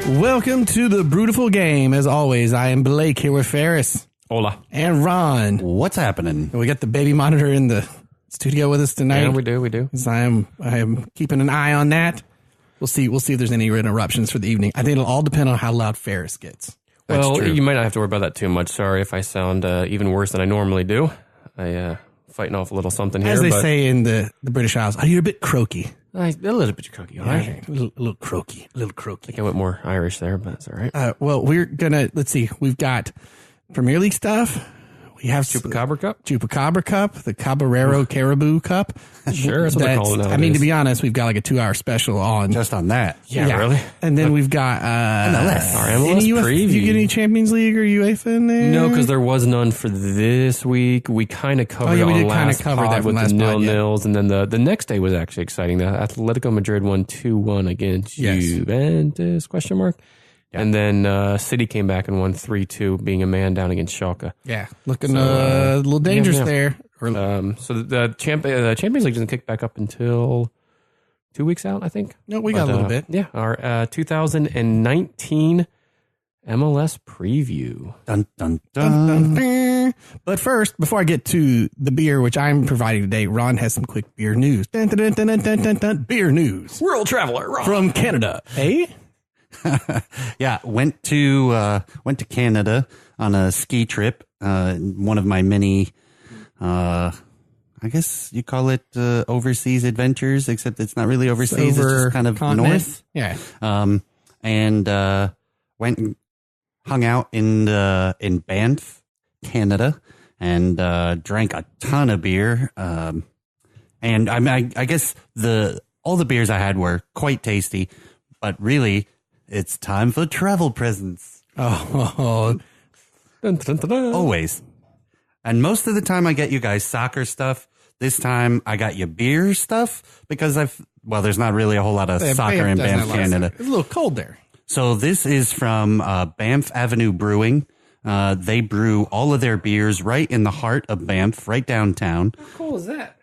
Welcome to the Brewtiful Game. As always, I am Blake here with Ferris. Hola. And Ron. What's happening? We got the baby monitor in the studio with us tonight. Yeah, we do. I am keeping an eye on that. We'll see if there's any interruptions for the evening. I think it'll all depend on how loud Ferris gets. That's true. You might not have to worry about that too much. Sorry if I sound even worse than I normally do. I fighting off a little something here. As they say in the British Isles, are you a bit croaky? A little bit croaky, all right? A little croaky. I think I went more Irish there, but that's all right. Well, we're going to, let's see, we've got Premier League stuff. We have Chupacabra Cup, the Caballero Caribou Cup. Sure, that's what they're calling it. I mean, to be honest, we've got like a 2-hour special on. Just on that. Yeah, really? And then we've got MLS. Our MLS preview. Do you get any Champions League or UEFA in there? No, because there was none for this week. We kind of covered it on last pod with the 0-0s, and then the next day was actually exciting. The Atletico Madrid won 2-1 against Juventus, question mark. And then City came back and won 3-2, being a man down against Schalke. Yeah, looking a little dangerous there. So the Champions League doesn't kick back up until 2 weeks out, I think. No, we got a little bit. Yeah, our 2019 MLS preview. Dun, dun, dun. Dun, dun. But first, before I get to the beer, which I'm providing today, Ron has some quick beer news. Dun, dun, dun, dun, dun, dun, dun. Beer news. World traveler, Ron. From Canada. Hey? Yeah, went to Canada on a ski trip. One of my many, I guess you call it overseas adventures, except it's not really overseas. It's just kind of north. Yeah. And went and hung out in Banff, Canada, and drank a ton of beer. And I mean, I guess all the beers I had were quite tasty, but really, it's time for travel presents. Oh, dun, dun, dun, dun. Always. And most of the time I get you guys soccer stuff. This time I got you beer stuff because there's not really a whole lot of soccer in Banff, Canada. It's a little cold there. So this is from Banff Avenue Brewing. They brew all of their beers right in the heart of Banff, right downtown. How cool is that?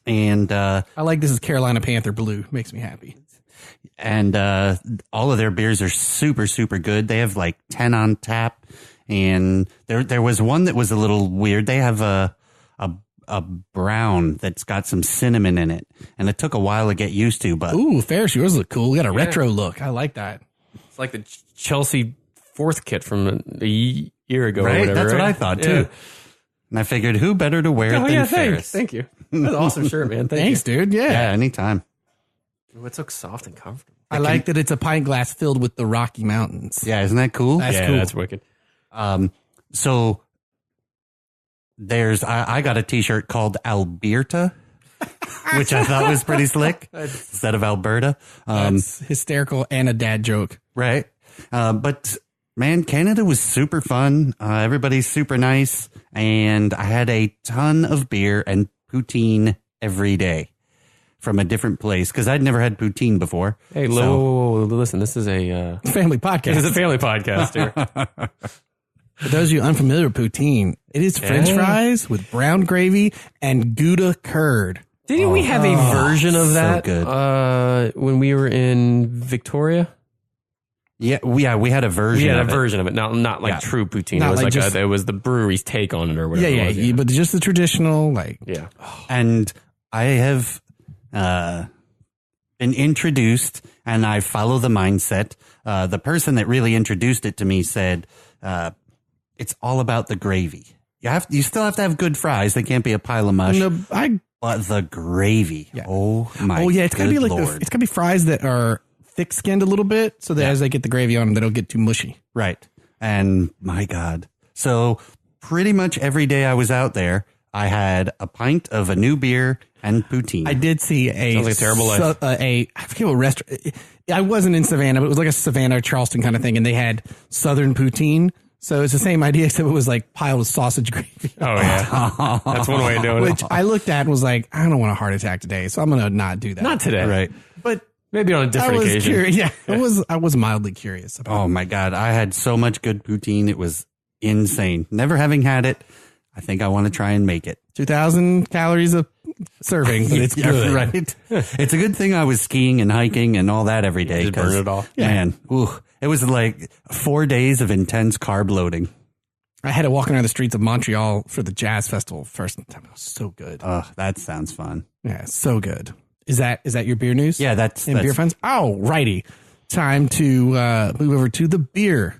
And I like this is Carolina Panther Blue. Makes me happy. And all of their beers are super, super good. They have like 10 on tap. And there was one that was a little weird. They have a brown that's got some cinnamon in it. And it took a while to get used to. But ooh, Ferris, yours look cool. We got a retro look. I like that. It's like the Chelsea fourth kit from a year ago. Right? Or whatever, That's right? what I thought, too. And I figured, who better to wear it than Ferris? Thank you. That's an awesome shirt, man. Thanks, dude. Yeah, anytime. Ooh, it's so soft and comfortable. I like that it's a pint glass filled with the Rocky Mountains. Yeah, isn't that cool? That's cool. That's wicked. So I got a t-shirt called Alberta, which I thought was pretty slick instead of Alberta. That's hysterical and a dad joke. Right. But man, Canada was super fun. Everybody's super nice. And I had a ton of beer and poutine every day from a different place because I'd never had poutine before. Hey, listen, this is a family podcast. This is a family podcast here. For those of you unfamiliar with poutine, it is French fries with brown gravy and Gouda curd. Didn't we have a version of that good. when we were in Victoria? Yeah, we had a version. We had of a version of it, not like true poutine. It was like it was the brewery's take on it or whatever. Yeah, but just the traditional, And I have been introduced, and I follow the mindset. The person that really introduced it to me said, "It's all about the gravy. You still have to have good fries. They can't be a pile of mush. But the gravy. Yeah. Oh my! Oh yeah, it's gotta be like it's gotta be fries that are thick-skinned a little bit, so that as they get the gravy on them, they don't get too mushy. Right. And my God. So pretty much every day I was out there, I had a pint of a new beer and poutine. I did see sounds like a terrible life. I forget what restaurant. I wasn't in Savannah, but it was like a Savannah, Charleston kind of thing, and they had Southern poutine. So it's the same idea, except it was like piled with sausage gravy. Oh, yeah. That's one way of doing it. Which I looked at and was like, I don't want a heart attack today, so I'm going to not do that. Not today. Right. But maybe on a different occasion. Yeah. I was mildly curious about Oh, my God. I had so much good poutine. It was insane. Never having had it, I think I want to try and make it. 2,000 calories a serving, but it's good. Right. It's a good thing I was skiing and hiking and all that every day. Just burn it off. Man, ooh, It was like 4 days of intense carb loading. I had to walk around the streets of Montreal for the jazz festival first time. It was so good. Oh, that sounds fun. Yeah, so good. Is that your beer news? Yeah, that's beer friends. Oh, righty. Time to move over to the beer.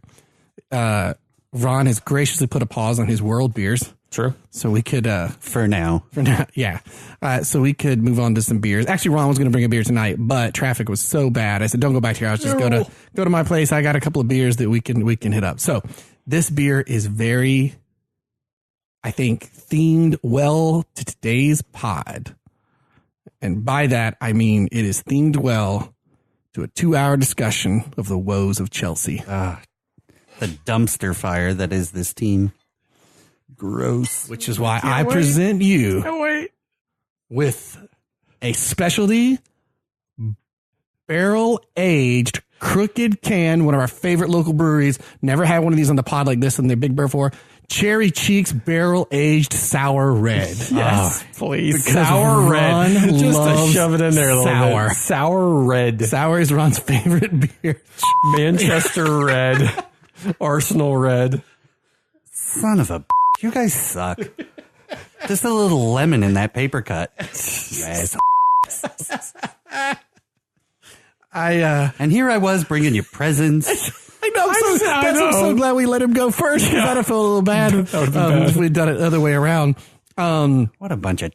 Ron has graciously put a pause on his world beers. True. So we could for now, yeah. So we could move on to some beers. Actually, Ron was going to bring a beer tonight, but traffic was so bad. I said, "Don't go back to your house. Just go to my place. I got a couple of beers that we can hit up." So this beer is very, I think, themed well to today's pod, and by that I mean it is themed well to a 2-hour discussion of the woes of Chelsea. The dumpster fire that is this team. Gross. Which is why I present you with a specialty barrel-aged crooked can, one of our favorite local breweries. Never had one of these on the pod like this in the Big Bear before. Cherry Cheeks barrel-aged sour red. Yes, please. Sour red. Just to shove it in there a little bit. Sour red. Sour is Ron's favorite beer. Manchester red. Arsenal red. Son of a... You guys suck. Just a little lemon in that paper cut. Yes. And here I was bringing you presents. I know. I'm so glad we let him go first because I'd have felt a little bad if we'd done it the other way around. What a bunch of...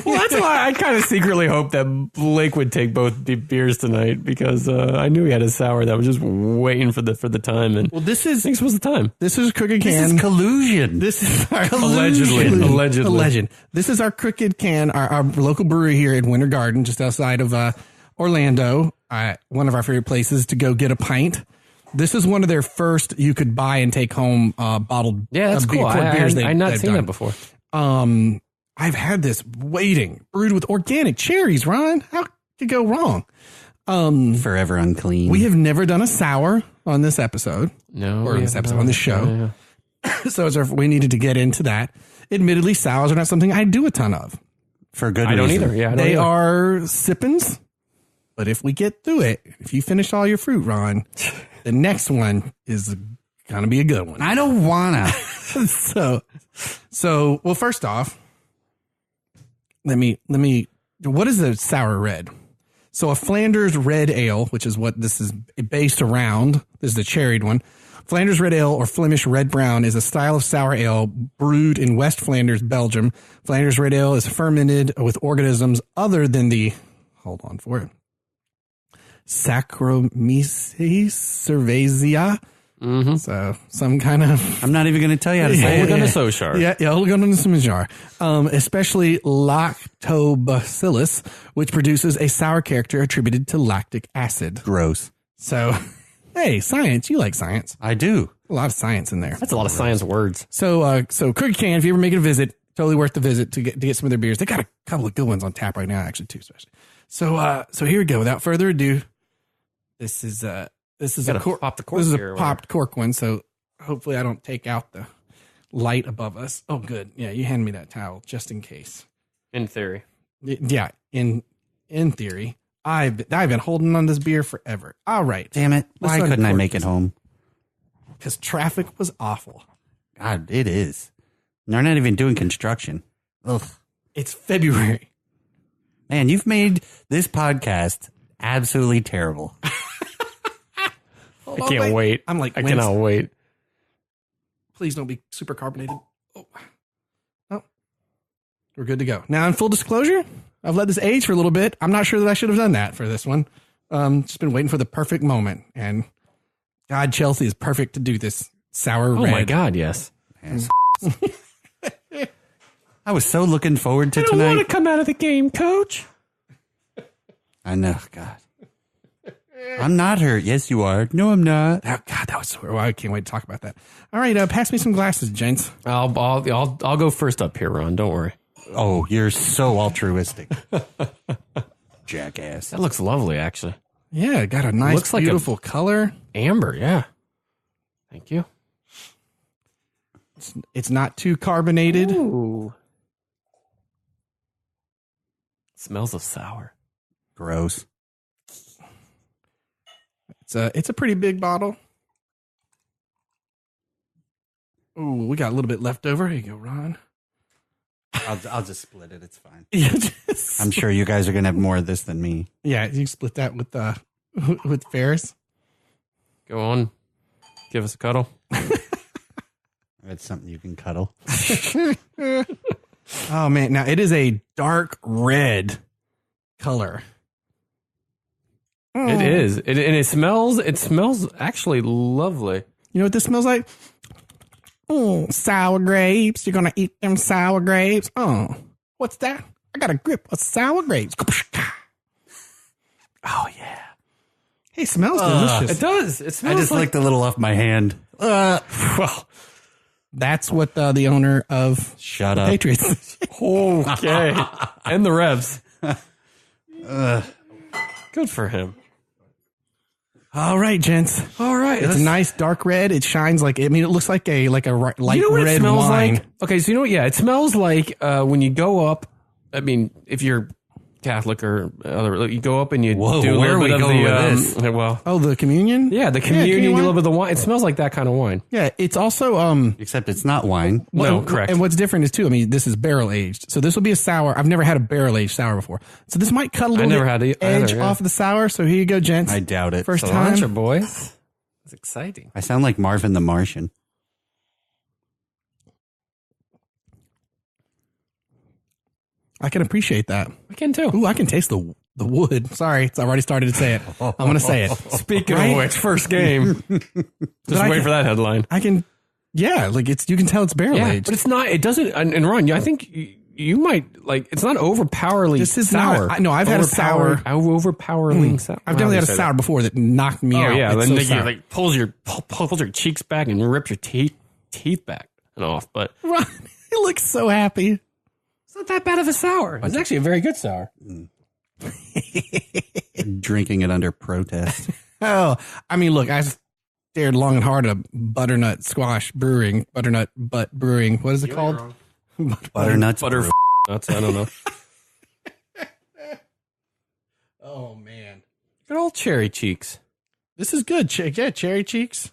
Well, that's why I kind of secretly hoped that Blake would take both the beers tonight because I knew he had a sour that was just waiting for the time. And this was the time. This is crooked can. This is collusion. This is our allegedly. This is our crooked can. Our local brewery here in Winter Garden, just outside of Orlando. One of our favorite places to go get a pint. This is one of their first you could buy and take home bottled. Yeah, that's cool. I've not seen that before. I've had this waiting, brewed with organic cherries, Ron. How could go wrong? Forever unclean. We have never done a sour on this episode. No. Or on this episode, on this show. Yeah. So we needed to get into that. Admittedly, sours are not something I do a ton of. For good reason. I don't either. Yeah, they are sippins. But if we get through it, if you finish all your fruit, Ron, the next one is going to be a good one. I don't want to. So, well, first off, let me, what is a sour red? So a Flanders red ale, which is what this is based around. This is the cherried one. Flanders red ale or Flemish red brown is a style of sour ale brewed in West Flanders, Belgium. Flanders red ale is fermented with organisms other than the, hold on for it, Saccharomyces cerevisiae. Mm-hmm. So some kind of... I'm not even going to tell you how to say it. Oligonosochar. Yeah, oligonosochar. Especially lactobacillus, which produces a sour character attributed to lactic acid. Gross. So, hey, science. You like science. I do. A lot of science in there. That's a lot of science words. So Crooked Can, if you ever make it a visit, totally worth the visit to get some of their beers. They got a couple of good ones on tap right now, actually, too, especially. So here we go. Without further ado, this is a popped cork one, so hopefully I don't take out the light above us. Oh, good. Yeah, you hand me that towel just in case. In theory. Yeah, in theory. I've been holding on this beer forever. All right. Damn it. Why couldn't I make it home? Because traffic was awful. God, it is. They're not even doing construction. Ugh. It's February. Man, you've made this podcast absolutely terrible. I can't wait. I'm like, I cannot wait. Please don't be super carbonated. Oh, we're good to go. Now, in full disclosure, I've let this age for a little bit. I'm not sure that I should have done that for this one. Just been waiting for the perfect moment. And God, Chelsea is perfect to do this sour red. Oh my God, yes. I was so looking forward to tonight. I don't want to come out of the game, coach. I know, God. I'm not hurt. Yes, you are. No, I'm not. Oh, God, that was so... Well, I can't wait to talk about that. All right, pass me some glasses, gents. I'll go first up here, Ron. Don't worry. Oh, you're so altruistic. Jackass. That looks lovely, actually. Yeah, it got a nice, beautiful color. Amber, yeah. Thank you. It's not too carbonated. Ooh. It smells of sour. Gross. It's a pretty big bottle. Ooh, we got a little bit left over. Here you go, Ron. I'll just split it. It's fine. Yeah, I'm sure you guys are gonna have more of this than me. Yeah, you split that with Ferris. Go on. Give us a cuddle. That's something you can cuddle. Oh man, now it is a dark red color. It is. And it smells actually lovely. You know what this smells like? Oh, sour grapes. You're going to eat them sour grapes. Oh, what's that? I got a grip of sour grapes. Oh, yeah. Hey, it smells delicious. It does. It smells I just licked a little off my hand. Well, that's what the owner of Shut the up. Patriots. Okay. And the Revs. Good for him. All right, gents. All right. It's a nice dark red. It shines like, I mean, it looks like a light you know what red it smells wine. like? Okay, so you know what? Yeah, it smells like when you go up. I mean, if you're Catholic or other, you go up and you do a where little are we bit of going the. with this? Well, Oh, the communion? yeah, the communion. You do a little bit of the wine. It smells like that kind of wine. Yeah, it's also Except it's not wine. No, correct. And what's different is too, I mean, this is barrel aged. So this will be a sour. I've never had a barrel aged sour before. So this might cut a little never bit had it edge either, yeah. off of the sour. So here you go, gents. I doubt it. First Cilantro, time. boys. It's exciting. I sound like Marvin the Martian. I can appreciate that. I can too. Ooh, I can taste the wood. Sorry, I've already started to say it. I'm going to say it. Speaking Right? of which, first game. Just wait for that headline. I can, yeah, like you can tell it's barrel aged. But it's not. It doesn't. And Ron, I think you might like. It's not overpowerly. This is sour. not. No, I've had a sour. Overpowerly sour. I've definitely had a sour before that knocked me out. Oh yeah, It's then so you sour. like pulls your cheeks back and rips your teeth back and off. But Ron, he looks so happy. it's not that bad of a sour. It's actually a very good sour. Drinking it under protest. Oh, I mean, look, I stared long and hard at Butternut Squash Brewing. Butternut Butt Brewing. What is it called? Butternuts. Nuts. I don't know. Oh, man. Good old cherry cheeks. This is good. Yeah, Cherry Cheeks.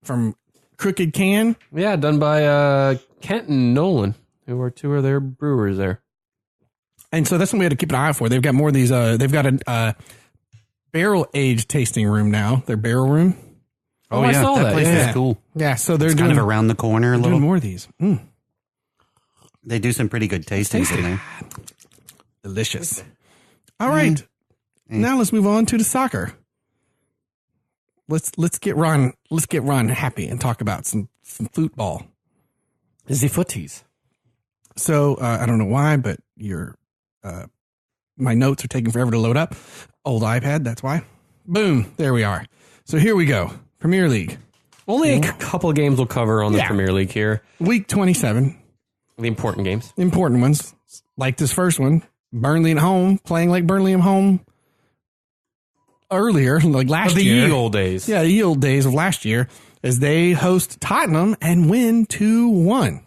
From Crooked Can. Yeah, done by Kent and Nolan, who are two of their brewers there. And so that's what we had to keep an eye out for. They've got more of these. They've got a barrel-aged tasting room now. Their barrel room. Oh, I saw that. place Yeah. is cool. Yeah, so they're It's doing, kind of around the corner a doing little. more of these. They do some pretty good tastings in there. Delicious. All right. Now let's move on to the soccer. Let's get Ron happy and talk about some football. The footies. So I don't know why, but my notes are taking forever to load up. Old iPad, that's why. Boom, there we are. So here we go. Premier League. Only a couple of games we'll cover on the Yeah. Premier League here. Week 27. The important games. Important ones. Like this first one. Burnley at home, playing like Burnley at home earlier, like last The year. ye old days. Yeah, the ye old days of last year, as they host Tottenham and win 2-1.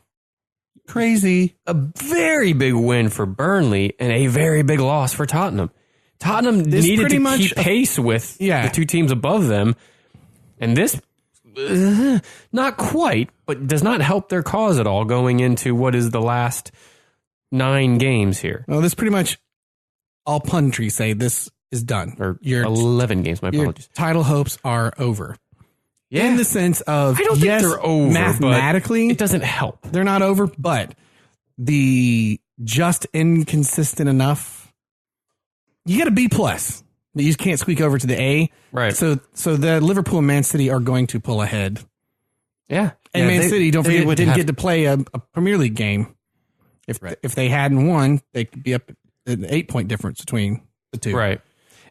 Crazy. A very big win for Burnley and a very big loss for Tottenham. Tottenham This needed pretty to much keep pace with Yeah. the two teams above them. And this, not quite, but does not help their cause at all going into what is the last 9 games here. Well, this pretty much all punditry say this is done. Or Your 11 games, my your apologies. title hopes are over. Yeah. In the sense of, I don't think yes, they're over, mathematically, It doesn't help. they're not over, but the just inconsistent enough. You got a B plus, but you just can't squeak over to the A. Right. So the Liverpool and Man City are going to pull ahead. Yeah. And Yeah, Man they- City, don't they forget, would didn't have- get to play a Premier League game. If they hadn't won, they could be up an 8-point difference between the two. Right.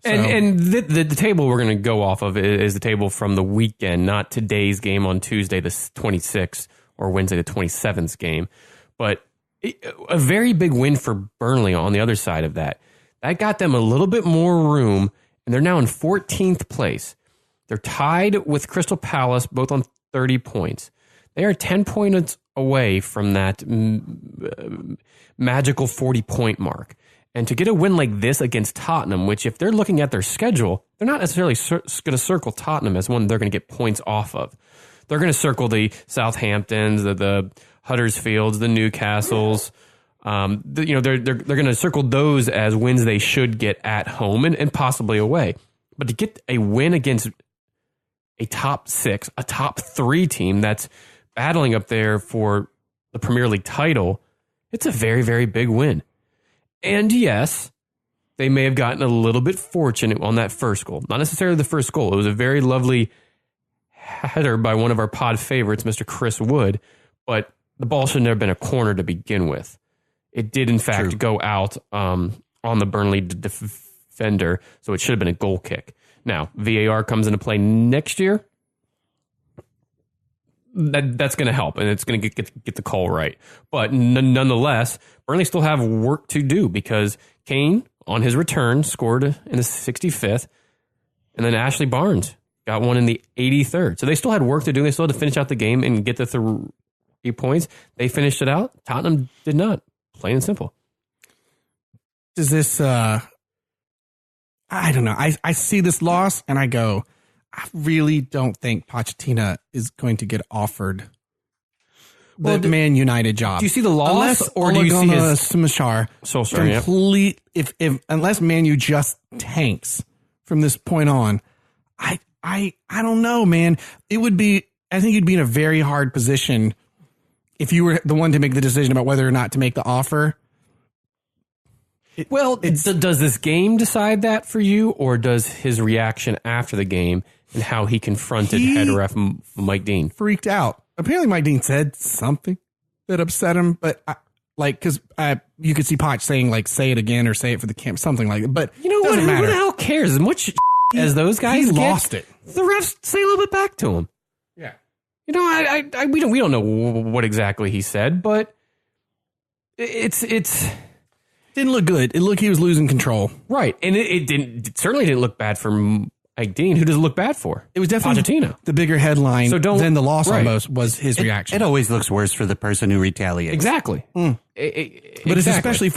So- And the table we're going to go off of is the table from the weekend, not today's game on Tuesday, the 26th, or Wednesday, the 27th game. But a very big win for Burnley on the other side of that. That got them a little bit more room, and they're now in 14th place. They're tied with Crystal Palace, both on 30 points. They are 10 points away from that magical 40-point mark. And to get a win like this against Tottenham, which if they're looking at their schedule, they're not necessarily going to circle Tottenham as one they're going to get points off of. They're going to circle the Southamptons, the Huddersfields, the Newcastles. They're going to circle those as wins they should get at home and possibly away. But to get a win against a top 6, a top 3 team that's battling up there for the Premier League title, it's a very, very big win. And yes, they may have gotten a little bit fortunate on that first goal. Not necessarily the first goal. It was a very lovely header by one of our pod favorites, Mr. Chris Wood, but the ball should never have been a corner to begin with. It did, in fact, go out on the Burnley defender, so it should have been a goal kick. Now, VAR comes into play next year. That's going to help, and it's going to get the call right. But nonetheless, Burnley still have work to do because Kane, on his return, scored in the 65th, and then Ashley Barnes got one in the 83rd. So they still had work to do. They still had to finish out the game and get the 3 points. They finished it out. Tottenham did not. Plain and simple. Does this, I don't know. I see this loss and I go, I really don't think Pochettino is going to get offered the Man United job. Do you see the loss, or do you see his Solskjaer complete? If unless Man U just tanks from this point on, I don't know, man. It would be. I think you'd be in a very hard position if you were the one to make the decision about whether or not to make the offer. Does this game decide that for you, or does his reaction after the game and how he confronted head ref Mike Dean? Freaked out. Apparently, Mike Dean said something that upset him, but because you could see Poch saying say it again or say it for the camp, something like that. But you know what? Who the hell cares? As much as those guys he lost it. The refs say a little bit back to him. Yeah. You know, we don't know what exactly he said, but it's didn't look good. It looked he was losing control. Right, and it certainly didn't look bad for Mike Dean. Who does it look bad for? It was definitely Pochettino. The bigger headline than the loss almost was his reaction. It always looks worse for the person who retaliates. Exactly. But it's especially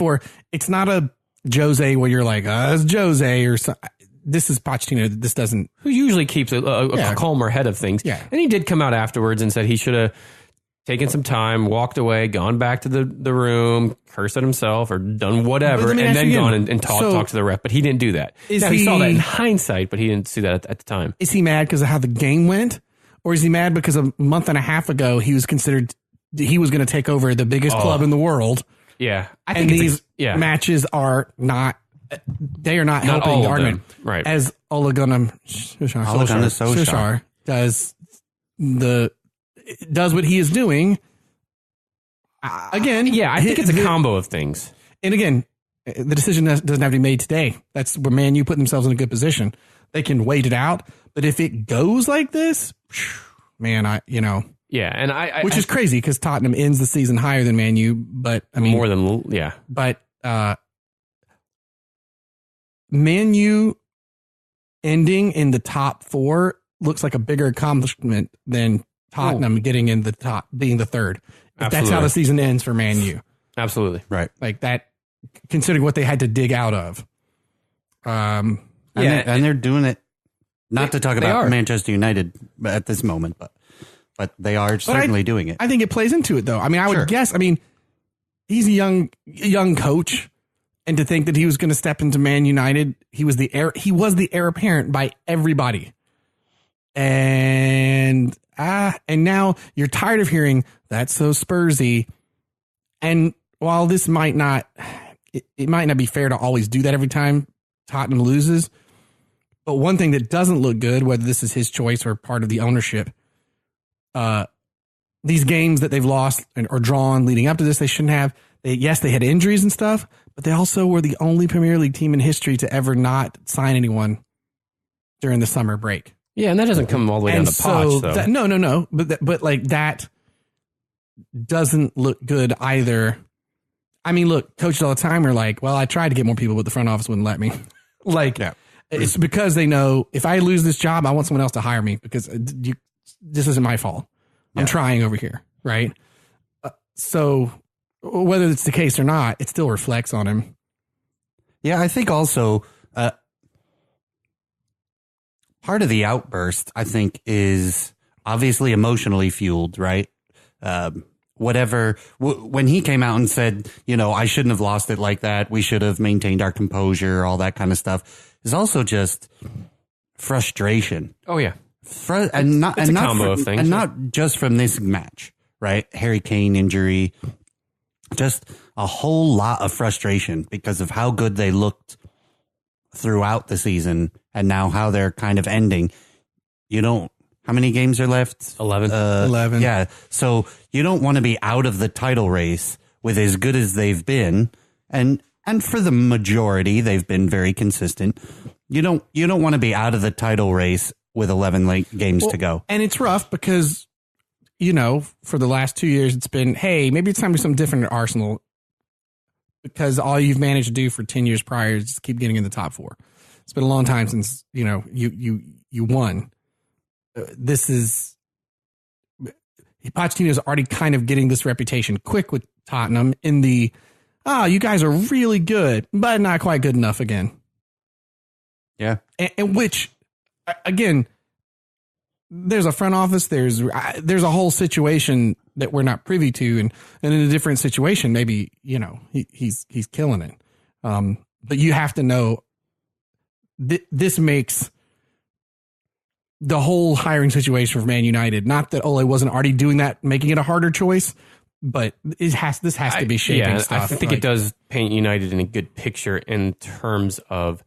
it's not a Jose where you're like, it's Jose or something. This is Pochettino. This doesn't. Who usually keeps a calmer head of things. Yeah. And he did come out afterwards and said he should have taken some time, walked away, gone back to the room, cursed at himself or done whatever, and then gone and talked to the ref. But he didn't do that. He saw that in hindsight, but he didn't see that at the time. Is he mad because of how the game went? Or is he mad because a month and a half ago he was going to take over the biggest club in the world? Yeah. I think these matches are not... They are not helping the argument. Right. As Ole Gunnar Solskjaer does what he is doing. Again, I think it's a combo of things. And again, the decision doesn't have to be made today. That's where Man U put themselves in a good position. They can wait it out. But if it goes like this, man, Yeah, and which is crazy because Tottenham ends the season higher than Man U, but I mean more than But Man U ending in the top 4 looks like a bigger accomplishment than Tottenham getting in the top, being the third. That's how the season ends for Man U. Absolutely. Right. Like that, considering what they had to dig out of. And they're doing it, not to talk about Manchester United at this moment, but they are certainly doing it. I think it plays into it, though. I mean, I would guess, he's a young coach. And to think that he was going to step into Man United, he was the heir apparent by everybody. And now you're tired of hearing that's so Spursy. And while this might not, it might not be fair to always do that every time Tottenham loses. But one thing that doesn't look good, whether this is his choice or part of the ownership, these games that they've lost or drawn leading up to this, they shouldn't have. They had injuries and stuff, but they also were the only Premier League team in history to ever not sign anyone during the summer break. Yeah, and that doesn't come all the way down to Poch, though. No. But like that doesn't look good either. I mean, look, coaches all the time are like, well, I tried to get more people, but the front office wouldn't let me. It's because they know if I lose this job, I want someone else to hire me because this isn't my fault. I'm trying over here, right? So whether it's the case or not, it still reflects on him. Yeah, I think also part of the outburst, I think, is obviously emotionally fueled, right? When he came out and said, I shouldn't have lost it like that. We should have maintained our composure, all that kind of stuff, is also just frustration. Oh, yeah. It's a combo of things. And not just from this match, right? Harry Kane injury, just a whole lot of frustration because of how good they looked throughout the season and now how they're kind of ending. How many games are left? 11. 11. Yeah. So you don't want to be out of the title race with as good as they've been. And for the majority, they've been very consistent. You don't want to be out of the title race with 11 games to go. And it's rough because, for the last 2 years, it's been, hey, maybe it's time to do something different at Arsenal because all you've managed to do for 10 years prior is just keep getting in the top four. It's been a long time since, you won. Pochettino's already kind of getting this reputation quick with Tottenham in the, you guys are really good, but not quite good enough again. Yeah. And which, again, there's a front office, there's a whole situation that we're not privy to. And in a different situation, maybe, he's killing it. But you have to know this makes the whole hiring situation for Man United, not that Ole wasn't already doing that, making it a harder choice, but this has to be shaping stuff. I think it does paint United in a good picture in terms of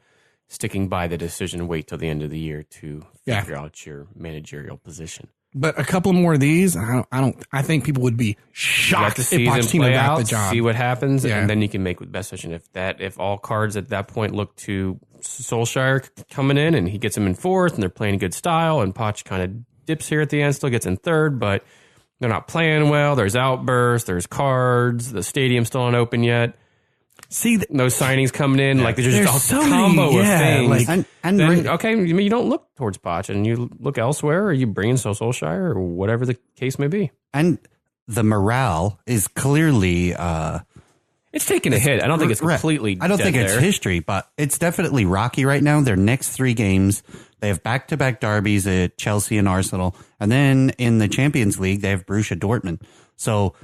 sticking by the decision and wait till the end of the year to figure out your managerial position. But a couple more of these, I think people would be shocked if Pochettino got the job. See what happens, and then you can make the best decision. If all cards at that point look to Solskjaer coming in and he gets them in fourth and they're playing a good style and Poch kind of dips here at the end, still gets in third, but they're not playing well. There's outbursts, there's cards, the stadium's still not open yet. See those signings coming in, like there's just a combo of things. You don't look towards Poch and you look elsewhere, or you bring in Solskjaer or whatever the case may be. And the morale is clearly it's taking a hit. I don't think it's completely. I don't think it's history, but it's definitely rocky right now. Their next 3 games, they have back-to-back derbies at Chelsea and Arsenal, and then in the Champions League they have Borussia Dortmund. So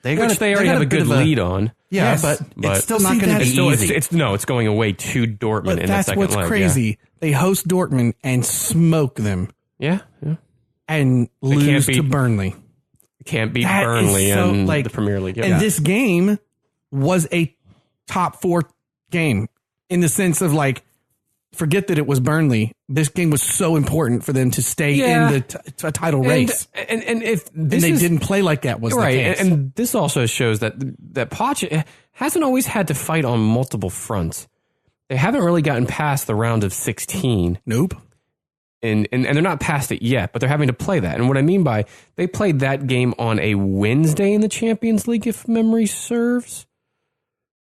they already have a good lead on. Yeah, but it's still not going to be easy. It's going away to Dortmund in the second leg. That's what's crazy. Yeah. They host Dortmund and smoke them. Yeah. And lose to Burnley. Can't beat Burnley in the Premier League. Yeah. And this game was a top 4 game in the sense of forget that it was Burnley. This game was so important for them to stay in the title race. And if they didn't play like that was right. The case. And this also shows that Poch hasn't always had to fight on multiple fronts. They haven't really gotten past the round of 16. Nope. And they're not past it yet, but they're having to play that. And what I mean by they played that game on a Wednesday in the Champions League, if memory serves.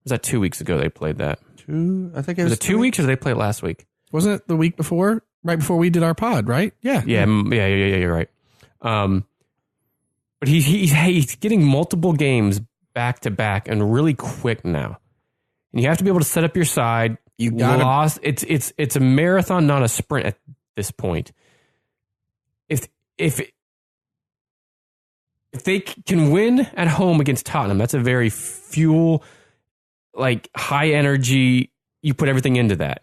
Was that 2 weeks ago they played that? I think it was it 2 weeks or did they play it last week? Wasn't it the week before? Right before we did our pod, right? Yeah. Yeah, you're right. But he's getting multiple games back to back and really quick now. And you have to be able to set up your side. You got it's a marathon, not a sprint at this point. If they can win at home against Tottenham, that's a very high energy. You put everything into that.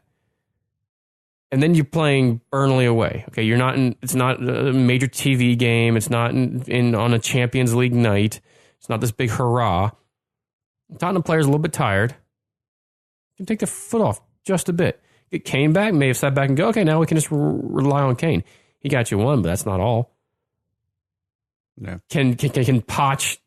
And then you're playing Burnley away. Okay, it's not a major TV game. It's not on a Champions League night. It's not this big hurrah. Tottenham players a little bit tired. You can take their foot off just a bit. Get Kane back, may have sat back and go, okay, now we can just rely on Kane. He got you one, but that's not all. No. Can Poch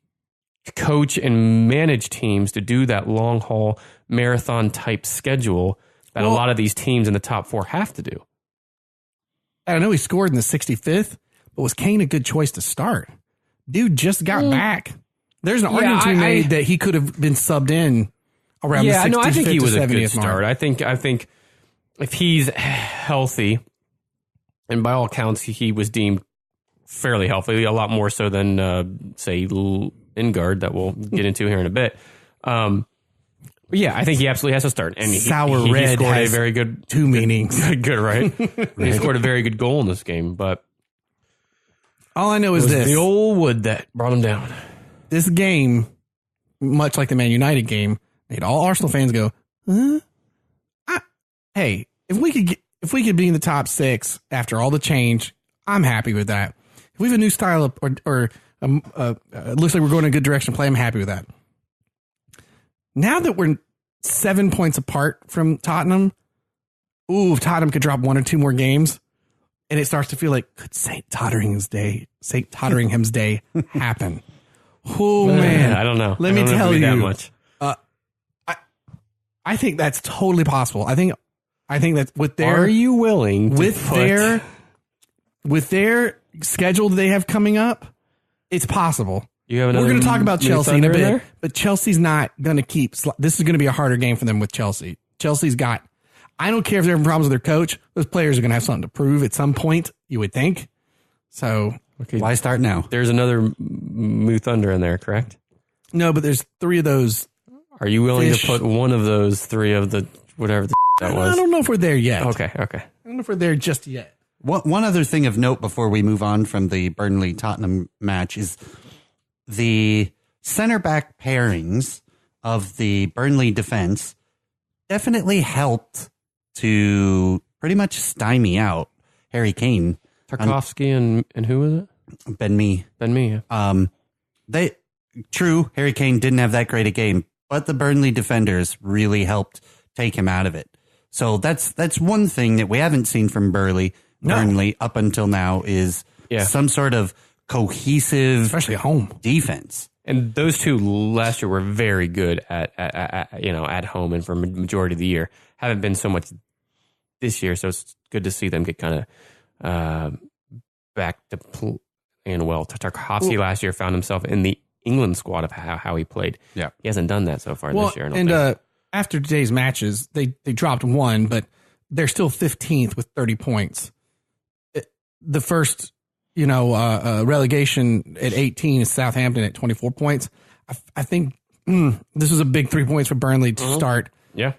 coach and manage teams to do that long haul marathon type schedule that a lot of these teams in the top 4 have to do? I know he scored in the 65th, but was Kane a good choice to start? Dude just got back. There's an argument to be made that he could have been subbed in around the 65th I think he was to a 70th good mark. start. I think if he's healthy, and by all accounts he was deemed fairly healthy, a lot more so than say Lingard that we'll get into here in a bit. Yeah, I think he absolutely has to start. And Sour red he scored has a very good 2 meanings. Good, right? He scored a very good goal in this game, but all I know is this: the old wood that brought him down. This game, much like the Man United game, made all Arsenal fans go, huh? Hey, if we could be in the top 6 after all the change, I'm happy with that. If we have a new style of, or it looks like we're going in a good direction to play, I'm happy with that. Now that we're 7 points apart from Tottenham, if Tottenham could drop 1 or 2 more games, and it starts to feel like, could St. Totteringham's Day happen? Oh, man. I don't know. Let me tell you. That much. I think that's totally possible. I think that's with their... Are you willing to with their schedule they have coming up, it's possible. We're going to talk about Chelsea in a bit, but Chelsea's not going to keep... This is going to be a harder game for them with Chelsea. Chelsea's got... I don't care if they're having problems with their coach. Those players are going to have something to prove at some point, you would think. So... Okay. Why start now? There's another Moo Thunder in there, correct? No, but there's 3 of those. Are you willing to put one of those 3 of the whatever that was? I don't know if we're there yet. Okay. I don't know if we're there just yet. One other thing of note before we move on from the Burnley-Tottenham match is the center back pairings of the Burnley defense definitely helped to pretty much stymie out Harry Kane. Tarkowski and who was it? Ben Mee. Yeah. Harry Kane didn't have that great a game, but the Burnley defenders really helped take him out of it. So that's one thing that we haven't seen from Burnley up until now is some sort of cohesive, especially at home, defense. And those 2 last year were very good at home and for majority of the year. Haven't been so much this year, so it's good to see them get kind of back to playing well. Tarkowski last year found himself in the England squad of how he played. Yeah, he hasn't done that so far this year. After today's matches, they dropped 1, but they're still 15th with 30 points. The first, relegation at 18 is Southampton at 24 points. I think this was a big 3 points for Burnley to start. Yeah,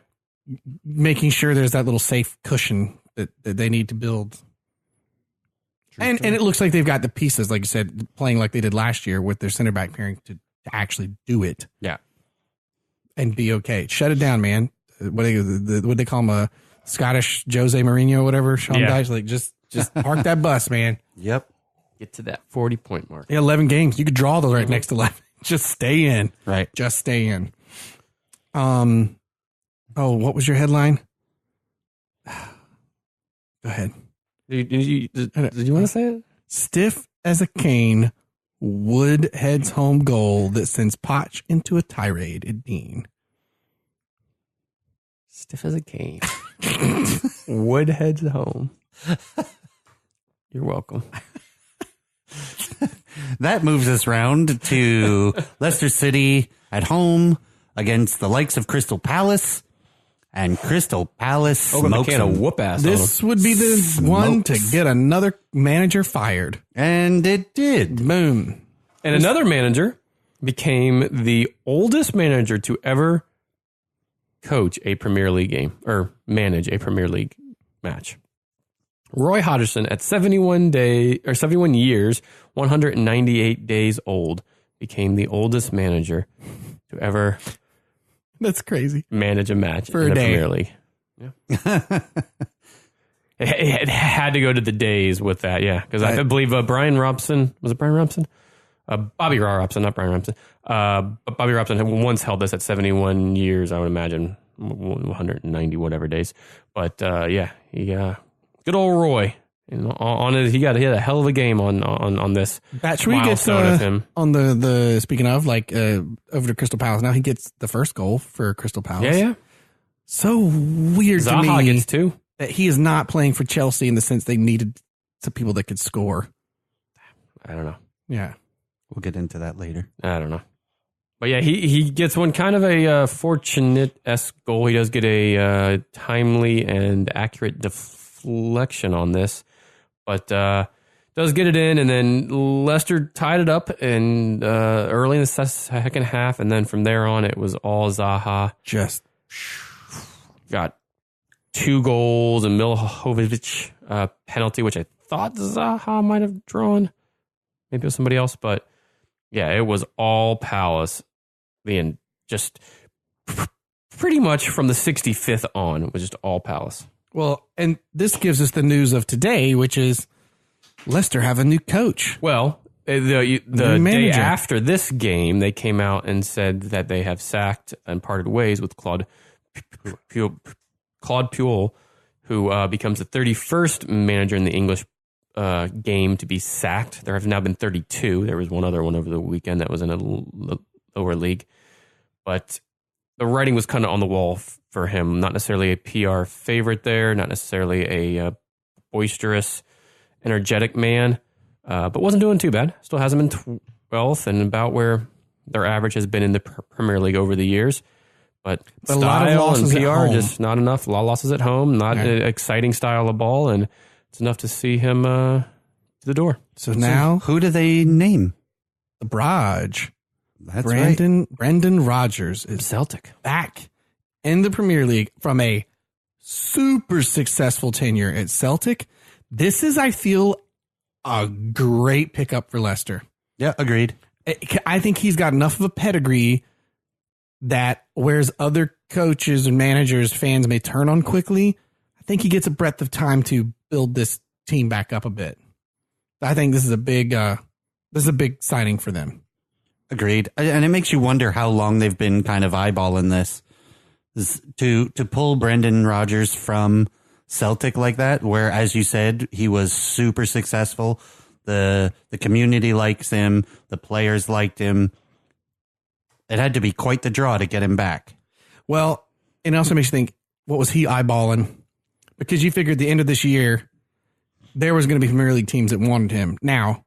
making sure there's that little safe cushion that they need to build. And it looks like they've got the pieces, like you said, playing like they did last year with their center back pairing to actually do it. Yeah. And be okay. Shut it down, man. What they call him, a Scottish Jose Mourinho or whatever. Sean Dyche, like just park that bus, man. Yep. Get to that 40-point mark. Yeah, 11 games. You could draw those right next to 11. Just stay in. Right. Just stay in. What was your headline? Go ahead. Did you want to say it? Stiff as a cane, Wood heads home goal that sends Poch into a tirade at Dean. Stiff as a cane. Wood heads home. You're welcome. That moves us round to Leicester City at home against the likes of Crystal Palace. And Crystal Palace smokes a whoop ass. This would be the one to get another manager fired. And it did. Boom. And another manager became the oldest manager to ever coach a Premier League game or manage a Premier League match. Roy Hodgson, at 71 years, 198 days old, became the oldest manager to ever. That's crazy. Manage a match for in a the day. Premier League. Yeah. It had to go to the days with that, yeah. Because I believe Brian Robson, was it Brian Robson? Bobby Robson, not Brian Robson. Bobby Robson had once held this at 71 years, I would imagine, 190 whatever days. But yeah, good old Roy. He had a hell of a game on this. Should we get of him. On the speaking of over to Crystal Palace? Now he gets the first goal for Crystal Palace. Yeah. So weird Zaha to me gets two. That he is not playing for Chelsea in the sense they needed some people that could score. I don't know. Yeah, we'll get into that later. I don't know. But yeah, he gets one kind of a fortunate-esque goal. He does get a timely and accurate deflection on this. But does get it in, and then Leicester tied it up in early in the second half, and then from there on, it was all Zaha. Just got 2 goals, and Milivojevic penalty, which I thought Zaha might have drawn. Maybe it was somebody else, but yeah, it was all Palace. Just pretty much from the 65th on, it was just all Palace. Well, and this gives us the news of today, which is Leicester have a new coach. Well, the day after this game, they came out and said that they have sacked and parted ways with Claude Puel, who becomes the 31st manager in the English game to be sacked. There have now been 32. There was one other one over the weekend that was in a lower league. But the writing was kind of on the wall for him. Not necessarily a PR favorite there, not necessarily a boisterous, energetic man, but wasn't doing too bad. Still has them in 12th and about where their average has been in the Premier League over the years. But a lot of losses and PR, at home. just not enough. A lot of losses at home, not an exciting style of ball, and it's enough to see him to the door. So now, who do they name? The Braj. That's right. Brendan Rodgers is Celtic back in the Premier League from a super successful tenure at Celtic. This is, I feel, a great pickup for Leicester. Yeah, agreed. I think he's got enough of a pedigree that whereas other coaches and managers, fans may turn on quickly, I think he gets a breadth of time to build this team back up a bit. I think this is a big signing for them. Agreed. And it makes you wonder how long they've been kind of eyeballing this to pull Brendan Rodgers from Celtic like that, where, as you said, he was super successful. The community likes him. The players liked him. It had to be quite the draw to get him back. Well, it also makes you think, what was he eyeballing? Because you figured the end of this year, there was going to be Premier League teams that wanted him. Now,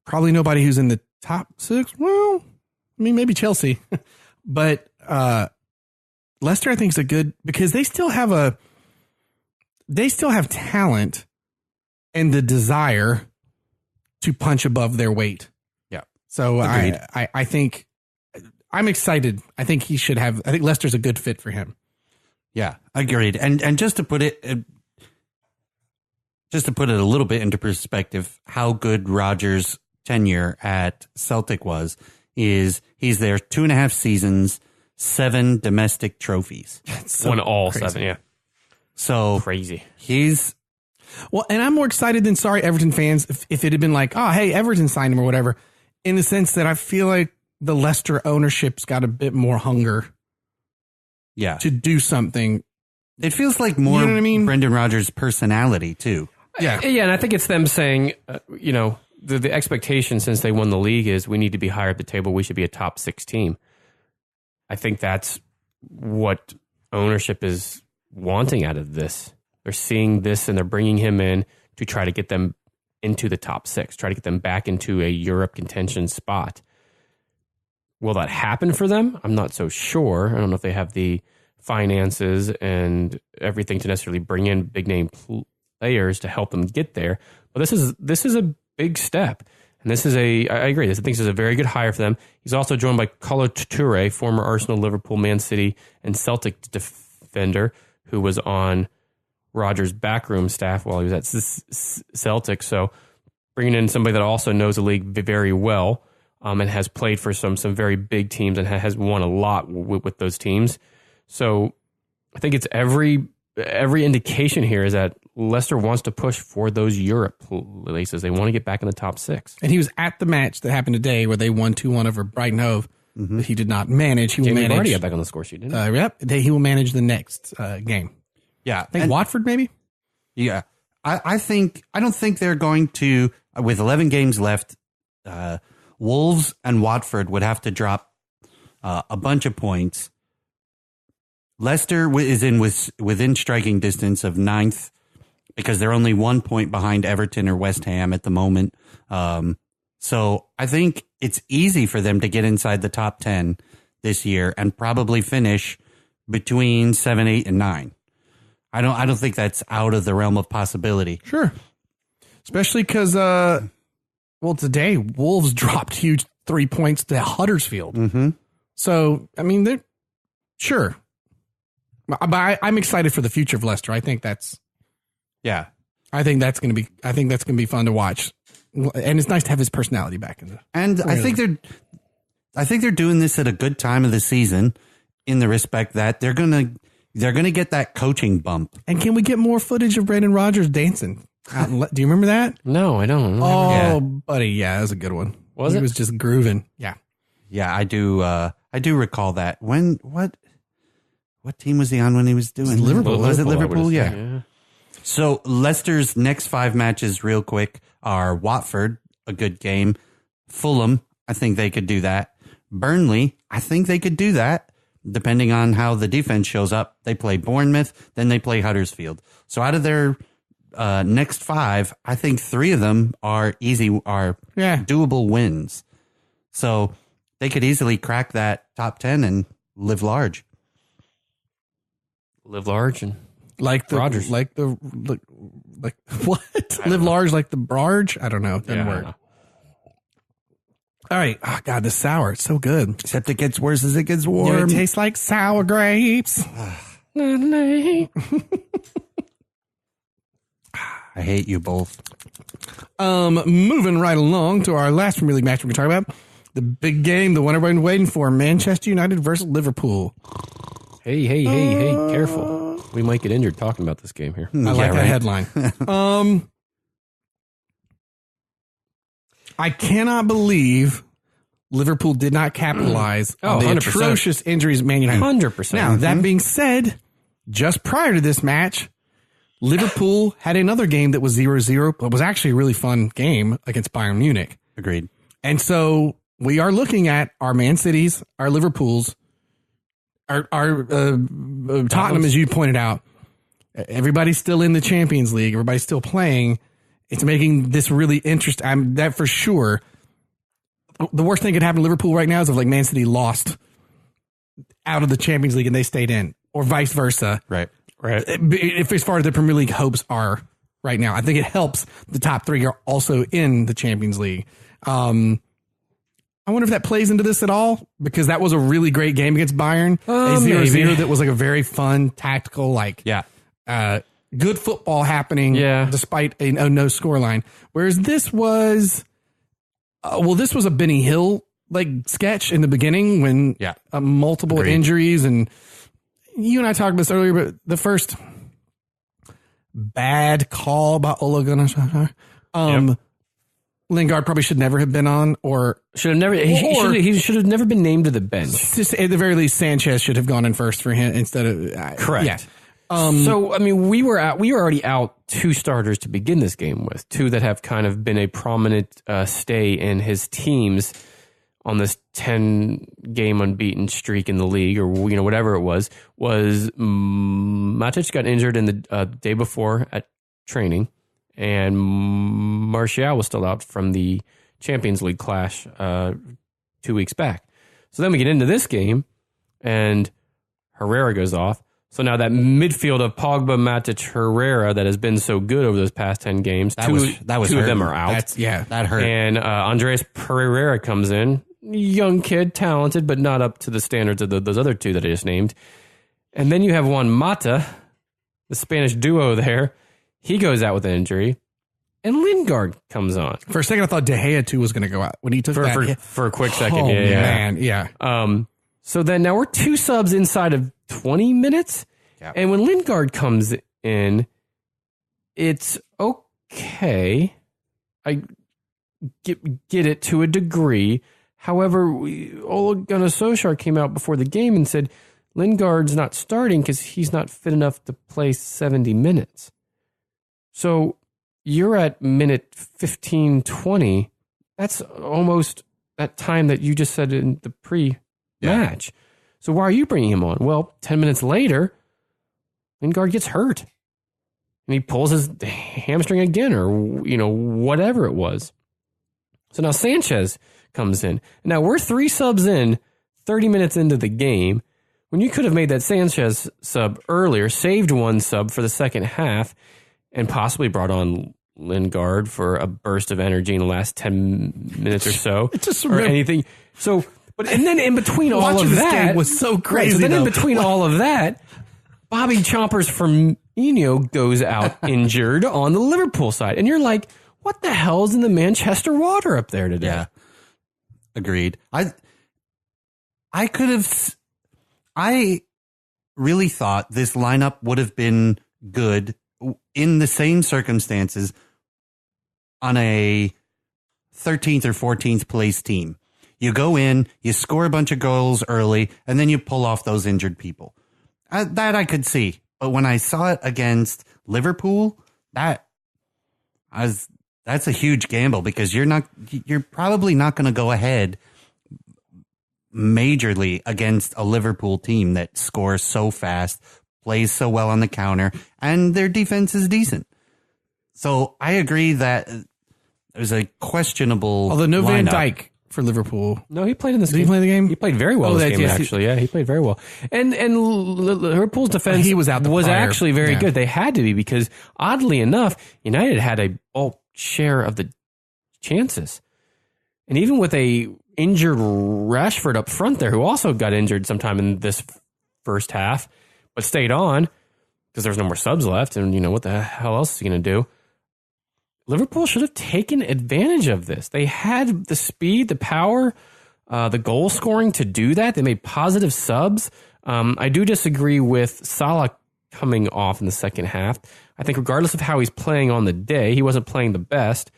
probably nobody who's in the top 6. Well, I mean, maybe Chelsea. But Leicester, I think, is a good, because they still have talent and the desire to punch above their weight. Yeah. So I think I'm excited. I think Leicester's a good fit for him. Yeah, agreed. And just to put it a little bit into perspective, how good Rodgers' tenure at Celtic is he's there 2.5 seasons, 7 domestic trophies. So won all crazy. 7, yeah. So crazy. Well, and I'm more excited than Everton fans if it had been like, oh, hey, Everton signed him or whatever, in the sense that I feel like the Leicester ownership's got a bit more hunger. Yeah. To do something. It feels like more, you know what I mean? Brendan Rodgers' personality too. Yeah. And I think it's them saying, the expectation since they won the league is we need to be higher at the table. We should be a top 6 team. I think that's what ownership is wanting out of this. They're seeing this and they're bringing him in to try to get them into the top 6, try to get them back into a Europe contention spot. Will that happen for them? I'm not so sure. I don't know if they have the finances and everything to necessarily bring in big name players to help them get there. But this is a big step. And I agree. I think this is a very good hire for them. He's also joined by Kolo Toure, former Arsenal, Liverpool, Man City, and Celtic defender, who was on Rodgers' backroom staff while he was at Celtic. So bringing in somebody that also knows the league very well and has played for some very big teams and has won a lot with those teams. So I think it's every indication here is that Leicester wants to push for those Europe places. They want to get back in the top 6. And he was at the match that happened today where they won 2-1 over Brighton Hove. Mm-hmm. He did not manage. He will manage. Vardy got back on the score sheet, didn't he? Yep. He will manage the next game. Yeah. I think Watford, maybe? Yeah. I don't think they're going to, with 11 games left, Wolves and Watford would have to drop a bunch of points. Leicester is within striking distance of 9th because they're only 1 point behind Everton or West Ham at the moment. So I think it's easy for them to get inside the top 10 this year and probably finish between 7, 8, and 9. I don't think that's out of the realm of possibility. Sure. Especially because, today Wolves dropped huge 3 points to Huddersfield. Mm-hmm. So, I mean, they're sure. But I'm excited for the future of Leicester. I think that's going to be fun to watch. And it's nice to have his personality back in the. And I think they're doing this at a good time of the season, in the respect that they're gonna get that coaching bump. And can we get more footage of Brandon Rodgers dancing? Do you remember that? No, I don't. Buddy, yeah, that was a good one. He was just grooving. Yeah, I do. I do recall that. What team was he on when he was doing Liverpool? Was it Liverpool? Yeah. So Leicester's next 5 matches, real quick, are Watford, a good game. Fulham, I think they could do that. Burnley, I think they could do that, depending on how the defense shows up. They play Bournemouth, then they play Huddersfield. So out of their next 5, I think 3 of them are doable wins. So they could easily crack that top 10 and live large. Live large and like the Rodgers. like what? Live large like the barge? I don't know. Doesn't work. All right. Oh God, this sour. It's so good. Except it gets worse as it gets warm. Yeah, it tastes like sour grapes. I hate you both. Moving right along to our last Premier League match we're going to talk about. The big game, the one everybody's waiting for, Manchester United versus Liverpool. Hey, careful. We might get injured talking about this game here. I like that headline. I cannot believe Liverpool did not capitalize on the 100%. atrocious injuries Man United. 100%. Now, that being said, just prior to this match, Liverpool had another game that was 0-0, but was actually a really fun game against Bayern Munich. Agreed. And so we are looking at our Man Cities, our Liverpools, our Tottenham, as you pointed out. Everybody's still in the Champions League. Everybody's still playing. It's making this really interesting. That for sure. The worst thing that could happen to Liverpool right now is if like Man City lost out of the Champions League and they stayed in, or vice versa. Right. If as far as the Premier League hopes are right now, I think it helps the top 3 are also in the Champions League. I wonder if that plays into this at all, because that was a really great game against Bayern. A 0-0 that was like a very fun, tactical, good football happening despite a no scoreline. Whereas this was, this was a Benny Hill sketch in the beginning when multiple injuries, and you and I talked about this earlier, but the first bad call by Ole Gunnar Solskjaer. Lingard probably should never have been on, or should have never. He should have never been named to the bench. Just at the very least, Sanchez should have gone in first for him instead of correct. Yeah. So I mean, we were already out 2 starters to begin this game with, 2 that have kind of been a prominent stay in his teams on this 10-game unbeaten streak in the league, or whatever it was Matic got injured in the day before at training. And Martial was still out from the Champions League clash 2 weeks back. So then we get into this game, and Herrera goes off. So now that midfield of Pogba, Matic, Herrera that has been so good over those past 10 games, two of them are out. That hurt. And Andreas Pereira comes in, young kid, talented, but not up to the standards of those other 2 that I just named. And then you have Juan Mata, the Spanish duo there. He goes out with an injury, and Lingard comes on. For a second, I thought De Gea too was going to go out when he took for a quick second. Oh man, yeah. So then now we're 2 subs inside of 20 minutes, and when Lingard comes in, it's okay. I get it to a degree. However, Ole Gunnar Solskjaer came out before the game and said Lingard's not starting because he's not fit enough to play 70 minutes. So you're at minute 15, 20. That's almost that time that you just said in the pre-match. So why are you bringing him on? Well, 10 minutes later, Lingard gets hurt. And he pulls his hamstring again, or, whatever it was. So now Sanchez comes in. Now we're 3 subs in, 30 minutes into the game, when you could have made that Sanchez sub earlier, saved 1 sub for the second half, and possibly brought on Lingard for a burst of energy in the last 10 minutes or so, or anything. So, and then in between all of that, game was so crazy. Right, so then in between all of that, Bobby Chompers Firmino goes out injured on the Liverpool side, and you're like, what the hell's in the Manchester water up there today? Yeah, agreed. I really thought this lineup would have been good in the same circumstances on a 13th or 14th place team. You go in, you score a bunch of goals early, and then you pull off those injured people. That I could see. But when I saw it against Liverpool, that's a huge gamble, because you're probably not going to go ahead majorly against a Liverpool team that scores so fast, plays so well on the counter, and their defense is decent. So I agree that there's a questionable Although no lineup. Van Dijk for Liverpool. No, he played in this game. Did he play the game? He played very well this game, actually. Yeah, he played very well. And Liverpool's defense he was actually very good. They had to be, because oddly enough, United had a bulk share of the chances. And even with a injured Rashford up front there, who also got injured sometime in this first half, but stayed on because there's no more subs left. And, what the hell else is he going to do? Liverpool should have taken advantage of this. They had the speed, the power, the goal scoring to do that. They made positive subs. I do disagree with Salah coming off in the second half. I think regardless of how he's playing on the day, he wasn't playing the best.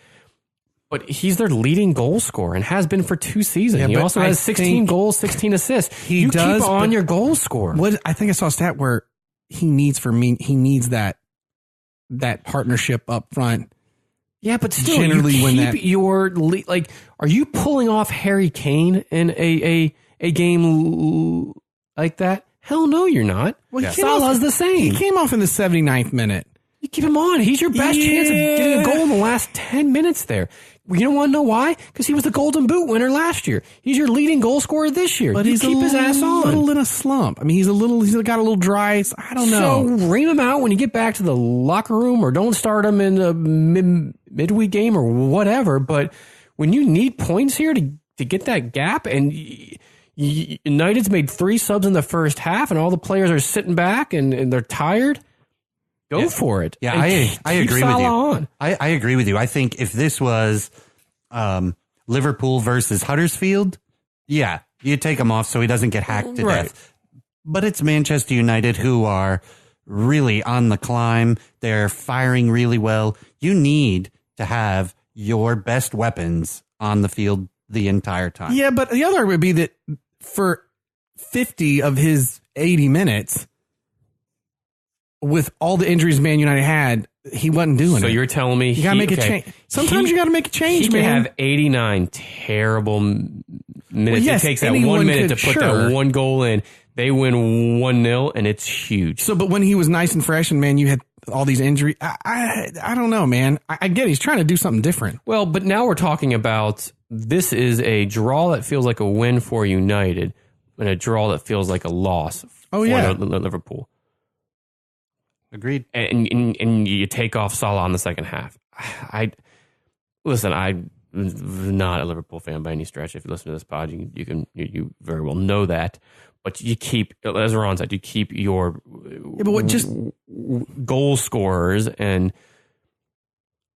But he's their leading goal scorer and has been for 2 seasons. Yeah, he also has 16 goals, 16 assists. You keep on your goal score. I think I saw a stat where he needs that partnership up front. Yeah, but still, generally, are you pulling off Harry Kane in a game like that? Hell no, you're not. Well, Salah's the same. He came off in the 79th minute. You keep him on. He's your best chance of getting a goal in the last 10 minutes there. You don't want to know why? Because he was the Golden Boot winner last year. He's your leading goal scorer this year. But he's keep his ass on. A little in a slump. I mean, he's got a little dry. I don't know. So ream him out when you get back to the locker room, or don't start him in the midweek game or whatever. But when you need points here to get that gap, and United's made 3 subs in the first half, and all the players are sitting back and they're tired. Go for it. Yeah, I agree with you. I agree with you. I think if this was Liverpool versus Huddersfield, yeah, you take him off so he doesn't get hacked to death. But it's Manchester United, who are really on the climb. They're firing really well. You need to have your best weapons on the field the entire time. Yeah, but the other would be that for 50 of his 80 minutes, with all the injuries Man United had, he wasn't doing it. So you're telling me you got to make a change. Sometimes you got to make a change, man. He can have 89 terrible minutes. Well, yes, it takes that 1 minute to put that one goal in. They win 1-0, and it's huge. So, but when he was nice and fresh, and man, you had all these injuries. I don't know, man. I get it. He's trying to do something different. Well, but now we're talking about, this is a draw that feels like a win for United, and a draw that feels like a loss for Liverpool. Agreed. And you take off Salah in the second half. I'm not a Liverpool fan by any stretch. If you listen to this pod, you very well know that. But you keep, as Ron said, you keep your goal scorers and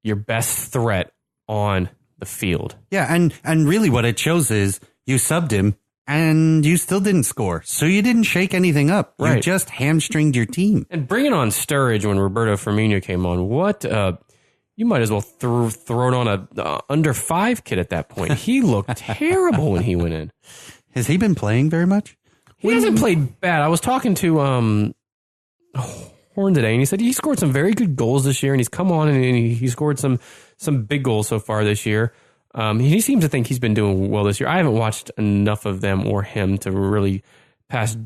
your best threat on the field. Yeah, and really what it shows is you subbed him and you still didn't score. So you didn't shake anything up. Right. You just hamstringed your team. And bringing on Sturridge when Roberto Firmino came on, you might as well throw it on a under 5 kid at that point. He looked terrible when he went in. Has he been playing very much? He hasn't played bad. I was talking to Horn today, and he said he scored some very good goals this year, and he's come on and he scored some big goals so far this year. He seems to think he's been doing well this year. I haven't watched enough of them or him to really pass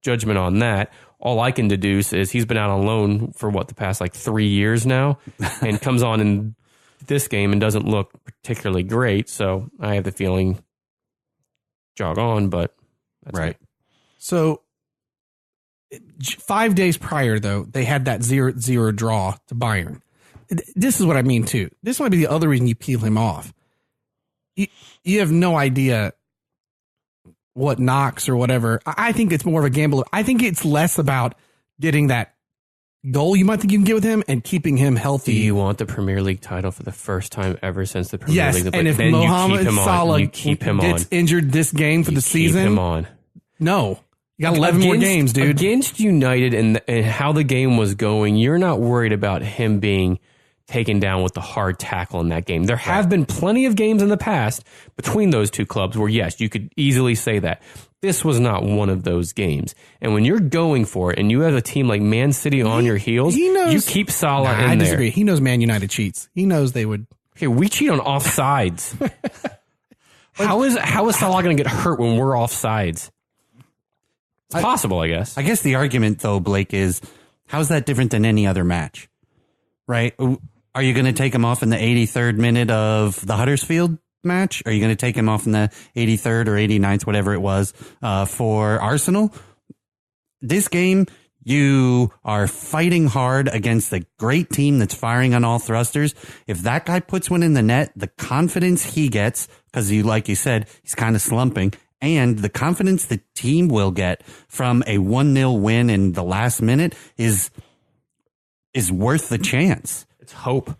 judgment on that. All I can deduce is he's been out on loan for the past 3 years now, and comes on in this game and doesn't look particularly great. So I have the feeling jog on, but that's right. So 5 days prior, though, they had that 0-0 draw to Bayern. this is what I mean too. This might be the other reason you peel him off. You have no idea what knocks or whatever. I think it's more of a gamble. I think it's less about getting that goal you might think you can get with him and keeping him healthy. Do you want the Premier League title for the first time ever since the Premier League? And if Mohamed Salah gets injured this game for the season, keep him on. No. You got 11 more games, dude. Against United and how the game was going, you're not worried about him being taken down with the hard tackle in that game. There have been plenty of games in the past between those two clubs where, yes, you could easily say that. This was not one of those games. And when you're going for it and you have a team like Man City on your heels, you keep Salah in there. I disagree. He knows Man United cheats. He knows they would. Okay, we cheat on offsides. How is Salah going to get hurt when we're offsides? It's possible, I guess. I guess the argument, though, Blake, is how's that different than any other match? Right? Are you going to take him off in the 83rd minute of the Huddersfield match? Are you going to take him off in the 83rd or 89th, whatever it was, for Arsenal? This game, you are fighting hard against a great team that's firing on all thrusters. If that guy puts one in the net, the confidence he gets, because like you said, he's kind of slumping, and the confidence the team will get from a 1-0 win in the last minute is worth the chance. It's hope.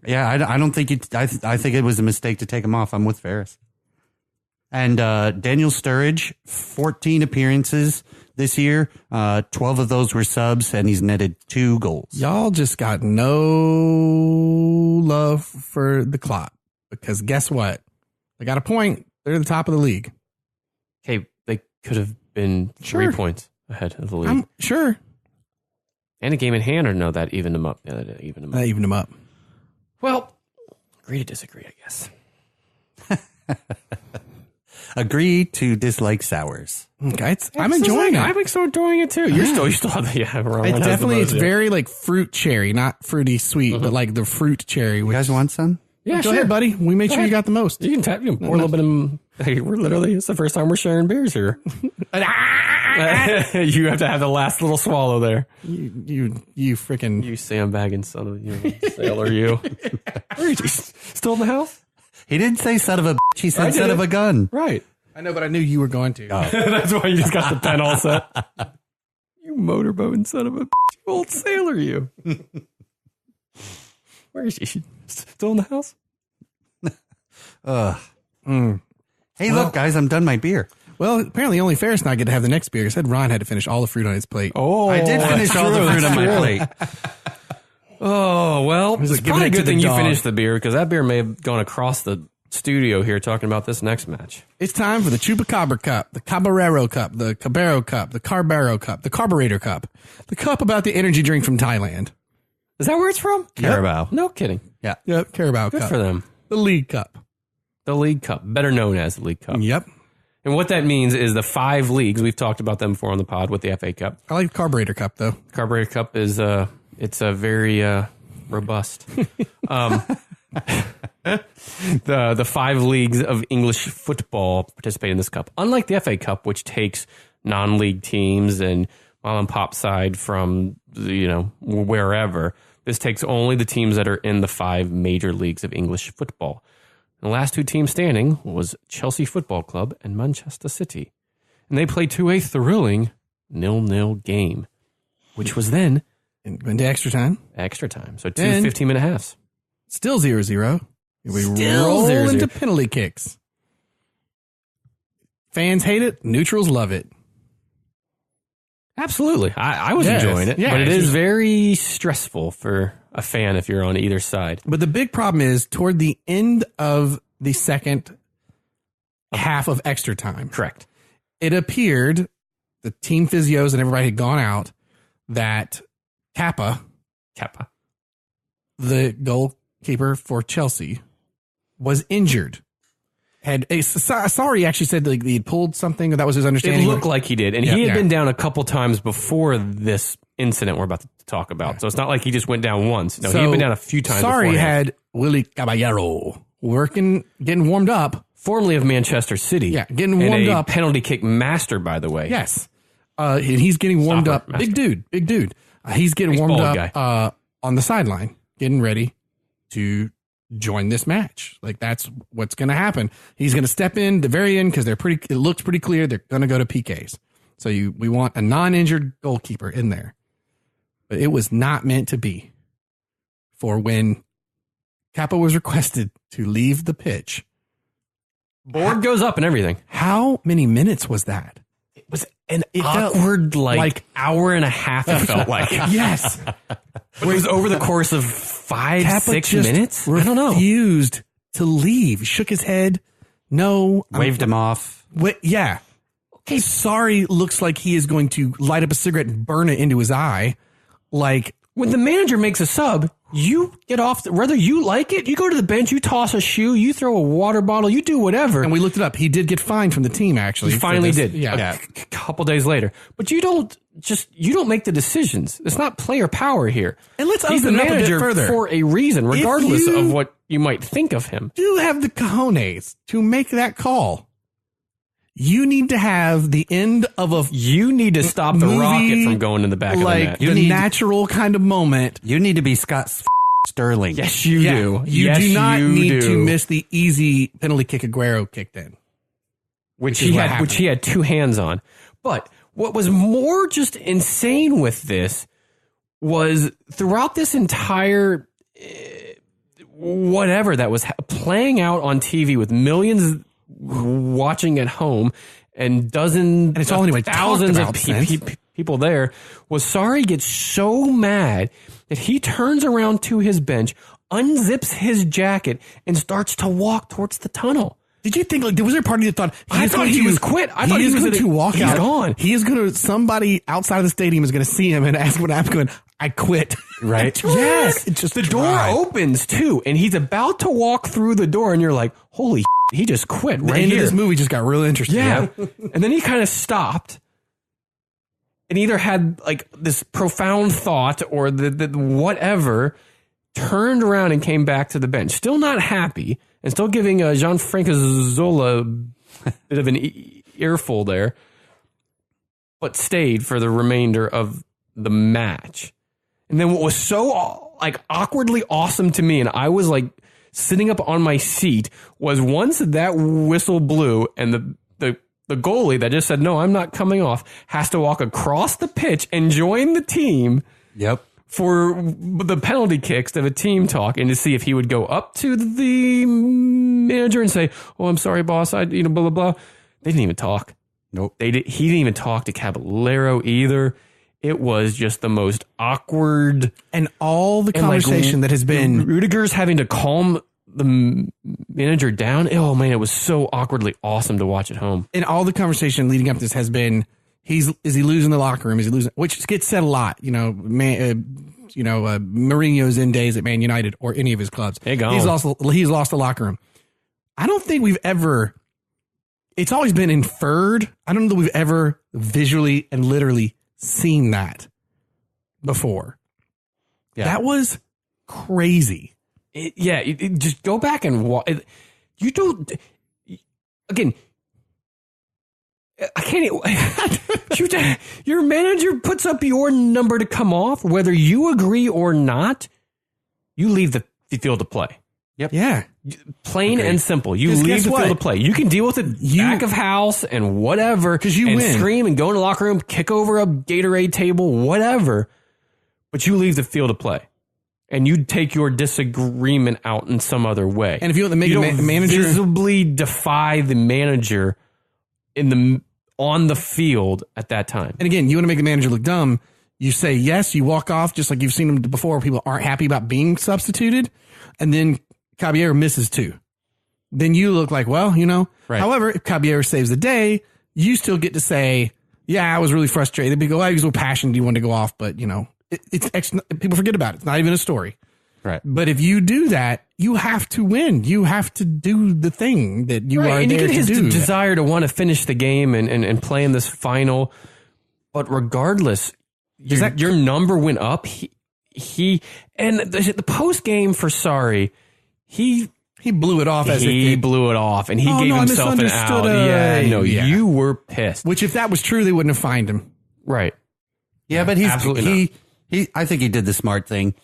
Yeah, I don't think I think it was a mistake to take him off. I'm with Ferris. And Daniel Sturridge, 14 appearances this year. 12 of those were subs, and he's netted 2 goals. Y'all just got no love for the Klopp because guess what? They got a point. They're at the top of the league. Okay, they could have been 3 points ahead of the league. I'm sure. And a game in hand, or no, that evened them up. Yeah, that evened them up. Well, agree to disagree, I guess. Agree to dislike sours. Okay, I'm enjoying it. I'm enjoying it too. You still have the It's definitely very like fruit cherry, not fruity sweet, but like the fruit cherry. You guys want some? Yeah, go ahead, buddy. We made sure you got the most. You can tap you pour a little bit of. Hey, it's the first time we're sharing beers here. You have to have the last little swallow there. You freaking. You sandbagging son of you sailor, you. Still in the house? He didn't say son of a bitch. He said son of a gun. Right. I know, but I knew you were going to. Oh. That's why you just got the pen all set. You motorboating son of a bitch. You old sailor, you. Where is she? Still in the house? Hey, look, guys, I'm done my beer. Well, apparently only Ferris and I get to have the next beer. He said Ron had to finish all the fruit on his plate. Oh, I did finish all the fruit on my plate. Oh, well, it's probably a good thing you finished the beer because that beer may have gone across the studio here talking about this next match. It's time for the Chupacabra Cup, the Cabarero Cup, the Cabero Cup, the Carbaro Cup, the Carburetor Cup, the cup about the energy drink from Thailand. Is that where it's from? Carabao. Yep. No kidding. Yeah. Yep, Carabao Good Cup. for them. The League Cup. The League Cup, better known as the League Cup. Yep. And what that means is the 5 leagues, we've talked about them before on the pod with the FA Cup. I like the Carburetor Cup, though. Carburetor Cup is it's a very robust. The 5 leagues of English football participate in this cup. Unlike the FA Cup, which takes non-league teams and mom and pop side from wherever, this takes only the teams that are in the 5 major leagues of English football. The last 2 teams standing was Chelsea Football Club and Manchester City. And they played to a thrilling 0-0 game, which was then went to extra time. So 2 15-minute halves. Still 0-0. We Still roll 0-0. into penalty kicks. Fans hate it. Neutrals love it. Absolutely. I was enjoying it, but it is very stressful for a fan if you're on either side. But the big problem is toward the end of the second half of extra time. Correct. It appeared the team physios and everybody had gone out that Kepa, the goalkeeper for Chelsea, was injured. Sarri actually said he had pulled something, or that was his understanding. It looked like he did, and he had been down a couple times before this incident we're about to talk about. So it's not like he just went down once. No, he had been down a few times. Sarri had Willy Caballero getting warmed up. Formerly of Manchester City. Yeah, getting warmed up. Penalty kick master, by the way. Yes. And he's getting warmed up. Big dude. He's getting warmed up on the sideline getting ready to join this match. Like, that's what's going to happen. He's going to step in the very end because it looks pretty clear they're going to go to PKs. So we want a non-injured goalkeeper in there. But it was not meant to be for when Kepa was requested to leave the pitch. Board goes up and everything. How many minutes was that? It was an awkward, like hour and a half, it felt like. Yes. It was over the course of 5-6 minutes? I don't know. Refused to leave. He shook his head. No. Waved him off. Yeah. Okay. Sarri looks like he is going to light up a cigarette and burn it into his eye. Like, when the manager makes a sub, you get off, whether you like it, you go to the bench, you toss a shoe, you throw a water bottle, you do whatever. And we looked it up. He did get fined from the team, actually. He finally did. Yeah. A couple days later. But you don't make the decisions. It's not player power here. And let's He's the open it up a bit manager further. for a reason, regardless of what you might think of him. You have the cojones to make that call. You need to have the end of a You need to stop the rocket from going in the back of the net. The natural kind of moment. You need to be Scott Sterling. Yes, you do. You do not need to miss the easy penalty kick Aguero kicked in. Which he had two hands on. But what was more just insane with this was throughout this entire whatever that was playing out on TV with millions watching at home and thousands of people there, was Sarri gets so mad that he turns around to his bench, unzips his jacket, and starts to walk towards the tunnel. Did you think, like, was there a party that thought he was quit? I thought he was going to walk out. Gone. He is going to, somebody outside of the stadium is going to see him and ask what happened. Going, I quit. Right? Yes. Just the door opens too, and he's about to walk through the door, and you're like, holy shit, he just quit right here. The end of this movie just got real interesting. Yeah. And then he kind of stopped and either had like this profound thought or the whatever, turned around and came back to the bench, still not happy, and still giving Gianfranco Zola a bit of an earful there, but stayed for the remainder of the match. And then what was so like awkwardly awesome to me, and I was like sitting up on my seat, was once that whistle blew and the goalie that just said, no, I'm not coming off, has to walk across the pitch and join the team. Yep. For the penalty kicks to have a team talk and to see if he would go up to the manager and say, oh, I'm sorry, boss. Blah, blah, blah. They didn't even talk. Nope. He didn't even talk to Caballero either. It was just the most awkward. And all the conversation that has been. Rudiger's having to calm the manager down. Oh, man, it was so awkwardly awesome to watch at home. And all the conversation leading up to this has been, is he losing the locker room? Is he losing? Which gets said a lot, Mourinho's in days at Man United or any of his clubs. He's lost the locker room. I don't think we've ever. It's always been inferred. I don't know that we've ever visually and literally seen that before. Yeah. That was crazy. Just go back and watch. You don't. Again. I can't. Your manager puts up your number to come off, whether you agree or not. You leave the field of play. Yep. Yeah. Plain and simple. You leave the field of play. You can deal with it back of house and whatever, because you win. Scream and go in the locker room, kick over a Gatorade table, whatever. But you leave the field of play, and you take your disagreement out in some other way. And if you want to make the manager visibly defy the manager on the field at that time. And again, you want to make the manager look dumb, you say yes, you walk off just like you've seen them before. People aren't happy about being substituted, and then Caballero misses too. Then you look like, well, Right. However, if Caballero saves the day, you still get to say, yeah, I was really frustrated. People go, he was so passionate, he wanted to go off, but people forget about it. It's not even a story. Right. But if you do that, you have to win. You have to do the thing that you are there to do. And you get his desire to want to finish the game and play in this final. But regardless, your number went up. He and the post game for Sarri, he blew it off. He blew it off, and he gave himself an out. You were pissed. Which, if that was true, they wouldn't have fined him. Right. Yeah, but I think he did the smart thing.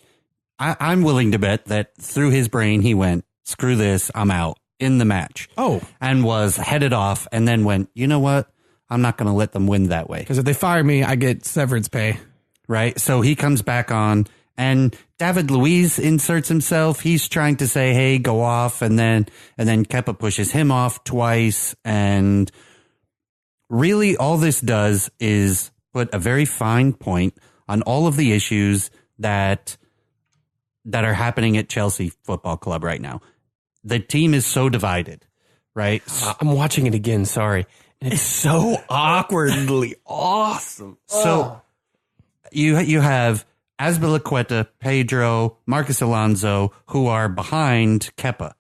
I'm willing to bet that through his brain, he went, screw this, I'm out in the match. Oh. And was headed off and then went, you know what? I'm not going to let them win that way. Because if they fire me, I get severance pay. Right. So he comes back on and David Luiz inserts himself. He's trying to say, hey, go off. And then Kepa pushes him off twice. And really all this does is put a very fine point on all of the issues that are happening at Chelsea Football Club right now. The team is so divided, right? I'm watching it again. Sorry. And it's so awkwardly awesome. So you have Azpilicueta, Pedro, Marcus Alonso, who are behind Kepa.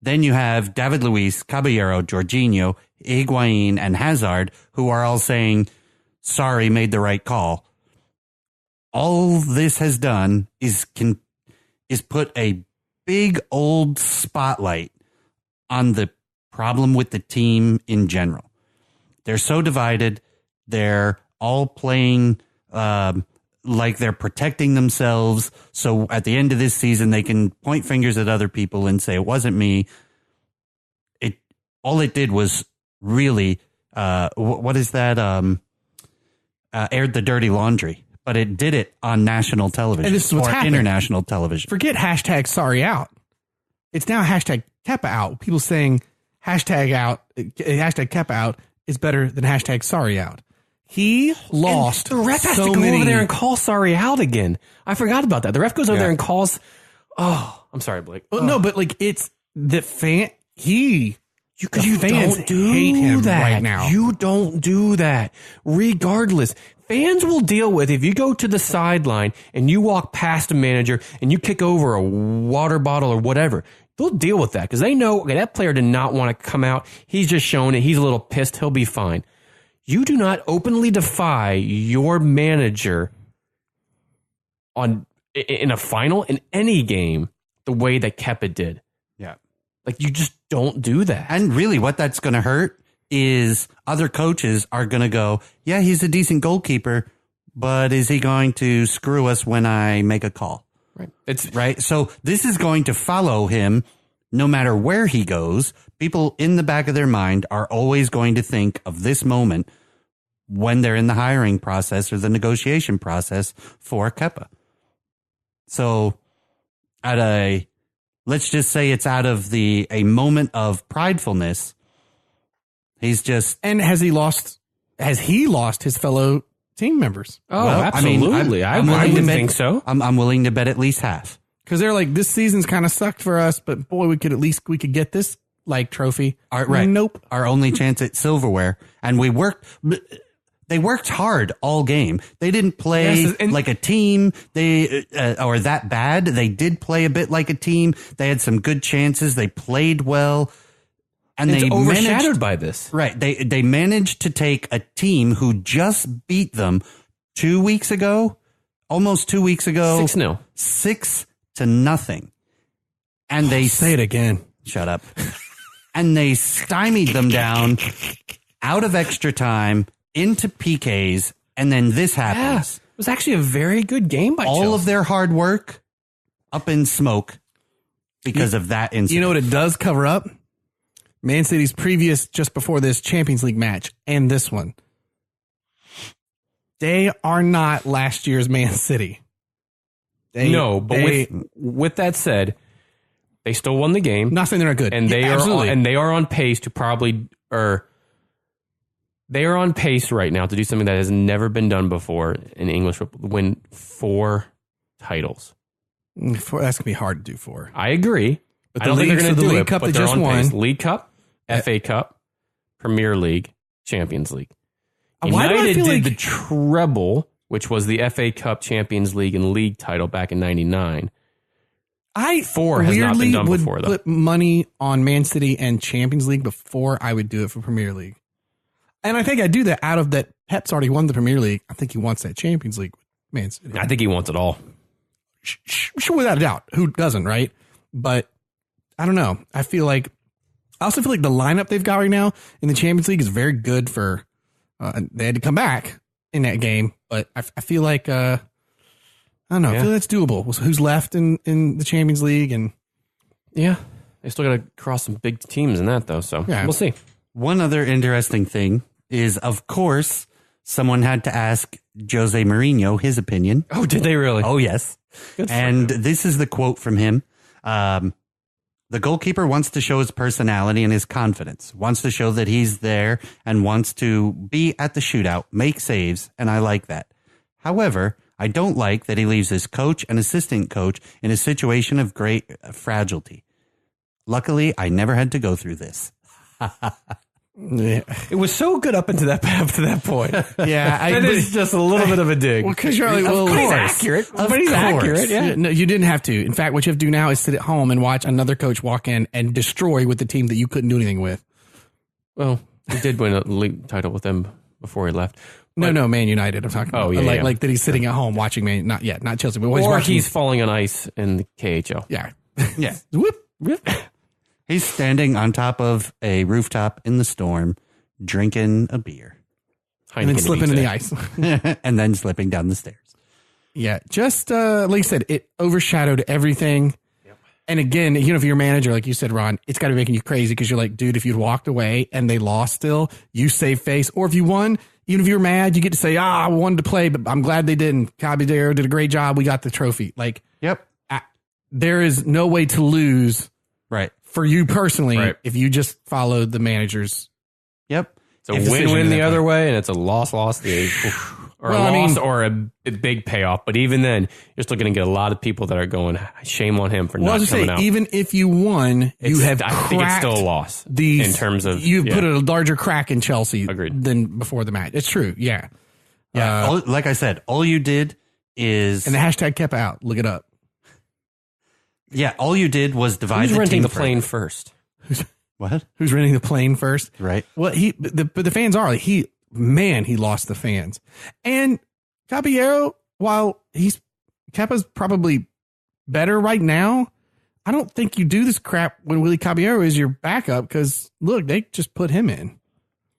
Then you have David Luiz, Caballero, Jorginho, Higuain, and Hazard, who are all saying, sorry, made the right call. All this has done is put a big old spotlight on the problem with the team in general. They're so divided. They're all playing like they're protecting themselves. So at the end of this season, they can point fingers at other people and say, it wasn't me. All it did was really, what is that? Aired the dirty laundry. But it did it on national television and this is what's happening. International television. Forget hashtag sorry out. It's now hashtag Kepa out. People saying hashtag Kepa out is better than hashtag sorry out. He lost. And the ref has to go over there and call sorry out again. I forgot about that. The ref goes over there and calls. Oh, I'm sorry, Blake. Well, no, but like it's the fan. You don't do hate him that right now. You don't do that. Regardless, fans will deal with if you go to the sideline and you walk past a manager and you kick over a water bottle or whatever. They'll deal with that because they know, okay, that player did not want to come out. He's just showing it. He's a little pissed. He'll be fine. You do not openly defy your manager in a final, in any game, the way that Kepa did. Yeah. Like, you just don't do that. And really what that's going to hurt is other coaches are going to go, yeah, he's a decent goalkeeper, but is he going to screw us when I make a call? Right. It's right. So this is going to follow him no matter where he goes. People in the back of their mind are always going to think of this moment when they're in the hiring process or the negotiation process for Kepa. So let's just say it's out of a moment of pridefulness. He's just. And has he lost his fellow team members? Oh, well, absolutely. I would think so. I'm willing to bet at least half. Because they're like, this season's kind of sucked for us, but boy, we could get this like trophy. Right. Nope. Our only chance at silverware. And they worked hard all game. They didn't play like a team. Or that bad. They did play a bit like a team. They had some good chances. They played well. And it's overshadowed by this. Right. They managed to take a team who just beat them 2 weeks ago, almost 2 weeks ago. 6-0. 6-0. And they say it again. Shut up. And they stymied them down out of extra time into PKs. And then this happens. Yeah, it was actually a very good game by Chelsea. All of their hard work up in smoke because of that incident. You know what it does cover up? Man City's previous, just before this Champions League match and this one. They are not last year's Man City. With that said, they still won the game. Not saying they're not good. And they are on pace to they are on pace right now to do something that has never been done before in English football, win 4 titles. That's going to be hard to do 4. I agree. But I don't think they're going to do it. Cup but they just won. League Cup, FA Cup, Premier League, Champions League. Why United do I feel did the treble, which was the FA Cup, Champions League, and League title back in '99. 4 has not been done before, though. I would put money on Man City and Champions League before I would do it for Premier League. And I think I do that out of that. Pep's already won the Premier League. I think he wants that Champions League with Man City. I think he wants it all. Sure, without a doubt. Who doesn't, right? But I don't know. I also feel like the lineup they've got right now in the Champions League is very good for. They had to come back in that game, but I feel like I don't know. I feel that's doable. Who's left in the Champions League? And yeah, they still got to cross some big teams in that, though. So we'll see. One other interesting thing is, of course, someone had to ask Jose Mourinho his opinion. Oh, did they really? Oh, yes. And this is the quote from him. The goalkeeper wants to show his personality and his confidence, wants to show that he's there and wants to be at the shootout, make saves, and I like that. However, I don't like that he leaves his coach and assistant coach in a situation of great fragility. Luckily, I never had to go through this. Yeah. It was so good up into that point. Yeah, it is just a little bit of a dig. Well, because you're like, well, he's accurate. But he's accurate. Yeah. No, you didn't have to. In fact, what you have to do now is sit at home and watch another coach walk in and destroy with the team that you couldn't do anything with. Well, he did win a league title with them before he left. But, no, Man United. I'm talking about. Like that he's sitting at home watching Man. Not yet, not Chelsea. But he's falling on ice in the KHL. Yeah. Yeah. Whoop. He's standing on top of a rooftop in the storm, drinking a beer. And then slipping in the ice. And then slipping down the stairs. Yeah, just like you said, it overshadowed everything. Yep. And again, if you're your manager, like you said, Ron, it's got to be making you crazy because you're like, dude, if you'd walked away and they lost still, you save face. Or if you won, even if you're mad, you get to say, I wanted to play, but I'm glad they didn't. Caballero did a great job. We got the trophy. Like, yep. There is no way to lose. Right. For you personally, if you just followed the manager's. Yep. It's a win-win the other way, and it's a loss-loss or a big payoff. But even then, you're still going to get a lot of people that are going, shame on him for not coming out. Even if you won, I think it's still a loss in terms of. You've put a larger crack in Chelsea Agreed. than before the match. It's true. Yeah. Yeah. Like I said, all you did is. And the hashtag Kepa out. Look it up. Yeah, all you did was divide Who's the renting team the plane first? What? Who's renting the plane first? Right. Well, the fans are like, he lost the fans. And Caballero, while Kepa's probably better right now, I don't think you do this crap when Willie Caballero is your backup because look, they just put him in.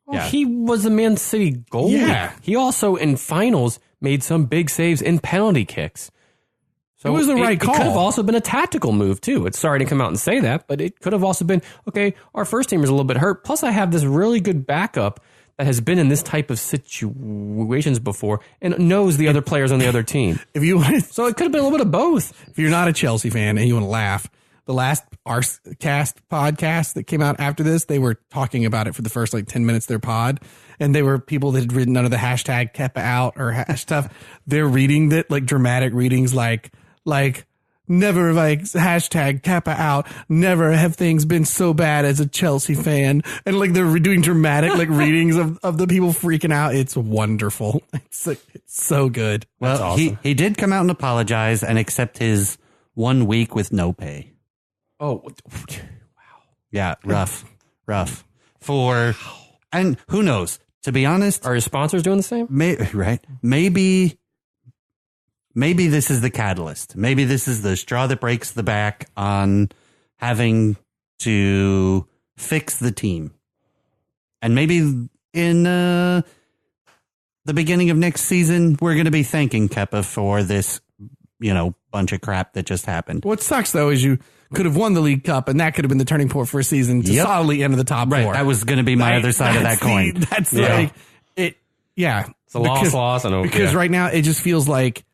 Well, he was a Man City goalie. Yeah. He also in finals made some big saves in penalty kicks. So it was the right call. It could have also been a tactical move, too. It's sorry to come out and say that, but it could have also been, okay, our first team is a little bit hurt. Plus, I have this really good backup that has been in this type of situations before and knows the other players on the other team. So it could have been a little bit of both. If you're not a Chelsea fan and you want to laugh, the last Arscast podcast that came out after this, they were talking about it for the first 10 minutes of their pod. And they were people that had written under the hashtag Kepa out or stuff. They're reading that dramatic readings like never hashtag Kepa out. Never have things been so bad as a Chelsea fan. And they're doing dramatic readings of the people freaking out. It's wonderful. It's so good. Well, awesome. he did come out and apologize and accept his 1 week with no pay. Oh, wow. Yeah, rough. And who knows? To be honest, are his sponsors doing the same? Right. Maybe this is the catalyst. Maybe this is the straw that breaks the back on having to fix the team. And maybe in the beginning of next season, we're going to be thanking Kepa for this, bunch of crap that just happened. What sucks, though, is you could have won the League Cup, and that could have been the turning point for a season to solidly enter the top four. That was going to be my other side of that coin. It's a loss. Because right now, it just feels like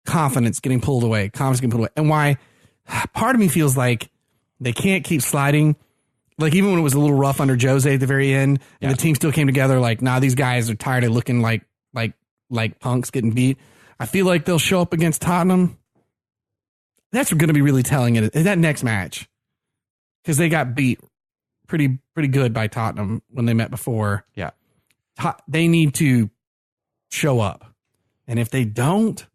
confidence getting pulled away. And why part of me feels like they can't keep sliding. Even when it was a little rough under Jose at the very end, and the team still came together, these guys are tired of looking like punks getting beat. I feel like they'll show up against Tottenham. That's going to be really telling in that next match, because they got beat pretty good by Tottenham when they met before. Yeah, they need to show up, and if they don't,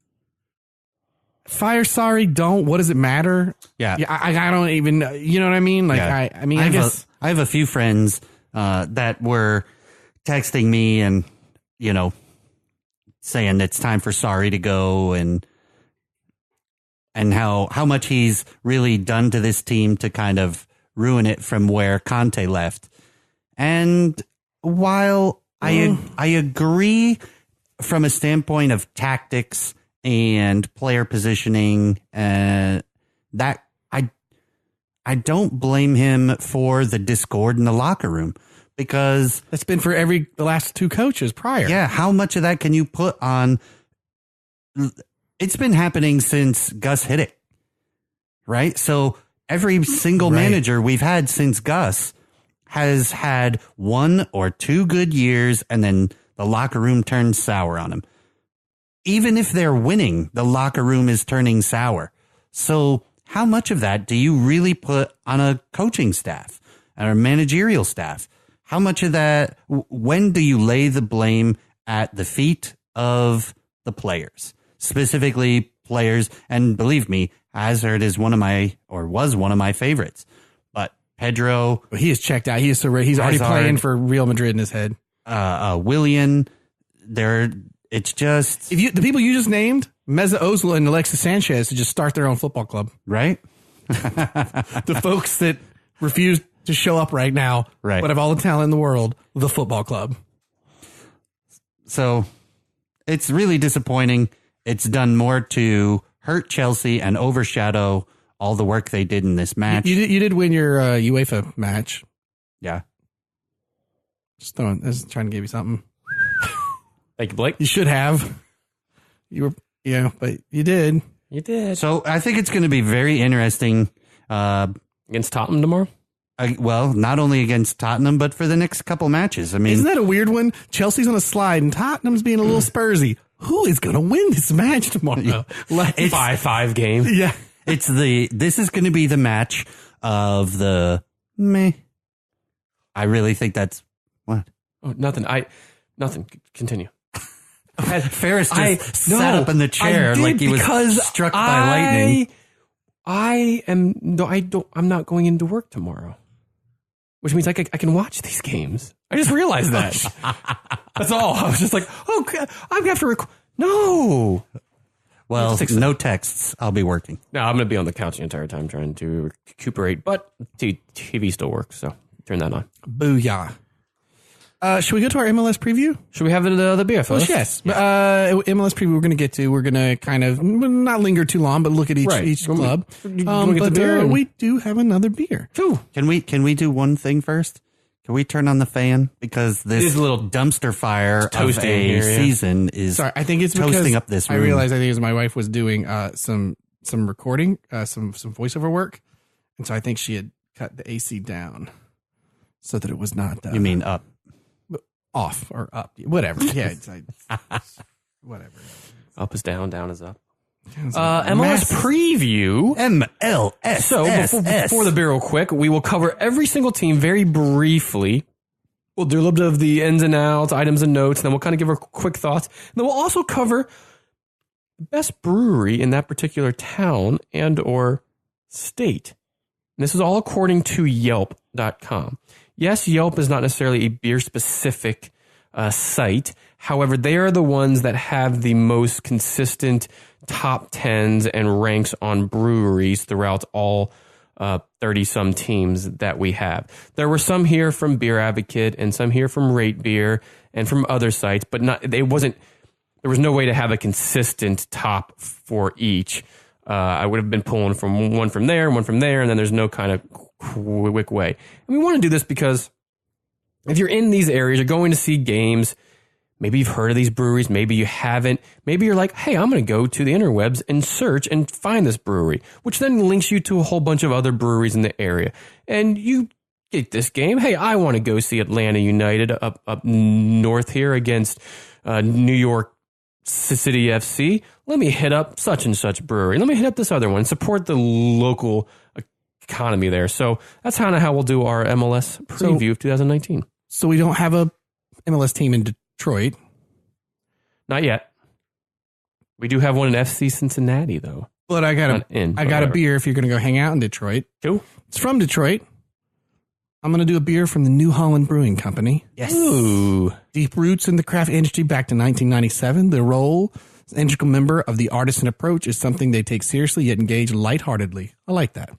fire Sarri. Don't. What does it matter? Yeah, I don't even. You know what I mean? I guess I have a few friends that were texting me and saying it's time for Sarri to go and how much he's really done to this team to kind of ruin it from where Conte left. And while I agree from a standpoint of tactics and player positioning. That I don't blame him for the discord in the locker room, because that's been for the last two coaches prior. Yeah, how much of that can you put on? It's been happening since Gus hit it, right? So every single manager we've had since Gus has had 1 or 2 good years, and then the locker room turns sour on him. Even if they're winning, the locker room is turning sour. So how much of that do you really put on a coaching staff or a managerial staff? How much of that, when do you lay the blame at the feet of the players, specifically players? And believe me, Hazard is was one of my favorites, but Pedro, he is checked out. He's already playing for Real Madrid in his head. Willian, it's just, the people you just named, Mesut Ozil and Alexis Sanchez, to just start their own football club, right? The folks that refuse to show up right now, but have all the talent in the world, the football club. So it's really disappointing. It's done more to hurt Chelsea and overshadow all the work they did in this match. You did win your UEFA match. Yeah. Just trying to give you something. Thank you, Blake. You should have. You were, but you did. You did. So I think it's going to be very interesting. Against Tottenham tomorrow? Well, not only against Tottenham, but for the next couple matches. I mean, isn't that a weird one? Chelsea's on a slide and Tottenham's being a little Spursy. Who is going to win this match tomorrow? It's 5-5 game. Yeah. This is going to be the match of the meh. I really think that's what? Oh, nothing. Nothing. Continue. Ferris just sat up in the chair like he was struck by lightning. I'm not going into work tomorrow, which means I can watch these games. I just realized that. That's all. I was just like, oh, I'm going to have to record. No. Well, no texts. I'll be working. No, I'm going to be on the couch the entire time trying to recuperate, but TV still works, so turn that on. Booyah. Should we go to our MLS preview? Should we have the beer first? Yes. MLS preview we're going to get to. We're going to kind of not linger too long, but look at each club. We do have another beer. Ooh. Can we do one thing first? Can we turn on the fan? Because this little dumpster fire of a season is I think it's toasting up this room. I realized it was my wife was doing some recording, some voiceover work. And so I think she had cut the AC down so that it was not. You mean up? Off or up, whatever. Yeah, whatever. Up is down, down is up. MLS preview. MLS. So before the beer real quick, we will cover every single team very briefly. We'll do a little bit of the ins and outs, items and notes, and then we'll kind of give our quick thoughts. And then we'll also cover the best brewery in that particular town and or state. And this is all according to Yelp.com. Yes, Yelp is not necessarily a beer-specific site. However, they are the ones that have the most consistent top 10s and ranks on breweries throughout all 30-some teams that we have. There were some here from Beer Advocate and some here from Rate Beer and from other sites, but there was no way to have a consistent top for each. I would have been pulling from one from there, and then there's no kind of quick way. And we want to do this because if you're in these areas, you're going to see games, maybe you've heard of these breweries, maybe you haven't, maybe you're like, hey, I'm going to go to the interwebs and search and find this brewery, which then links you to a whole bunch of other breweries in the area. And you get this game, hey, I want to go see Atlanta United up north here against New York City FC. Let me hit up such and such brewery. Let me hit up this other one. Support the local economy there. So that's kind of how we'll do our MLS preview of 2019. So we don't have a MLS team in Detroit. Not yet. We do have one in FC Cincinnati, though. But I got a beer if you're going to go hang out in Detroit. Cool. It's from Detroit. I'm going to do a beer from the New Holland Brewing Company. Yes. Ooh. Deep roots in the craft industry back to 1997. The role as an integral member of the artisan approach is something they take seriously yet engage lightheartedly. I like that.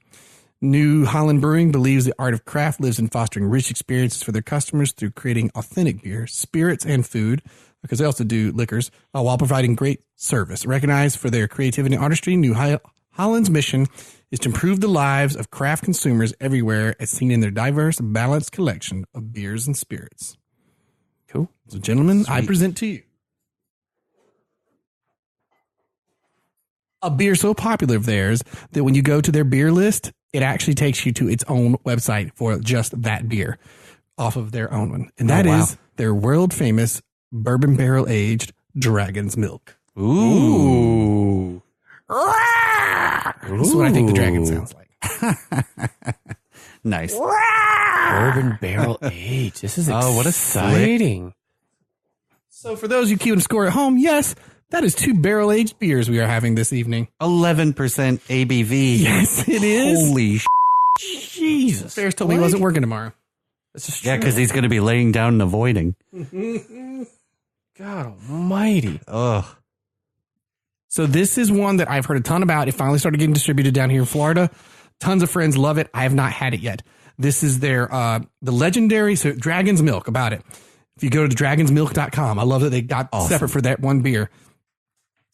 New Holland Brewing believes the art of craft lives in fostering rich experiences for their customers through creating authentic beer, spirits, and food. because they also do liquors, while providing great service. Recognized for their creativity and artistry, New Holland's mission is to improve the lives of craft consumers everywhere, as seen in their diverse, balanced collection of beers and spirits. Cool. So, gentlemen, I present to you a beer so popular of theirs that when you go to their beer list, it actually takes you to its own website for just that beer off of their own one. And that is their world famous bourbon barrel aged Dragon's Milk. Ooh. This is what I think the dragon sounds like. Nice. Bourbon barrel aged. This is exciting. What exciting. So for those of you keeping score at home, yes, that is 2 barrel-aged beers we are having this evening. 11% ABV. Yes, it is. Holy Jesus. Ferris told me he wasn't working tomorrow. That's just yeah, because he's going to be laying down and avoiding. God almighty. Ugh. So this is one that I've heard a ton about. It finally started getting distributed down here in Florida. Tons of friends love it. I have not had it yet. This is their the legendary Dragon's Milk about it. If you go to dragonsmilk.com, I love that they got separate for that one beer.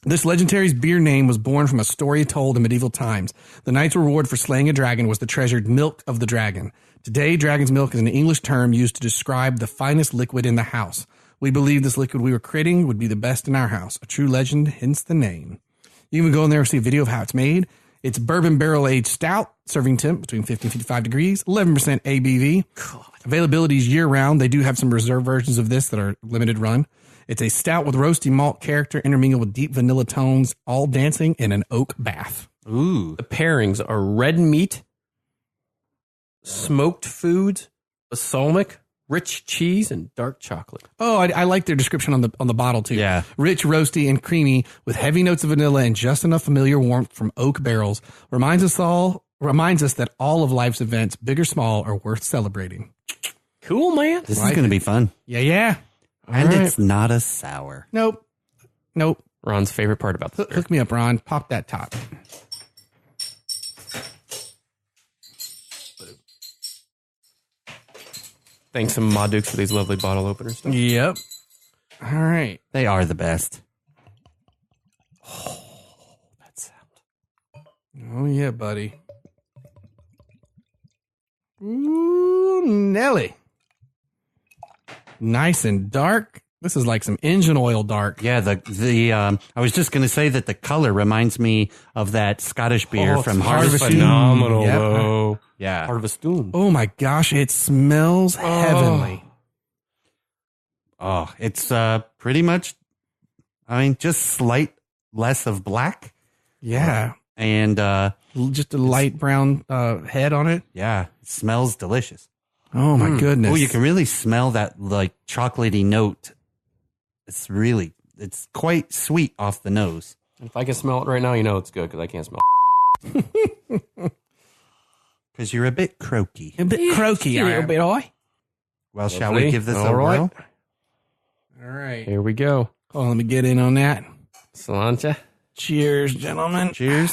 This legendary's beer name was born from a story told in medieval times. The knight's reward for slaying a dragon was the treasured milk of the dragon. Today, dragon's milk is an English term used to describe the finest liquid in the house. We believe this liquid we were creating would be the best in our house. A true legend, hence the name. You can go in there and see a video of how it's made. It's bourbon barrel aged stout, serving temp between 50 and 55 degrees, 11% ABV. God. Availability is year round. They do have some reserve versions of this that are limited run. It's a stout with roasty malt character intermingled with deep vanilla tones, all dancing in an oak bath. Ooh. The pairings are red meat, smoked foods, balsamic, rich cheese, and dark chocolate. Oh, I like their description on the bottle too. Yeah. Rich, roasty, and creamy with heavy notes of vanilla and just enough familiar warmth from oak barrels. Reminds us that all of life's events, big or small, are worth celebrating. Cool, man. This is going to be fun. Yeah. And it's not a sour. Nope. Ron's favorite part about this. Hook me up, Ron. Pop that top. Thanks to Ma Dukes for these lovely bottle openers. Yep. All right. They are the best. Oh, that sound. Oh, yeah, buddy. Ooh, Nelly. Nice and dark. This is like some engine oil dark. Yeah, I was just going to say that the color reminds me of that Scottish beer from Harvest. Phenomenal, Yep. though. Yeah. Harvestoon. Oh my gosh, it smells heavenly. Oh, it's pretty much, just slight less of black. Yeah. And just a light brown head on it. yeah, it smells delicious. Oh my goodness. Oh, you can really smell that like chocolatey note. It's quite sweet off the nose. If I can smell it right now, you know it's good because I can't smell it. Because you're a bit croaky. A bit croaky. A little bit high. Well, shall we give this a whirl? All right. Here we go. Oh, let me get in on that. Cilantro. Cheers, gentlemen. Cheers.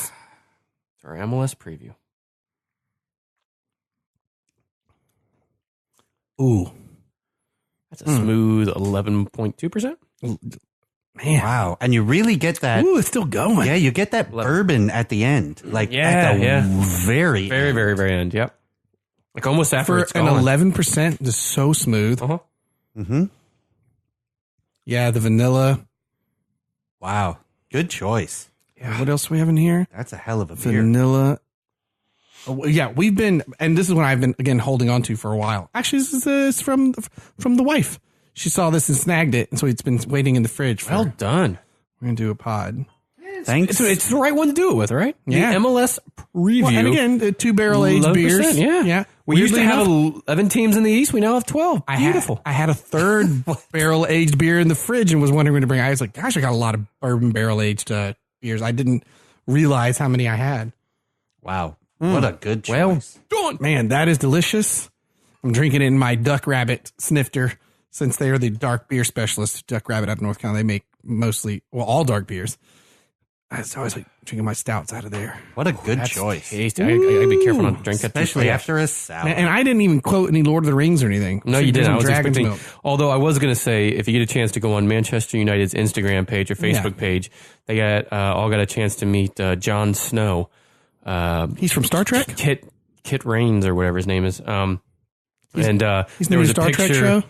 It's our MLS preview. Ooh. That's a smooth 11.2%. Man. Wow. And you really get that. Ooh, it's still going. Yeah, you get that bourbon at the end. Like at the very Very, end. very, very end. Yep. Like almost after For it's an gone. 11%, just so smooth. Uh-huh. Mm-hmm. Yeah, the vanilla. Wow. Good choice. Yeah. What else do we have in here? That's a hell of a beer. Vanilla. Oh, yeah, we've been, and this is what I've been, again, holding on to for a while. Actually, this is from the wife. She saw this and snagged it, and so it's been waiting in the fridge. Well done. We're going to do a pod. Thanks. It's the right one to do it with, right? Yeah. The MLS preview. Well, and again, the 2 barrel-aged 11%, beers. Yeah. We used to have 11 teams in the East. We now have 12. Beautiful. I had a third barrel-aged beer in the fridge and was wondering when to bring. I was like, gosh, I got a lot of bourbon barrel-aged beers. I didn't realize how many I had. Wow. What a good choice. Man, that is delicious. I'm drinking it in my Duck Rabbit snifter since they are the dark beer specialists. Duck Rabbit out of North Carolina, they make mostly, all dark beers. I was always like drinking my stouts out of there. What a good choice. Tasty. I gotta be careful not to drink that. Especially after a salad. And I didn't even quote any Lord of the Rings or anything. No, you didn't. I was expecting. Although I was going to say, if you get a chance to go on Manchester United's Instagram page or Facebook page, they all got a chance to meet Jon Snow. He's from Star Trek? Kit Raines or whatever his name is. He's in the Star Trek show?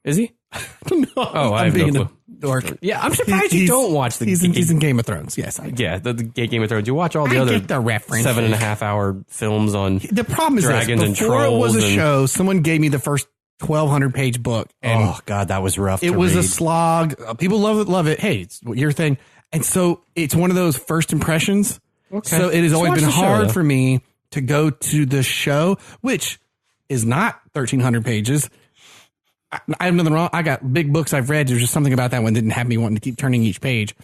Is he? No, oh, I have no clue. Dork. Yeah, I'm surprised you don't watch the. He's in Game of Thrones. Yes, the Game of Thrones. You watch all the other 7.5 hour films on. The problem is dragons this. Before and trolls. It was a show. Someone gave me the first 1,200 page book. And oh God, that was rough. It was a slog. People love it. Hey, it's your thing. And so it's one of those first impressions. Okay. So it has always been hard for me to go to the show, which is not 1,300 pages. I have nothing wrong. I got big books I've read. There's just something about that one that didn't have me wanting to keep turning each page.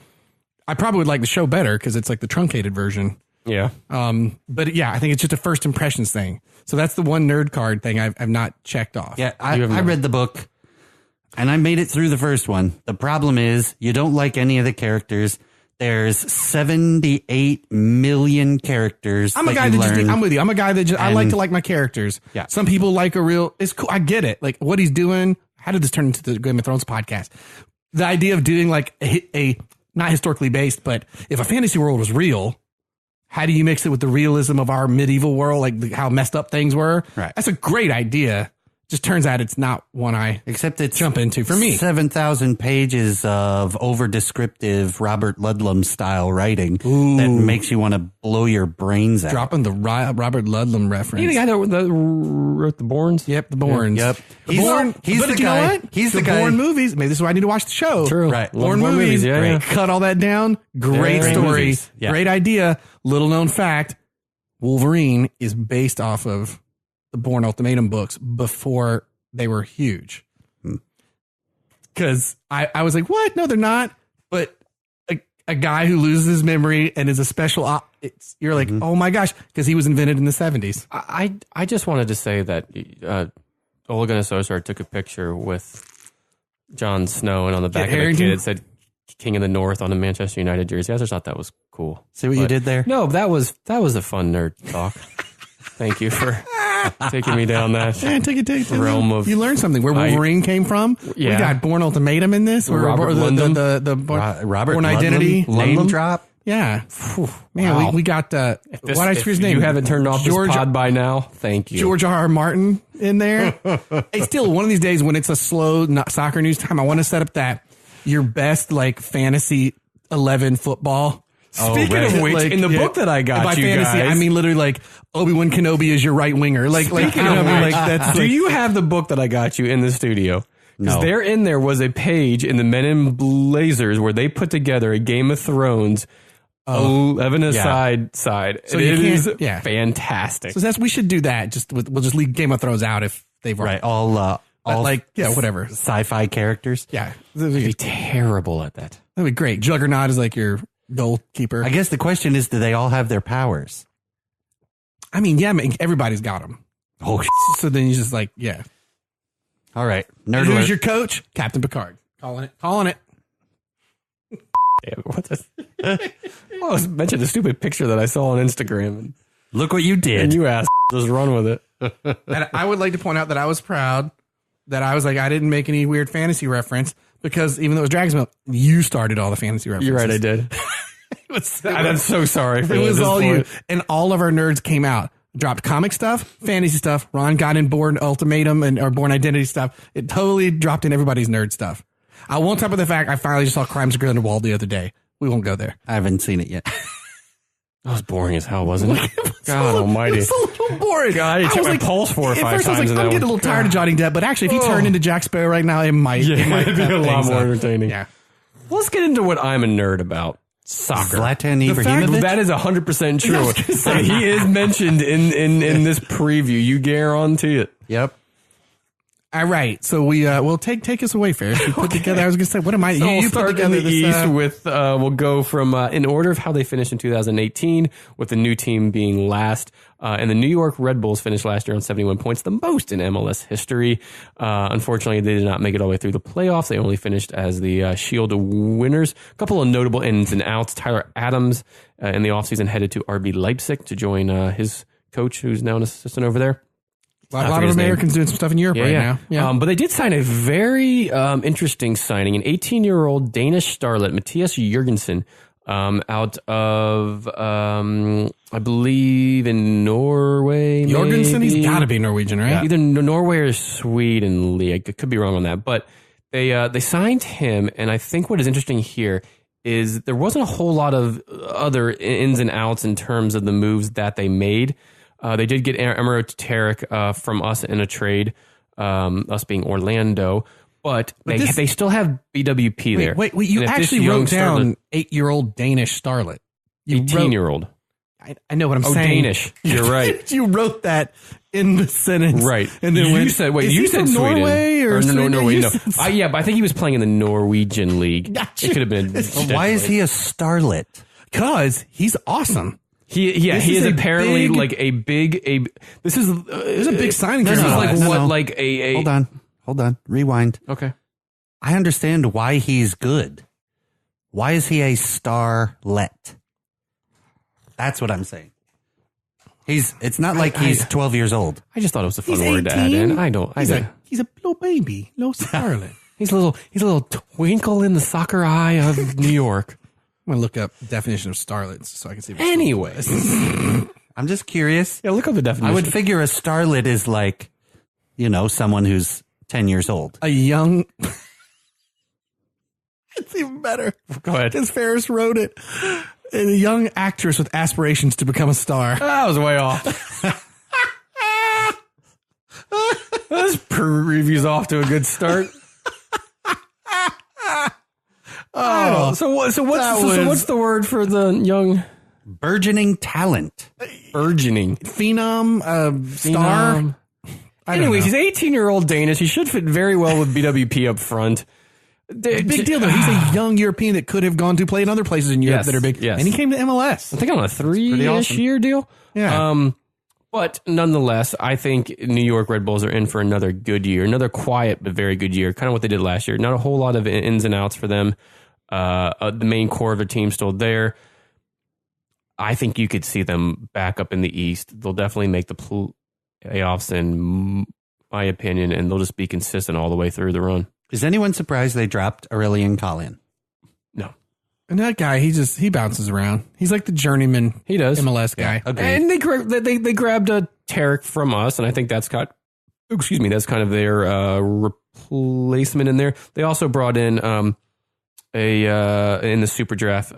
I probably would like the show better because it's like the truncated version. Yeah. But yeah, I think it's just a first impressions thing. So that's the one nerd card thing I've not checked off. Yeah, I read the book and I made it through the first one. The problem is you don't like any of the characters. There's 78 million characters. I'm a guy I'm with you. I'm a guy that I like to like my characters. Yeah. Some people like it's cool. I get it. Like what he's doing. How did this turn into the Game of Thrones podcast? The idea of doing like a not historically based, but if a fantasy world was real, how do you mix it with the realism of our medieval world? Like how messed up things were. Right. That's a great idea. Just turns out it's not one except it's jump into for me. 7,000 pages of over descriptive Robert Ludlum style writing that makes you want to blow your brains out. Dropping the Robert Ludlum reference. You the guy that wrote the Bournes? Yep, the Bournes. Yep. He's the guy. He's the guy. Bourne movies. Maybe this is why I need to watch the show. True. Right. Bourne movies. Yeah, yeah. Cut all that down. Great story. Yeah. Great idea. Little known fact. Wolverine is based off of the Bourne Ultimatum books before they were huge. Because I was like, what? No, they're not. But a guy who loses his memory and is a special you're like, oh my gosh, because he was invented in the 70s. I just wanted to say that Ole Gunnar Solskjaer took a picture with Jon Snow, and on the back of the kid it said King of the North on the Manchester United jersey. I just thought that was cool. See what you did there? No, that was a fun nerd talk. Thank you for taking me down that realm of... You learned something. Where Wolverine came from. Yeah. We got Bourne Ultimatum in this. Robert Bourne Identity. Name drop. Yeah. Whew. Man, wow. We got... what I his name? You haven't turned off this pod by now. Thank you. George R.R. Martin in there. Hey, still, one of these days when it's a slow soccer news time, I want to set up that your best fantasy 11 football... Speaking of which, in the book that I got by you fantasy, guys, I mean literally like Obi-Wan Kenobi is your right winger. Do you have the book that I got you in the studio? Because there was a page in the Men in Blazers where they put together a Game of Thrones 11 side. So it is fantastic. So we should do that. We'll just leave Game of Thrones out if they've all whatever sci-fi characters. Yeah, they'd be terrible at that. That'd be great. Juggernaut is like your goalkeeper. I guess the question is, do they all have their powers? I mean, everybody's got them. Oh, so then you just all right. Nerd who's your coach? Captain Picard. Calling it. Damn, what the? I was mentioning the stupid picture that I saw on Instagram. And look what you did. And you asked, just run with it. And I would like to point out that I was proud that I was I didn't make any weird fantasy reference. Because even though it was Dragon's Milk, you started all the fantasy references. You're right, I did. I'm so sorry for that. It was all you. And all of our nerds came out. Dropped comic stuff, fantasy stuff. Ron got in Bourne Ultimatum or Bourne Identity stuff. It totally dropped in everybody's nerd stuff. I won't talk about the fact I finally just saw Crimes of Grindelwald the other day. We won't go there. I haven't seen it yet. That was boring as hell, wasn't it? God almighty. It was a little boring. God, I checked my pulse 4 or 5 times. I'm getting a little tired of Johnny Depp, but actually, if he turned into Jack Sparrow right now, it might be a lot more entertaining. Yeah. Let's get into what I'm a nerd about. Soccer. Zlatan Ibrahimovic? That is 100% true. He is mentioned in this preview. You guarantee it. Yep. All right, so we'll take us away, Ferris. We put together. I was going to say, what am I? So you start put together in the East with. We'll go from in order of how they finished in 2018, with the new team being last. And the New York Red Bulls finished last year on 71 points, the most in MLS history. Unfortunately, they did not make it all the way through the playoffs. They only finished as the Shield winners. A couple of notable ins and outs. Tyler Adams in the offseason headed to RB Leipzig to join his coach, who's now an assistant over there. A lot of Americans doing some stuff in Europe now. Yeah. But they did sign a very interesting signing, an 18-year-old Danish starlet, Mathias Jørgensen, out of, I believe, in Norway. Jørgensen, maybe. He's got to be Norwegian, right? Yeah, either Norway or Sweden. I could be wrong on that. But they signed him, and I think what is interesting here is there wasn't a whole lot of other ins and outs in terms of the moves that they made. They did get Emiro Tarek from us in a trade, us being Orlando, but they still have BWP there. Wait, you actually wrote down 8-year-old Danish starlet. 18-year-old. I know what I'm saying. Danish. You're right. You wrote that in the sentence. Right. And then you said Sweden. Norway or Norway, no. Yeah, but I think he was playing in the Norwegian league. Gotcha. It could have been. Why is he a starlet? Because he's awesome. He is apparently like a big. This is a big signing. This is like a. Hold on. Rewind. Okay. I understand why he's good. Why is he a starlet? That's what I'm saying. It's not like he's 12 years old. I just thought it was a fun word to add in. He's a little baby, little starlet. He's a little twinkle in the soccer eye of New York. I'm going to look up definition of starlets so I can see. Anyways. I'm just curious. Yeah, look up the definition. I would figure a starlet is like, someone who's 10 years old. A young... It's even better. Go ahead. Because Ferris wrote it. A young actress with aspirations to become a star. That was way off. This preview's off to a good start. So what's the word for the young burgeoning talent? Burgeoning phenom, star. Anyways, he's 18-year-old Danish. He should fit very well with BWP up front. Big deal though. He's a young European that could have gone to play in other places in Europe that are big. Yes. And he came to MLS. I think on a 3-ish year deal. Yeah. But nonetheless, I think New York Red Bulls are in for another good year, another quiet but very good year, kind of what they did last year. Not a whole lot of ins and outs for them. The main core of their team still there. I think you could see them back up in the East. They'll definitely make the playoffs, in my opinion, and they'll just be consistent all the way through the run. Is anyone surprised they dropped Aurélien Collin? No. And that guy, he bounces around. He's like the journeyman. He does. MLS guy. Yeah, and they grabbed a Tarek from us, and I think that's kind of their replacement in there. They also brought in in the super draft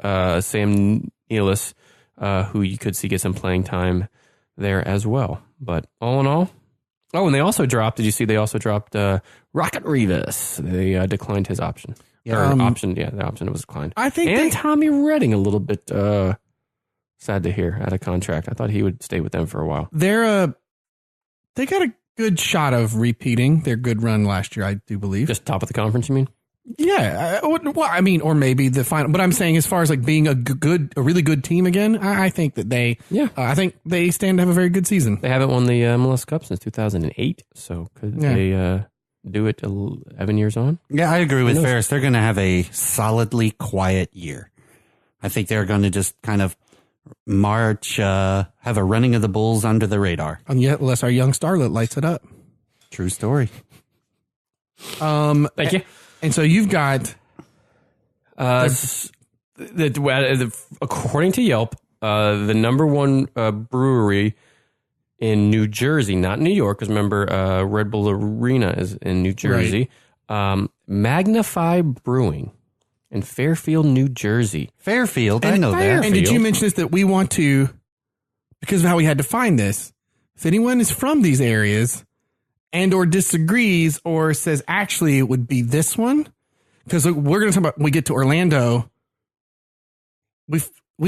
Sam Nealis, who you could see get some playing time there as well. But all in all, and they also dropped. Did you see they also dropped Rocket Rivas? They declined his option. Yeah, the option was declined. I think Tommy Redding a little bit sad to hear out of contract. I thought he would stay with them for a while. They got a good shot of repeating their good run last year, I do believe. Just top of the conference, you mean? Yeah, or maybe the final. But I'm saying, as far as like being a really good team again, I think that I think they stand to have a very good season. They haven't won the MLS Cup since 2008, so could they do it 11 years on? Yeah, I agree with Ferris. They're going to have a solidly quiet year. I think they're going to just kind of march, have a running of the bulls under the radar. And yet, unless our young starlet lights it up. True story. Thank you. And so you've got, according to Yelp, the number one brewery in New Jersey, not New York, because remember, Red Bull Arena is in New Jersey. Right. Magnify Brewing in Fairfield, New Jersey. Fairfield, I know that. And did you mention this, that we want to, because of how we had to find this, if anyone is from these areas and or disagrees or says actually it would be this one, because we're going to talk about when we get to Orlando, we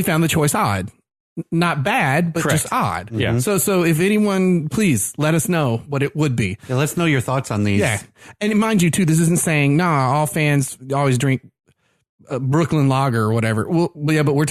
found the choice odd. not bad, but Correct. just odd. Yeah. So if anyone, please let us know what it would be. Yeah, let's know your thoughts on these. Yeah. And mind you, too, this isn't saying, all fans always drink Brooklyn Lager or whatever. Well, yeah, but we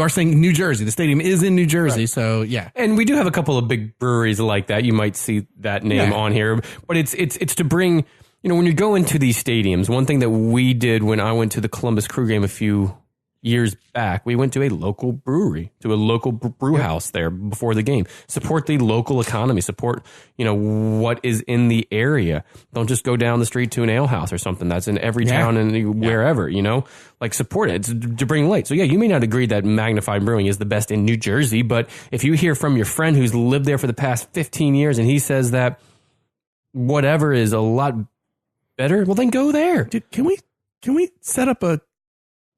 are saying New Jersey. The stadium is in New Jersey. Right. So, yeah. And we do have a couple of big breweries like that. You might see that name on here. But it's to bring, when you go into these stadiums, one thing that we did when I went to the Columbus Crew game a few years back, we went to a local brewery, to a local brew house there before the game. Support the local economy. Support, what is in the area. Don't just go down the street to an ale house or something that's in every town and wherever, support it. It's to bring light. So you may not agree that Magnified Brewing is the best in New Jersey, but if you hear from your friend who's lived there for the past 15 years and he says that whatever is a lot better, well then go there. Dude, can we set up a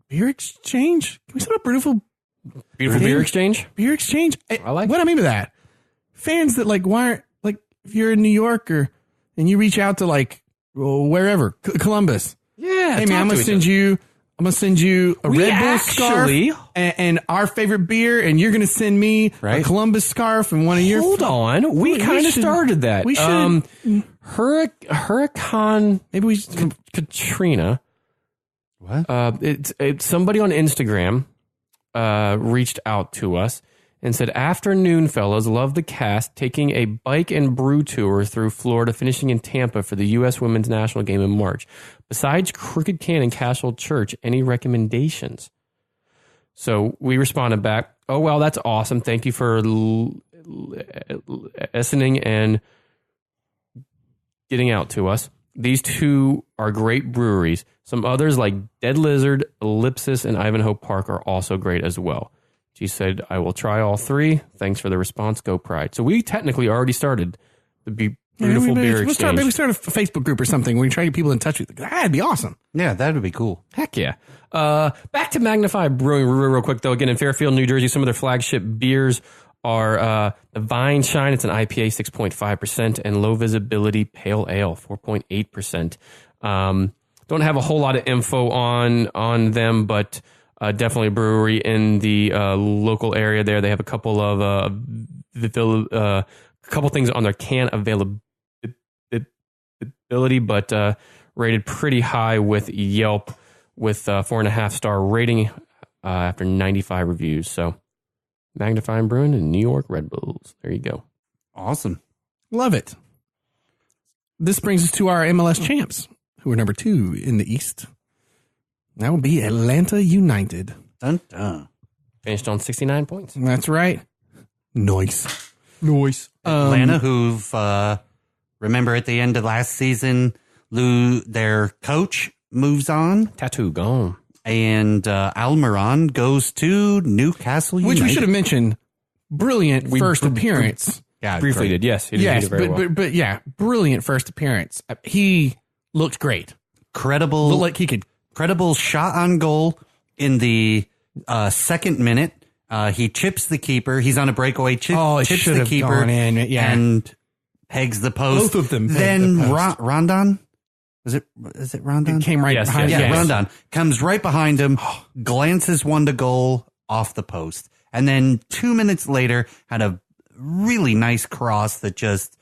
beer exchange? Can we set up Beautiful Beer Exchange? Beer exchange? I like what I mean by that. Fans that why aren't, if you're in New York and you reach out to wherever, Columbus. Yeah. Hey man, I'm gonna send you a Red Bull scarf and our favorite beer, and you're gonna send me a Columbus scarf and one of your. Hold on, we kind of started that. We should. Hurricane. Maybe we should. Katrina. What? It's somebody on Instagram reached out to us and said, "Afternoon, fellas, love the cast. Taking a bike and brew tour through Florida, finishing in Tampa for the U.S. Women's National Game in March. Besides Crooked Can and Castle Church, any recommendations?" So we responded back, "Oh, well, that's awesome. Thank you for listening and getting out to us. These two are great breweries. Some others like Dead Lizard, Ellipsis, and Ivanhoe Park are also great as well." She said, "I will try all three. Thanks for the response. Go Pride." So we technically already started the Beautiful Beer Exchange. Maybe start a Facebook group or something where we try to get people in touch with you. That'd be awesome. Yeah, that would be cool. Heck yeah. Back to Magnified Brewing real quick, though. Again, in Fairfield, New Jersey, some of their flagship beers are the Vine Shine. It's an IPA, 6.5%, and Low Visibility Pale Ale, 4.8%. Don't have a whole lot of info on them, but definitely a brewery in the local area there. They have a couple of couple things on their can availability, but rated pretty high with Yelp with 4.5-star rating after 95 reviews. So Magnifying Brewing and New York Red Bulls. There you go. Awesome. Love it. This brings us to our MLS champs, who are number 2 in the East. That would be Atlanta United. Dun, dun. Finished on 69 points. That's right. Nice. Atlanta, who've, remember at the end of last season, their coach moves on. Tattoo gone. And Almiron goes to Newcastle United. Which we should have mentioned. Brilliant first appearance. Yeah, briefly did. Yes. But yeah, brilliant first appearance. He looked great. Credible. Looked like he could. Credible shot on goal in the second minute. He chips the keeper. He's on a breakaway. Chips the keeper and pegs the post. Both of them. Then Rondon. Is it Rondon? It came right behind him. Yeah, Rondon comes right behind him, glances one to goal off the post. And then 2 minutes later had a really nice cross that just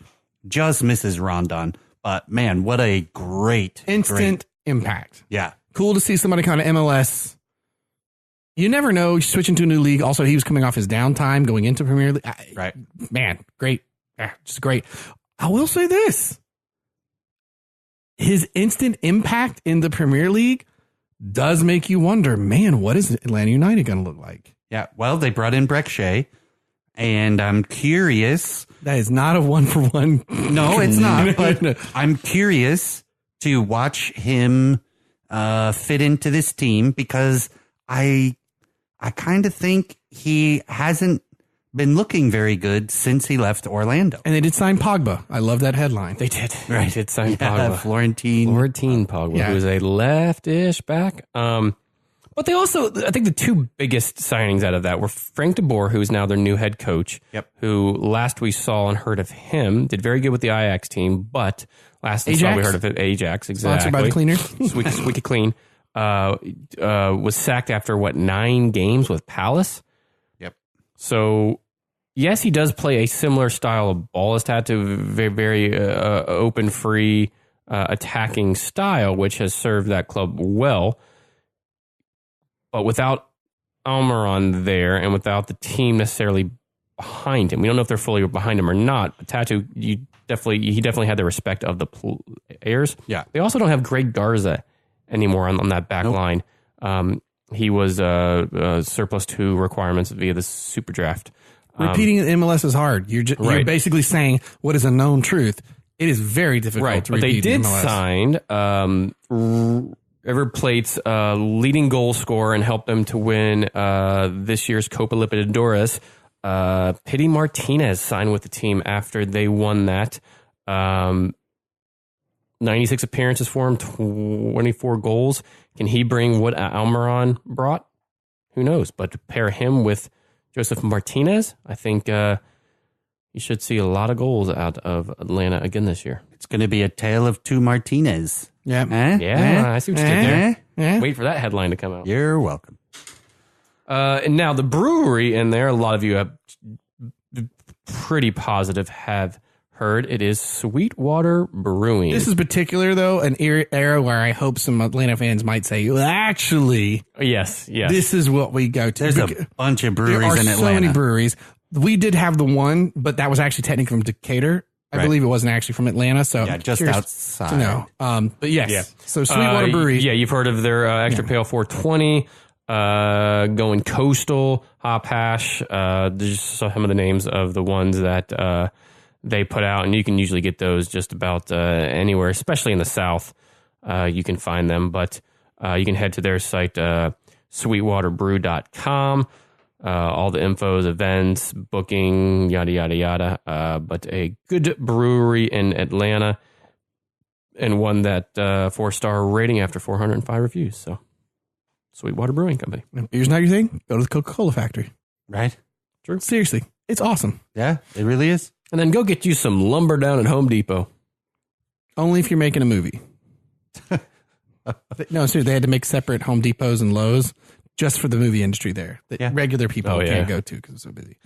misses Rondon. But man, what a great instant impact. Yeah. Cool to see somebody kind of MLS. You never know. Switching to a new league. Also, he was coming off his downtime going into Premier League. Right. Man, great. Just great. I will say this. His instant impact in the Premier League does make you wonder, man, what is Atlanta United going to look like? Yeah. Well, they brought in Breck Shea, and I'm curious. That is not a 1-for-1. No, it's not. But I'm curious to watch him fit into this team because I kind of think he hasn't been looking very good since he left Orlando. And they did sign Pogba. I love that headline. They did. Right. They did sign Pogba. Florentine Pogba, who is a left-ish back. But they also, I think the two biggest signings out of that were Frank de Boer, who is now their new head coach, who last we saw and heard of him, did very good with the Ajax team, but last we saw we heard of it, Ajax, exactly. Sponsored by the cleaner. Squeaky clean. Was sacked after, 9 games with Palace? Yep. So, yes, he does play a similar style of ball as Tattoo, very, very open, free, attacking style, which has served that club well. But without Almiron there and without the team necessarily behind him, we don't know if they're fully behind him or not. But Tattoo, he definitely had the respect of the players. Yeah. They also don't have Greg Garza anymore on that back line. He was surplus to requirements via the super draft. Repeating MLS is hard. You're basically saying what is a known truth. It is very difficult to repeat. But they did MLS. sign River Plate's leading goal scorer and helped them to win this year's Copa Libertadores. Pity Martinez signed with the team after they won that. 96 appearances for him, 24 goals. Can he bring what Almiron brought? Who knows? But to pair him with Joseph Martinez, I think you should see a lot of goals out of Atlanta again this year. It's going to be a tale of two Martinez. Yeah. I see what you did there. Wait for that headline to come out. You're welcome. And now the brewery in there, a lot of you have pretty positive have heard. It is Sweetwater Brewing. This is particular, though, an era where I hope some Atlanta fans might say, well, actually, yes, this is what we go to. There's a bunch of breweries in Atlanta. There are so many breweries. We did have the one, but that was actually technically from Decatur. I believe it wasn't actually from Atlanta. So yeah, just outside. No, but yes. So Sweetwater Brewery. Yeah, you've heard of their extra pale 420. Going coastal, hop hash. There's some of the names of the ones that they put out, and you can usually get those just about anywhere, especially in the South. You can find them, but you can head to their site, sweetwaterbrew.com. All the infos, events, booking, yada, yada, yada. But a good brewery in Atlanta, and one that 4-star rating after 405 reviews. So, Sweetwater Brewing Company. Beer's not your thing? Go to the Coca-Cola factory. Right? True. Seriously. It's awesome. Yeah, it really is. And then go get you some lumber down at Home Depot. Only if you're making a movie. No, seriously, they had to make separate Home Depots and Lowe's just for the movie industry there that regular people can't go to because it's so busy.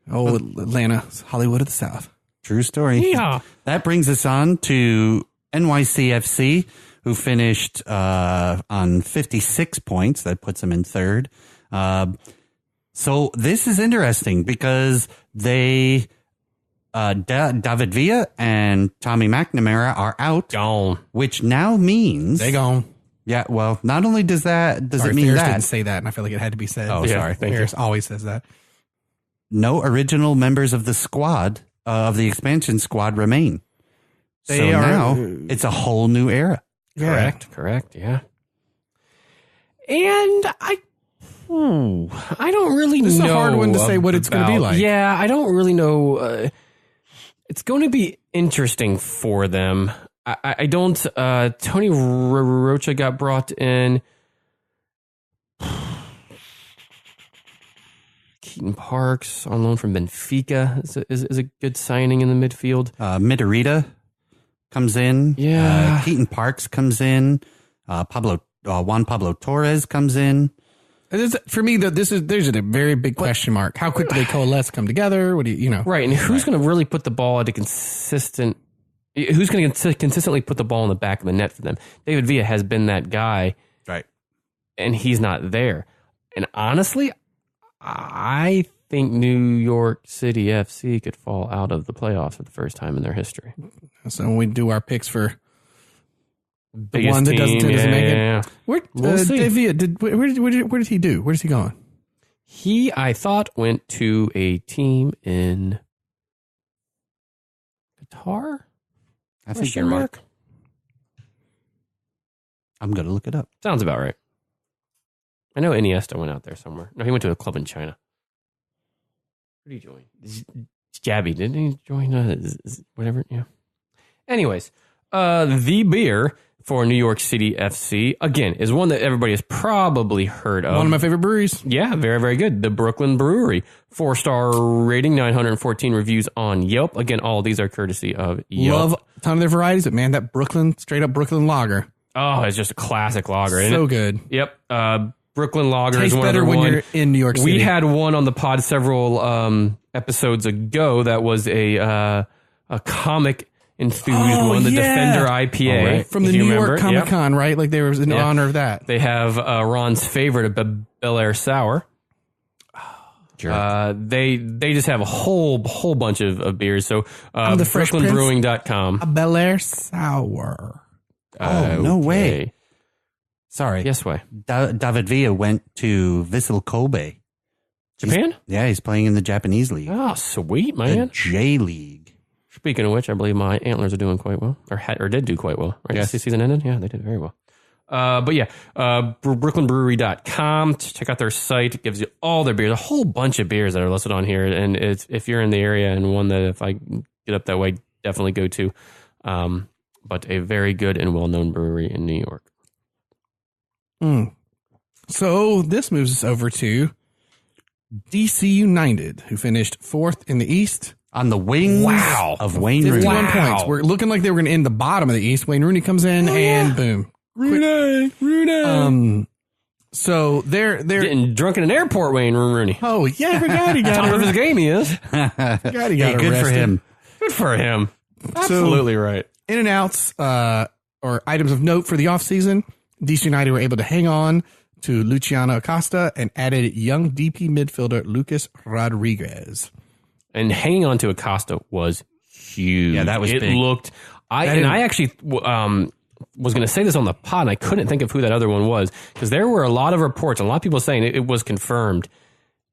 Oh, Atlanta, Hollywood of the South. True story. Yeah. That brings us on to NYCFC, who finished on 56 points. That puts them in third. So this is interesting because they, David Villa and Tommy McNamara are out. Gone. Which now means... They gone. Yeah, well, not only does it mean Ferris that... didn't say that, and I feel like it had to be said. Oh, sorry. Ferris always says that. No original members of the squad, of the expansion squad, remain. Now, it's a whole new era. Yeah. Correct, yeah. And I don't really know. This is a hard one to say what it's going to be like. Yeah, I don't really know. It's going to be interesting for them. I don't. Tony Rocha got brought in. Keaton Parks on loan from Benfica is a good signing in the midfield. Midorita comes in. Yeah. Keaton Parks comes in. Juan Pablo Torres comes in. For me, there's a very big question mark. How quickly they coalesce, come together? What do you know? Right, and who's going to really put the ball at a consistent? Who's going to consistently put the ball in the back of the net for them? David Villa has been that guy, right? And he's not there. And honestly, I think New York City FC could fall out of the playoffs for the first time in their history. So when we do our picks for the biggest one that team, doesn't make it, we'll see. David Villa, where did he do? Where is he going? He, I thought, went to a team in Qatar. I think you're right. I'm going to look it up. Sounds about right. I know Iniesta went out there somewhere. No, he went to a club in China. Who did he join? Gabby, didn't he join? Whatever, yeah. Anyways, the beer for New York City FC, again, is one that everybody has probably heard of. One of my favorite breweries. Yeah, very, very good. The Brooklyn Brewery. 4-star rating, 914 reviews on Yelp. Again, all of these are courtesy of Yelp. Love a ton of their varieties, but man, that straight up Brooklyn lager. Oh, it's just a classic lager. So good. Yep. Brooklyn Lager Tastes is one better of when one. you're in New York City. We had one on the pod several episodes ago that was a comic enthused one, the Defender IPA. Right. From the New York Comic Con, right? Like there was in honor of that. They have Ron's favorite, a Bel Air Sour. They just have a whole bunch of beers. So BrooklynBrewing.com. A Bel Air Sour. No way. Sorry. Yes, way. David Villa went to Vissel Kobe. Japan? He's playing in the Japanese league. Oh, sweet, man. The J League. Speaking of which, I believe my Antlers are doing quite well, or did do quite well. Right? Yes. The season ended? Yeah, they did very well. BrooklynBrewery.com. Check out their site. It gives you all their beers, a whole bunch of beers that are listed on here. And if you're in the area and one that if I get up that way, definitely go to. But a very good and well-known brewery in New York. So this moves us over to DC United, who finished 4th in the East. On the wings of Wayne Rooney. 51 points. We're looking like they were going to end the bottom of the East. Wayne Rooney comes in boom. Rooney. So they're getting drunk in an airport, Wayne Rooney. Oh, yeah, I forgot he got top of his game he is. Good for him. Good for him. Absolutely right. In and outs or items of note for the offseason, DC United were able to hang on to Luciano Acosta and added young DP midfielder Lucas Rodriguez. And hanging on to Acosta was huge. Yeah, that was big. It looked... I actually was going to say this on the pod, and I couldn't think of who that other one was, because there were a lot of reports, a lot of people saying it was confirmed,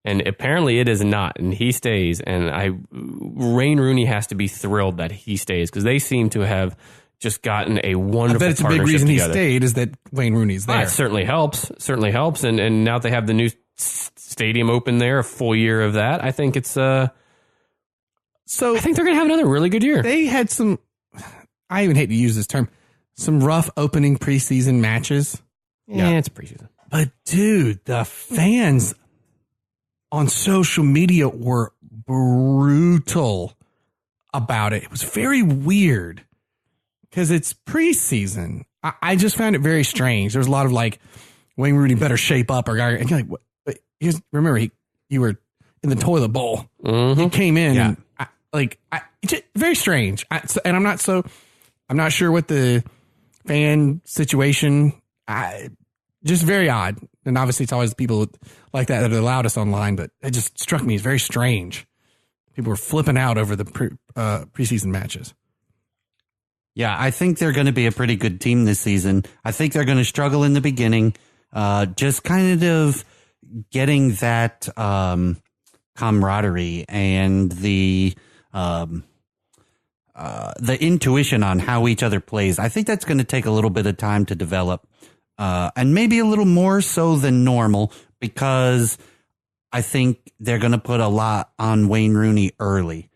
and apparently it is not, and he stays. And Wayne Rooney has to be thrilled that he stays, because they seem to have just gotten a wonderful partnership together. I bet it's a big reason he stayed is that Wayne Rooney's there. It certainly helps. And now they have the new stadium open there, a full year of that. I think it's... So I think they're going to have another really good year. They had some, I even hate to use this term, some rough opening preseason matches. Yeah, it's preseason. But dude, the fans on social media were brutal about it. It was very weird because it's preseason. I just found it very strange. There was a lot of like, Wayne Rooney better shape up or and you're like, what? Remember, you were in the toilet bowl. Mm-hmm. He came in and very strange. And I'm not sure what the fan situation, just very odd. And obviously it's always people like that are the loudest online, but it just struck me as very strange. People were flipping out over the preseason matches. Yeah, I think they're going to be a pretty good team this season. I think they're going to struggle in the beginning, just kind of getting that camaraderie and the intuition on how each other plays. I think that's going to take a little bit of time to develop, and maybe a little more so than normal, because I think they're going to put a lot on Wayne Rooney early.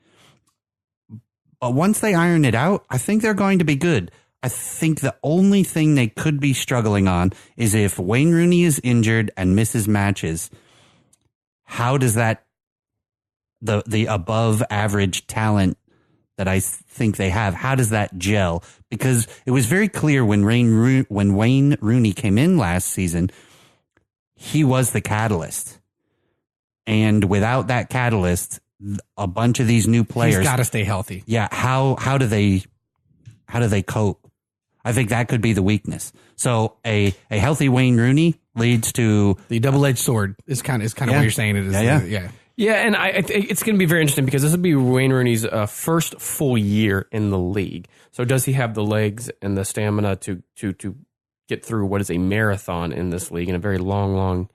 But once they iron it out, I think they're going to be good. I think the only thing they could be struggling on is if Wayne Rooney is injured and misses matches, how does that, the above average talent that I think they have, how does that gel? Because it was very clear when Wayne Rooney came in last season, he was the catalyst. And without that catalyst, a bunch of these new players, he's got to stay healthy. Yeah. How do they cope? I think that could be the weakness. So a healthy Wayne Rooney leads to the double-edged sword is kind of what you're saying. It is. Yeah. And I think it's going to be very interesting because this will be Wayne Rooney's first full year in the league. So does he have the legs and the stamina to get through what is a marathon in this league in a very long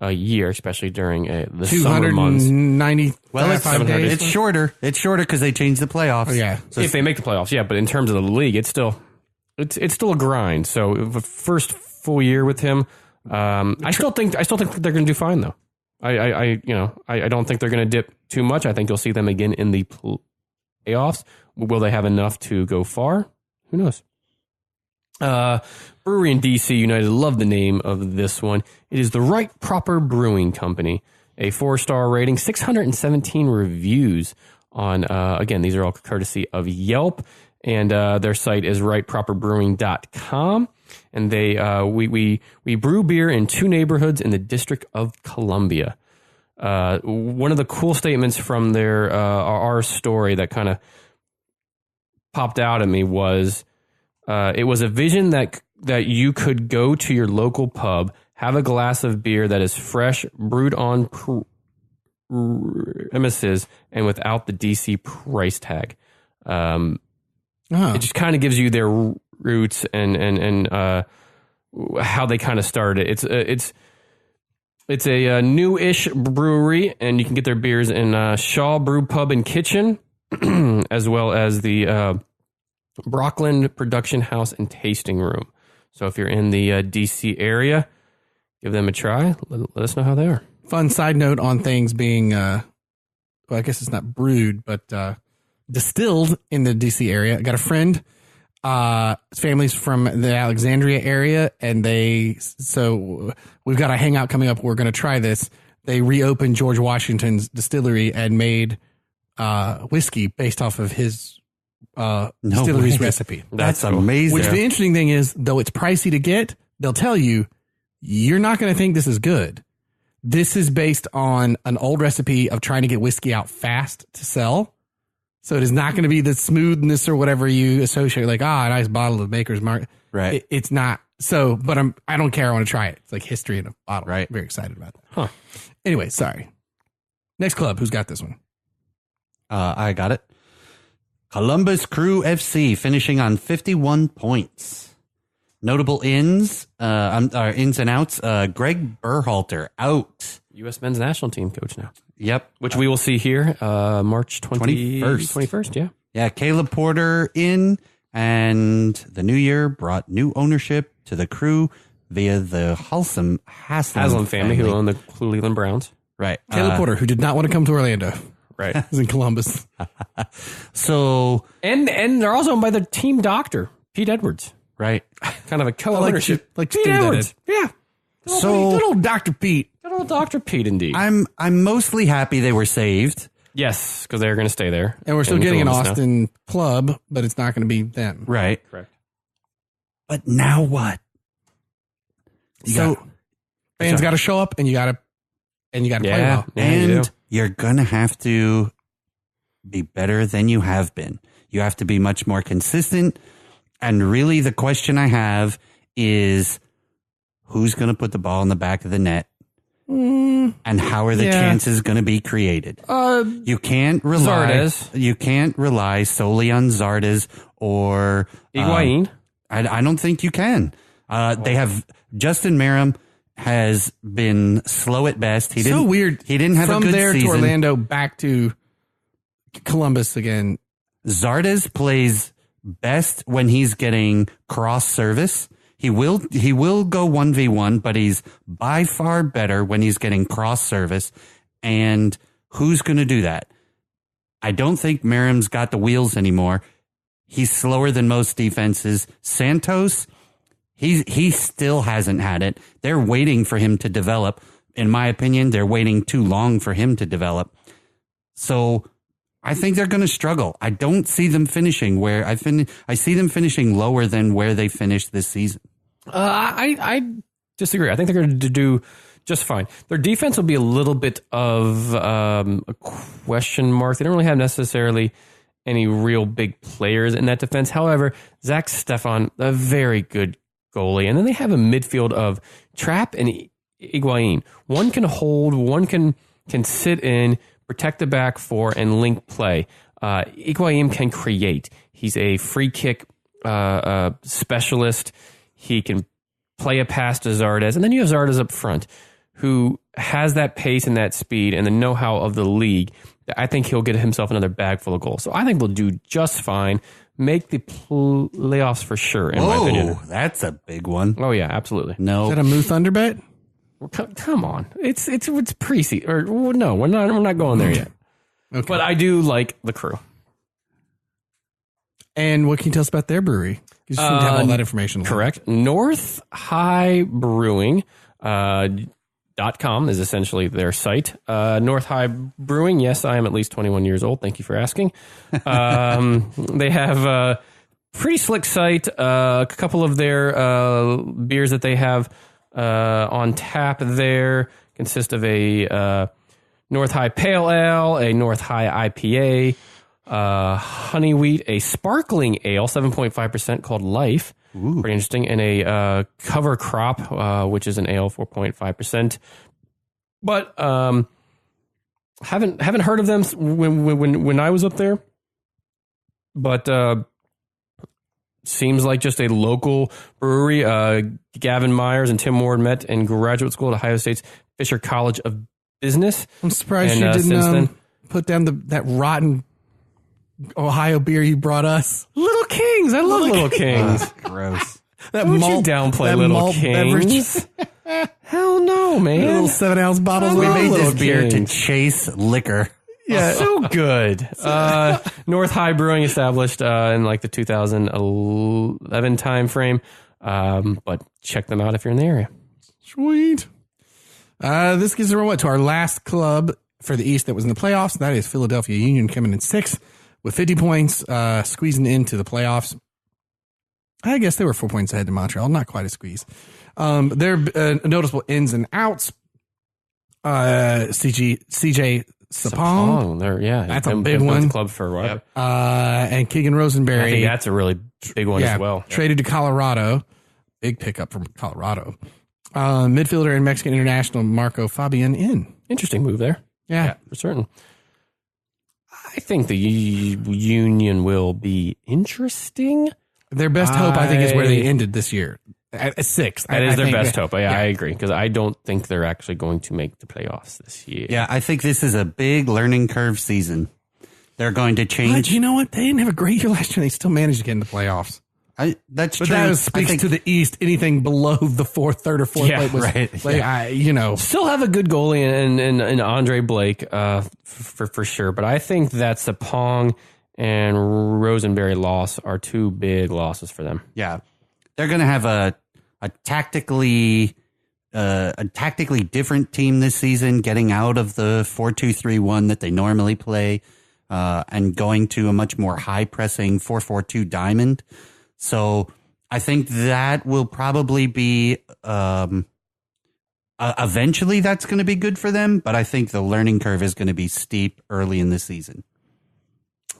year, especially during the summer months? 295 days. It's shorter. It's shorter because they changed the playoffs. Oh, yeah. So if they make the playoffs, yeah. But in terms of the league, it's still a grind. So the first full year with him, I still think they're going to do fine though. I don't think they're going to dip too much. I think you'll see them again in the playoffs. Will they have enough to go far? Who knows? Brewery in DC United, love the name of this one. It is the Right Proper Brewing Company. A 4-star rating, 617 reviews on, again, these are all courtesy of Yelp, and their site is rightproperbrewing.com. And we brew beer in 2 neighborhoods in the District of Columbia. One of the cool statements from our story that kind of popped out at me was, it was a vision that you could go to your local pub, have a glass of beer that is fresh, brewed on premises, and without the DC price tag. It just kind of gives you their roots and how they kind of started. It's a new-ish brewery, and you can get their beers in Shaw Brew Pub and Kitchen, as well as the Brockland Production House and Tasting Room. So if you're in the DC area, give them a try. Let us know how they are. Fun side note on things being, well, I guess it's not brewed, but distilled in the DC area. I got a friend, his family's from the Alexandria area, and so we've got a hangout coming up. We're going to try this. They reopened George Washington's distillery and made whiskey based off of his distillery's recipe. That's amazing. Which the interesting thing is, though it's pricey to get, they'll tell you, you're not going to think this is good. This is based on an old recipe of trying to get whiskey out fast to sell. So it is not going to be the smoothness or whatever you associate, like, a nice bottle of Maker's Mark. Right. It's not. So, but I don't care. I want to try it. It's like history in a bottle. Right. I'm very excited about that. Huh. Anyway, sorry. Next club. Who's got this one? I got it. Columbus Crew FC finishing on 51 points. Notable ins and outs. Greg Berhalter out. U.S. men's national team coach now. Yep. Which we will see here March 21st. Yeah. Yeah. Caleb Porter in, and the new year brought new ownership to the Crew via the Haslam family who own the Cleveland Browns. Right. Caleb Porter, who did not want to come to Orlando. Right. He's in Columbus. So. And they're also owned by the team doctor, Pete Edwards. Right. Kind of a co-ownership. Like Pete Edwards. Yeah. Good old Dr. Pete. Good old Dr. Pete, indeed. I'm mostly happy they were saved. Yes, because they're going to stay there. And we're still getting an Austin club, but it's not going to be them. Right. Correct. But now what? Fans got to show up, and you got to play well. Yeah, and you're going to have to be better than you have been. You have to be much more consistent. And really the question I have is, who's going to put the ball in the back of the net? And how are the chances going to be created? You can't rely solely on Zardes or Higuain. I don't think you can. They have Justin Merrim has been slow at best. He didn't have a good season. From there to Orlando back to Columbus again. Zardes plays best when he's getting cross service. He will go 1v1, but he's by far better when he's getting cross service. And who's going to do that? I don't think Merrim's got the wheels anymore. He's slower than most defenses. Santos, he still hasn't had it. They're waiting for him to develop. In my opinion, they're waiting too long for him to develop. So I think they're going to struggle. I don't see them finishing where I see them finishing lower than where they finished this season. I disagree. I think they're going to do just fine. Their defense will be a little bit of a question mark. They don't really have necessarily any real big players in that defense. However, Zach Stefan, a very good goalie. And then they have a midfield of Trapp and Higuain. One can hold, one can sit in, protect the back four, and link play. Higuain can create. He's a free kick specialist. He can play a pass to Zardes. And then you have Zardes up front, who has that pace and that speed and the know-how of the league. I think he'll get himself another bag full of goals. So I think they'll do just fine. Make the playoffs for sure, in my opinion. Oh, that's a big one. Oh, yeah, absolutely. No. Is that a Moo Thunder bet? Come on. It's preseason. Or no, we're not going there yet. Okay. But I do like the Crew. And what can you tell us about their brewery? You seem to have all that information. Correct. North High Brewing. brewery.com is essentially their site. North High Brewing, yes, I am at least 21 years old. Thank you for asking. They have a pretty slick site. A couple of their beers that they have on tap there consist of a North High Pale Ale, a North High IPA, honey wheat, a sparkling ale, 7.5% called Life. Ooh. Pretty interesting. And a cover crop, which is an ale, 4.5%. But haven't heard of them when I was up there. But seems like just a local brewery. Gavin Myers and Tim Ward met in graduate school at Ohio State's Fisher College of Business. I'm surprised you didn't put down that rotten Ohio beer you brought us. Little Kings. I love Little Kings. Gross. That Would you downplay Little Kings? Hell no, man. Little 7-ounce bottles. We made this beer to chase liquor. Yeah, so good. North High Brewing established in like the 2011 time frame. But check them out if you're in the area. Sweet. This gets us to our last club for the East that was in the playoffs. That is Philadelphia Union coming in 6th with 50 points, squeezing into the playoffs. I guess they were 4 points ahead to Montreal. Not quite a squeeze. Their noticeable ins and outs. CJ Sapong. That's a big one. Club for a while. Yep. And Keegan Rosenberry. I think that's a really big one as well. Traded to Colorado. Big pickup from Colorado. Midfielder and Mexican international Marco Fabian in. Interesting move there. Yeah, for certain. I think the Union will be interesting. Their best hope, I think, is where they ended this year. At 6th. That is their best hope. I agree, because I don't think they're actually going to make the playoffs this year. Yeah, I think this is a big learning curve season. They're going to change. But you know what? They didn't have a great year last year. They still managed to get in the playoffs. That's but true. That speaks to the East. Anything below the third or fourth place was right. Still have a good goalie and Andre Blake for sure. But I think that Sapong and Rosenberry loss are two big losses for them. Yeah, they're going to have a tactically different team this season, getting out of the 4-2-3-1 that they normally play, and going to a much more high pressing 4-4-2 diamond. So I think that will probably be eventually that's going to be good for them. But I think the learning curve is going to be steep early in the season.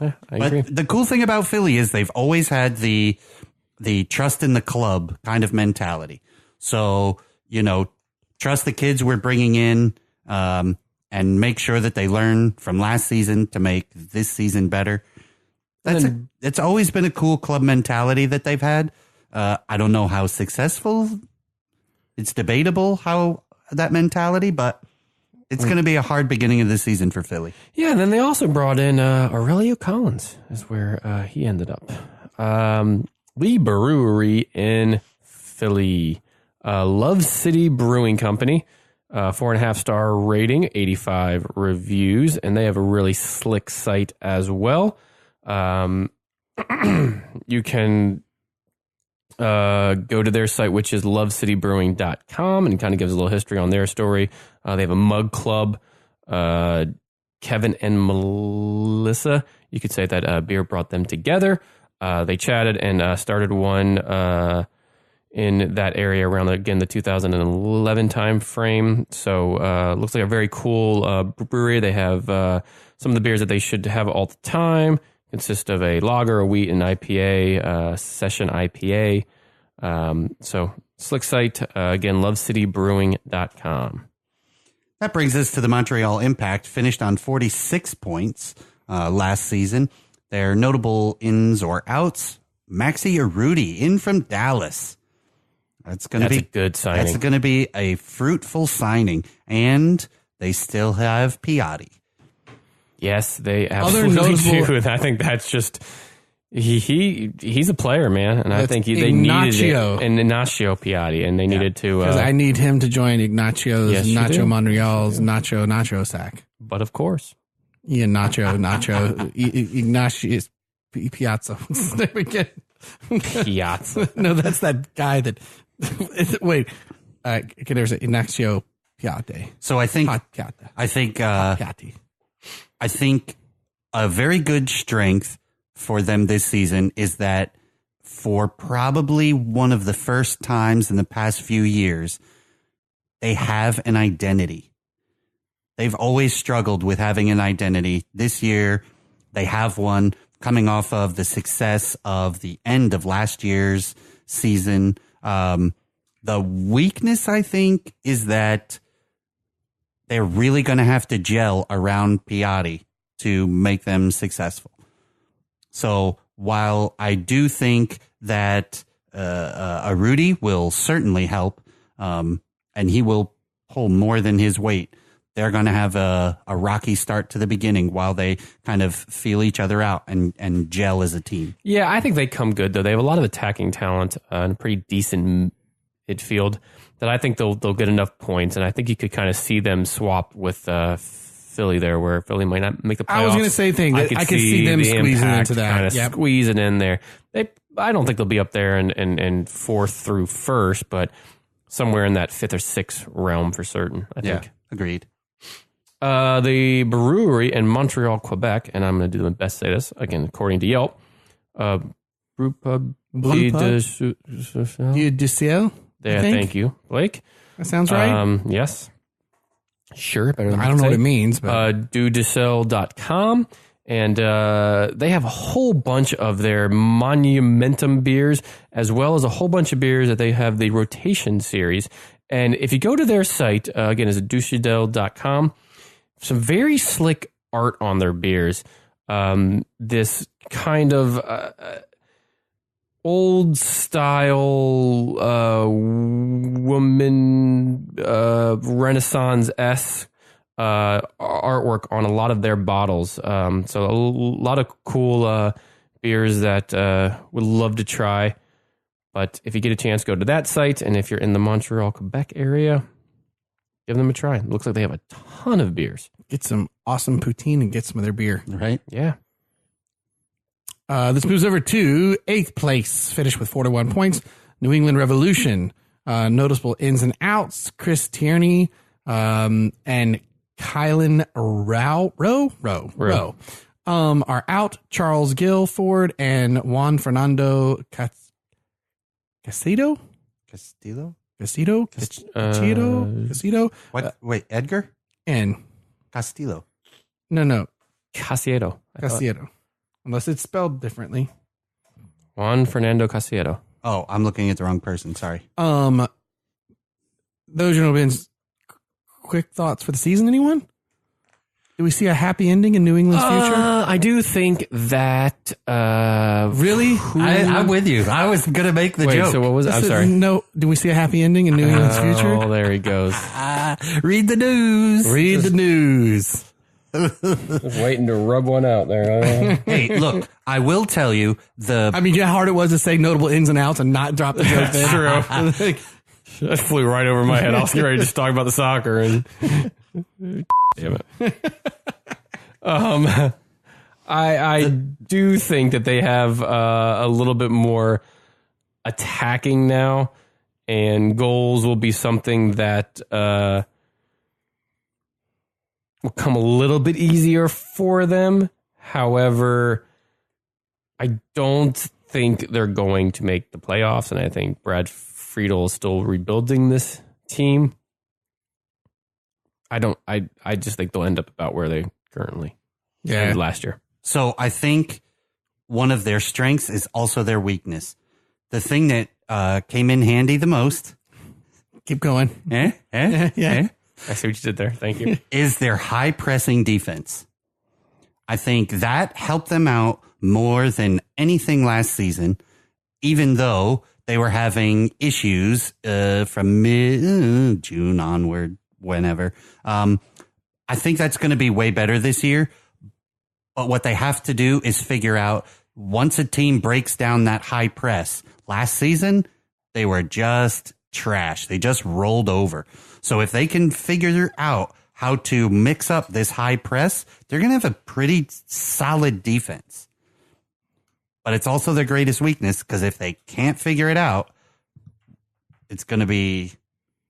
Yeah, I agree. The cool thing about Philly is they've always had the trust in the club kind of mentality. So, trust the kids we're bringing in, and make sure that they learn from last season to make this season better. It's always been a cool club mentality that they've had. I don't know how successful. It's debatable how that mentality, but it's going to be a hard beginning of the season for Philly. Yeah, and then they also brought in Aurelio Collins is where he ended up. Lee Brewery in Philly. Love City Brewing Company. 4.5-star rating, 85 reviews, and they have a really slick site as well. You can go to their site, which is lovecitybrewing.com, and it kind of gives a little history on their story. They have a mug club. Kevin and Melissa, you could say that beer brought them together. They chatted and started one in that area around, again, the 2011 time frame. So looks like a very cool brewery. They have some of the beers that they should have all the time. Consist of a lager, a wheat, and IPA, session IPA. So slick site, again, lovecitybrewing.com. That brings us to the Montreal Impact, finished on 46 points last season. Their notable ins or outs, Maxi Urruti in from Dallas. That's a good signing. That's going to be a fruitful signing. And they still have Piatti. Yes, they absolutely do. And I think that's just he's a player, man. And I think they needed it. And Ignacio Piatti, and they needed to. Because I need him to join Ignacio's Nacho Monreal's Nacho sack. But of course, Ignacio Piazza. What's his name again? Piazza. No, that's that guy that. Wait, there's Ignacio Piatti. So I think Piatti. I think a very good strength for them this season is that for probably one of the first times in the past few years, they have an identity. They've always struggled with having an identity. This year, they have one coming off of the success of the end of last year's season. The weakness, I think, is that they're really going to have to gel around Piatti to make them successful. So while I do think that a Rudy will certainly help, and he will pull more than his weight, they're going to have a rocky start to the beginning while they kind of feel each other out and gel as a team. Yeah, I think they come good, though. They have a lot of attacking talent and a pretty decent midfield that I think they'll get enough points, and I think you could kind of see them swap with Philly there, where Philly might not make the playoffs. I was going to say I could see them squeezing into that. Kind of squeezing in there. I don't think they'll be up there in fourth through first, but somewhere in that fifth or sixth realm for certain, I think. Yeah, agreed. The brewery in Montreal, Quebec, and I'm going to do my best to say this, again, according to Yelp. Brewpub du Ciel? There, thank you, Blake. That sounds right. Yes. Sure, better than I don't know what it means, but dudecel.com. And they have a whole bunch of their Monumentum beers, as well as a whole bunch of beers that they have the Rotation series. And if you go to their site, again, it's dudecel.com, some very slick art on their beers. This kind of old style woman Renaissance-esque artwork on a lot of their bottles. So a lot of cool beers that would love to try. But if you get a chance, go to that site. And if you're in the Montreal, Quebec area, give them a try. It looks like they have a ton of beers. Get some awesome poutine and get some of their beer. Right? Yeah. This moves over to 8th place, finished with 41 points. New England Revolution. Noticeable ins and outs. Chris Tierney and Kylan Rowe are out. Charles Guilford and Juan Fernando Castillo. What? Wait, Edgar? And Castillo. No. Casiedo. Unless it's spelled differently. Juan Fernando Casiedo. Oh, I'm looking at the wrong person. Sorry. Those are Ben's quick thoughts for the season. Anyone? Do we see a happy ending in New England's future? I do think that. Really? I'm with you. I was going to make the joke. So what was it? I'm sorry. No. Do we see a happy ending in New England's future? Oh, there he goes. Read the news. Read the news. Just waiting to rub one out there. Hey, look, I will tell you I mean, how hard it was to say notable ins and outs and not drop the joke there. True. That flew right over my head. I was getting ready to just talk about the soccer and damn it. I do think that they have a little bit more attacking now, and goals will be something that will come a little bit easier for them. However, I don't think they're going to make the playoffs, and I think Brad Friedel is still rebuilding this team. I just think they'll end up about where they currently ended last year. So I think one of their strengths is also their weakness. The thing that came in handy the most. Keep going. Yeah. I see what you did there. Thank you. Is their high pressing defense. I think that helped them out more than anything last season, even though they were having issues from mid-June onward, whenever. I think that's going to be way better this year. But what they have to do is figure out, once a team breaks down that high press. Last season, they were just trash. They just rolled over. So if they can figure out how to mix up this high press, they're going to have a pretty solid defense. But it's also their greatest weakness, because if they can't figure it out, it's going to be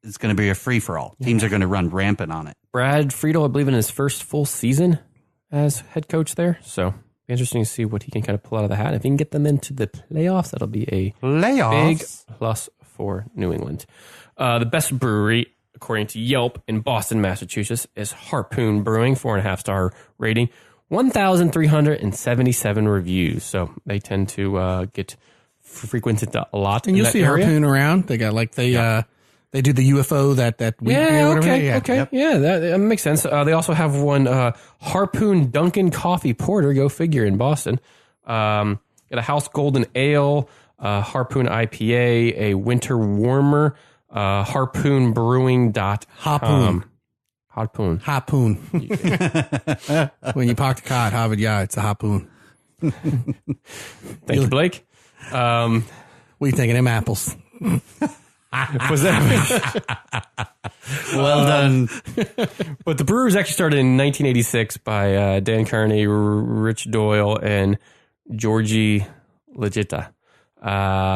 it's going to be a free-for-all. Teams are going to run rampant on it. Brad Friedel, I believe, in his first full season as head coach there. So interesting to see what he can kind of pull out of the hat. If he can get them into the playoffs, that'll be a big plus for New England. The best brewery, according to Yelp, in Boston, Massachusetts, is Harpoon Brewing, 4.5-star rating, 1,377 reviews. So they tend to get frequented a lot. And you'll see area. Harpoon around. They got they do the UFO that we okay. Yeah, that makes sense. They also have one Harpoon Dunkin' Coffee Porter, go figure, in Boston. Got a House Golden Ale, Harpoon IPA, a Winter Warmer, harpoonbrewing.com. Harpoon. When you park the car at Harvard Yard, it's a harpoon. Thank you, Blake. What are you thinking? Them apples. Was that well done? But the Brewers actually started in 1986 by Dan Carney, Rich Doyle, and Georgie Legita.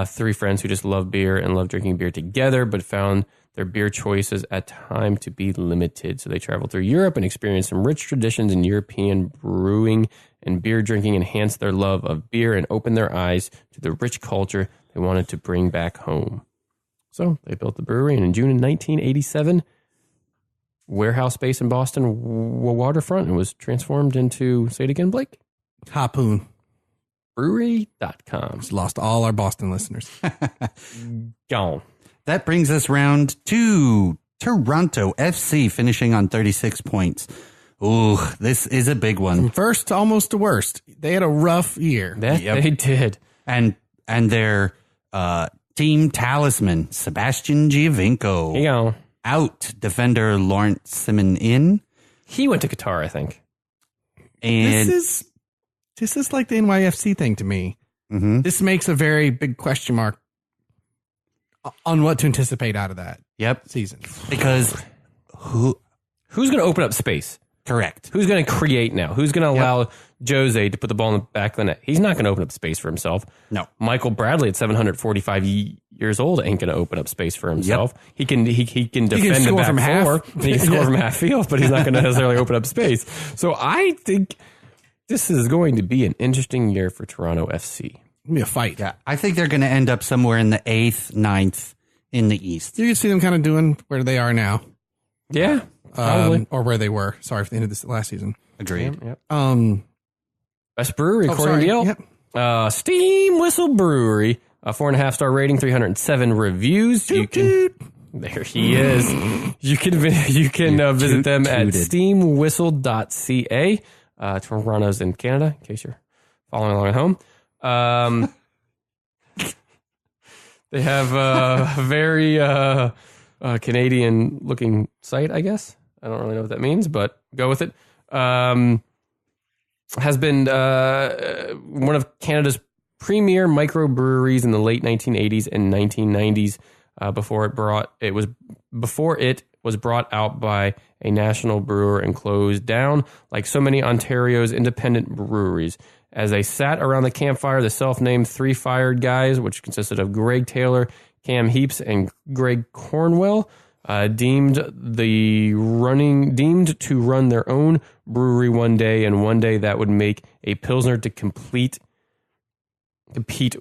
3 friends who just love beer and love drinking beer together, but found their beer choices at time to be limited. So they traveled through Europe and experienced some rich traditions in European brewing and beer drinking, enhanced their love of beer, and opened their eyes to the rich culture they wanted to bring back home. So they built the brewery, and in June of 1987, warehouse space in Boston waterfront, and was transformed into, say it again, Blake? Harpoon. Brewery.com. Just lost all our Boston listeners. Gone. That brings us round to Toronto FC, finishing on 36 points. Ooh, this is a big one. From first to almost to worst. They had a rough year. They did. And their team talisman, Sebastian Giovinco, out. Defender Lawrence Simon in. He went to Qatar, I think. And this is like the NYFC thing to me. Mm-hmm. This makes a very big question mark on what to anticipate out of that season. Because who's going to open up space? Correct. Who's going to create now? Who's going to allow Jose to put the ball in the back of the net? He's not going to open up space for himself. No. Michael Bradley at 745 years old ain't going to open up space for himself. Yep. He can defend the back four. He can score from half field, but he's not going to necessarily open up space. So I think this is going to be an interesting year for Toronto FC. It'll be a fight. Yeah, I think they're going to end up somewhere in the 8th, 9th in the East. You can see them kind of doing where they are now. Yeah. Probably. Or where they were. Sorry for the end of this last season. Agreed. Yep. Best brewery, according to Yelp. Yep. Steam Whistle Brewery, a 4.5-star rating, 307 reviews. There he is. You can visit them at steamwhistle.ca. Toronto's in Canada, in case you're following along at home. They have a very Canadian-looking site, I guess. I don't really know what that means, but go with it. Has been one of Canada's premier microbreweries in the late 1980s and 1990s. Before it was brought out by a national brewer and closed down, like so many Ontario's independent breweries. As they sat around the campfire, the self-named Three Fired Guys, which consisted of Greg Taylor, Cam Heaps, and Greg Cornwell, deemed to run their own brewery one day, and one day that would make a Pilsner to compete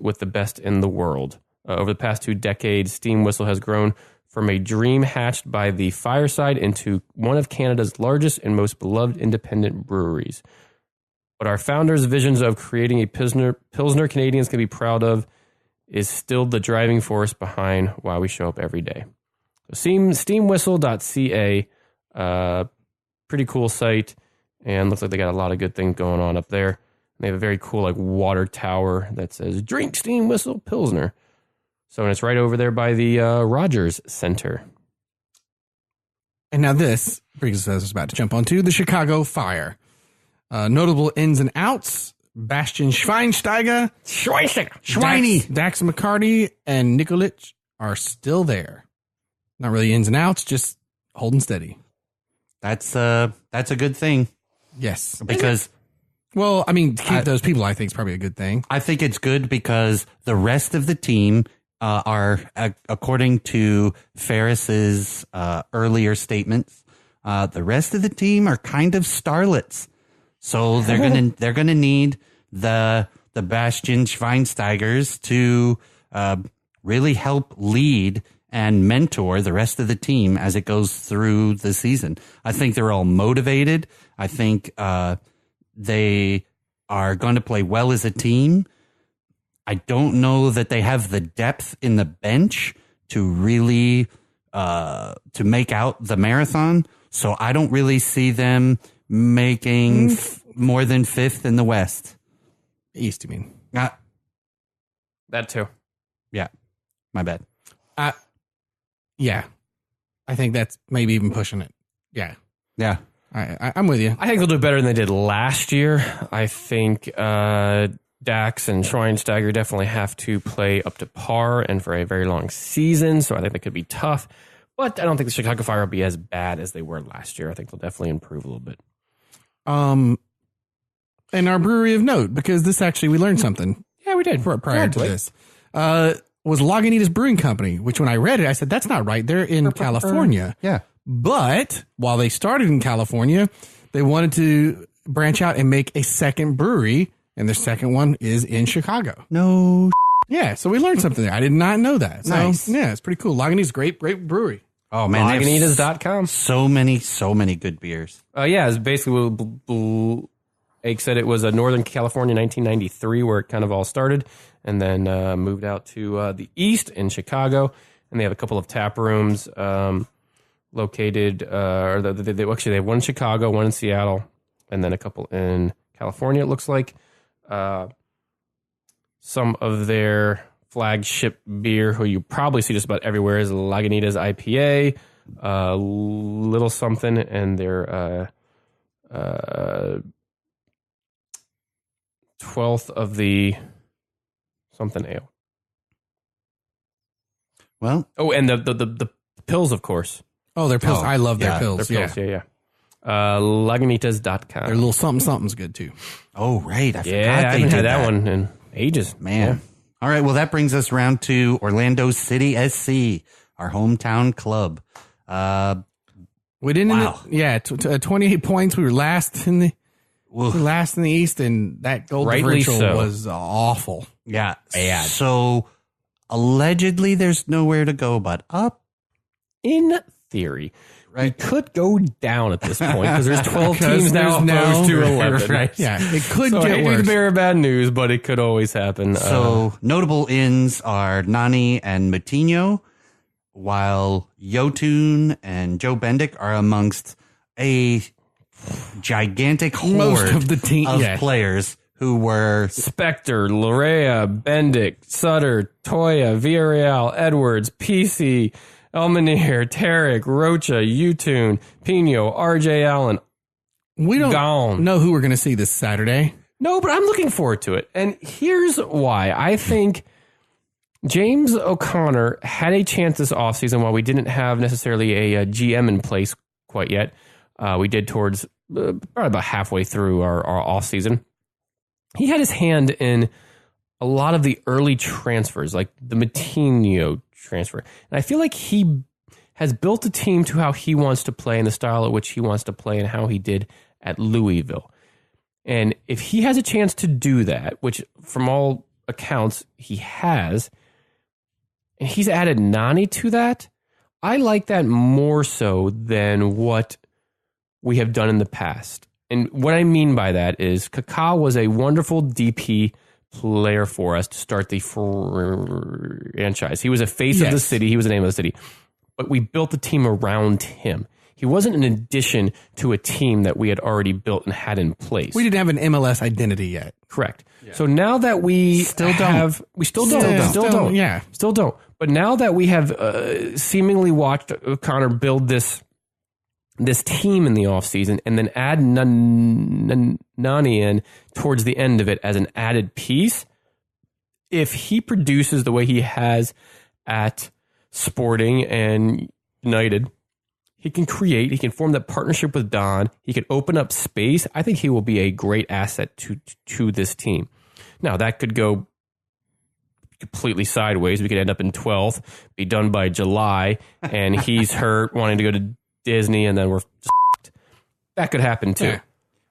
with the best in the world. Over the past 2 decades, Steam Whistle has grown from a dream hatched by the fireside into one of Canada's largest and most beloved independent breweries. But our founders' visions of creating a Pilsner Canadians can be proud of is still the driving force behind why we show up every day. So steamwhistle.ca, pretty cool site, and looks like they got a lot of good things going on up there. They have a very cool water tower that says "Drink Steam Whistle Pilsner." So, and it's right over there by the Rogers Center. And now this brings us about to jump onto the Chicago Fire. Notable ins and outs: Bastian Schweinsteiger, Dax McCarty, and Nikolic are still there. Not really ins and outs, just holding steady. That's a good thing. Yes. Because, to keep those people, I think, is probably a good thing. I think it's good because the rest of the team are, according to Ferris's earlier statements, the rest of the team are kind of starlets. So they're gonna need the Bastian Schweinsteigers to really help lead and mentor the rest of the team as it goes through the season. I think they're all motivated. I think they are going to play well as a team. I don't know that they have the depth in the bench to really to make out the marathon. So I don't really see them making more than 5th in the West. East, you mean? That too. Yeah, my bad. Yeah, I think that's maybe even pushing it. Yeah. I'm with you. I think they'll do better than they did last year. I think Dax and Schweinsteiger definitely have to play up to par and for a very long season, so I think that could be tough. But I don't think the Chicago Fire will be as bad as they were last year. I think they'll definitely improve a little bit. And our brewery of note, because this actually, we learned something. Yeah, we did. Prior to this. Was Lagunitas Brewing Company, which when I read it, I said, that's not right. They're in California. Yeah. But while they started in California, they wanted to branch out and make a second brewery, and their second one is in Chicago. No. Yeah, so we learned something there. I did not know that. So, nice. Yeah, it's pretty cool. Lagunitas, great brewery. Oh, man. Lagunitas.com. So many good beers. Yeah, it's basically what Ake said. It was Northern California, 1993, where it kind of all started, and then moved out to the east in Chicago, and they have a couple of tap rooms located, they have one in Chicago, one in Seattle, and then a couple in California, it looks like. Some of their flagship beer, who you probably see just about everywhere, is Lagunitas IPA, Little Something, and their 12th of the something ale. Well, and the pills, of course. Oh, their pills. I love their pills. Their pills, yeah. Lagunitas.com. Their little something's good too. Oh, right. I forgot I haven't did had that one in ages. Man. Yeah. All right. Well, that brings us round to Orlando City SC, our hometown club. We didn't. 28 points. We were last in the East, and that goal differential was awful. Yeah. Bad. So allegedly, there's nowhere to go but up. In theory, right? We could go down at this point because there's 12 teams now opposed to 11. Right. Yeah, it could get worse. I hate to bear bad news, but it could always happen. So notable ins are Nani and Matinho, while Yotun and Joe Bendick are amongst a gigantic horde of the team players who were Spector, Larea, Bendick, Sutter, Toya, Villarreal, Edwards, PC, Elmanir, Tarek, Rocha, Yotun, Pino, RJ Allen. We don't know who we're going to see this Saturday. No, but I'm looking forward to it. And here's why. I think James O'Connor had a chance this offseason while we didn't have necessarily a GM in place quite yet. We did towards probably about halfway through our offseason. He had his hand in a lot of the early transfers, like the Matinho transfer. And I feel like he has built a team to how he wants to play and the style at which he wants to play and how he did at Louisville. And if he has a chance to do that, which from all accounts he has, and he's added Nani to that, I like that more so than what we have done in the past. And what I mean by that is Kaká was a wonderful DP player for us to start the franchise. He was a face of the city. He was the name of the city. But we built the team around him. He wasn't an addition to a team that we had already built and had in place. We didn't have an MLS identity yet. Correct. Yeah. So now that we still don't. But now that we have seemingly watched O'Connor build this team in the offseason and then add Nani in towards the end of it as an added piece, if he produces the way he has at Sporting and United, he can create, he can form that partnership with Don, he can open up space. I think he will be a great asset to this team. Now, that could go completely sideways. We could end up in 12th, be done by July, and he's hurt, wanting to go to Disney, and then we're just that could happen too. Yeah.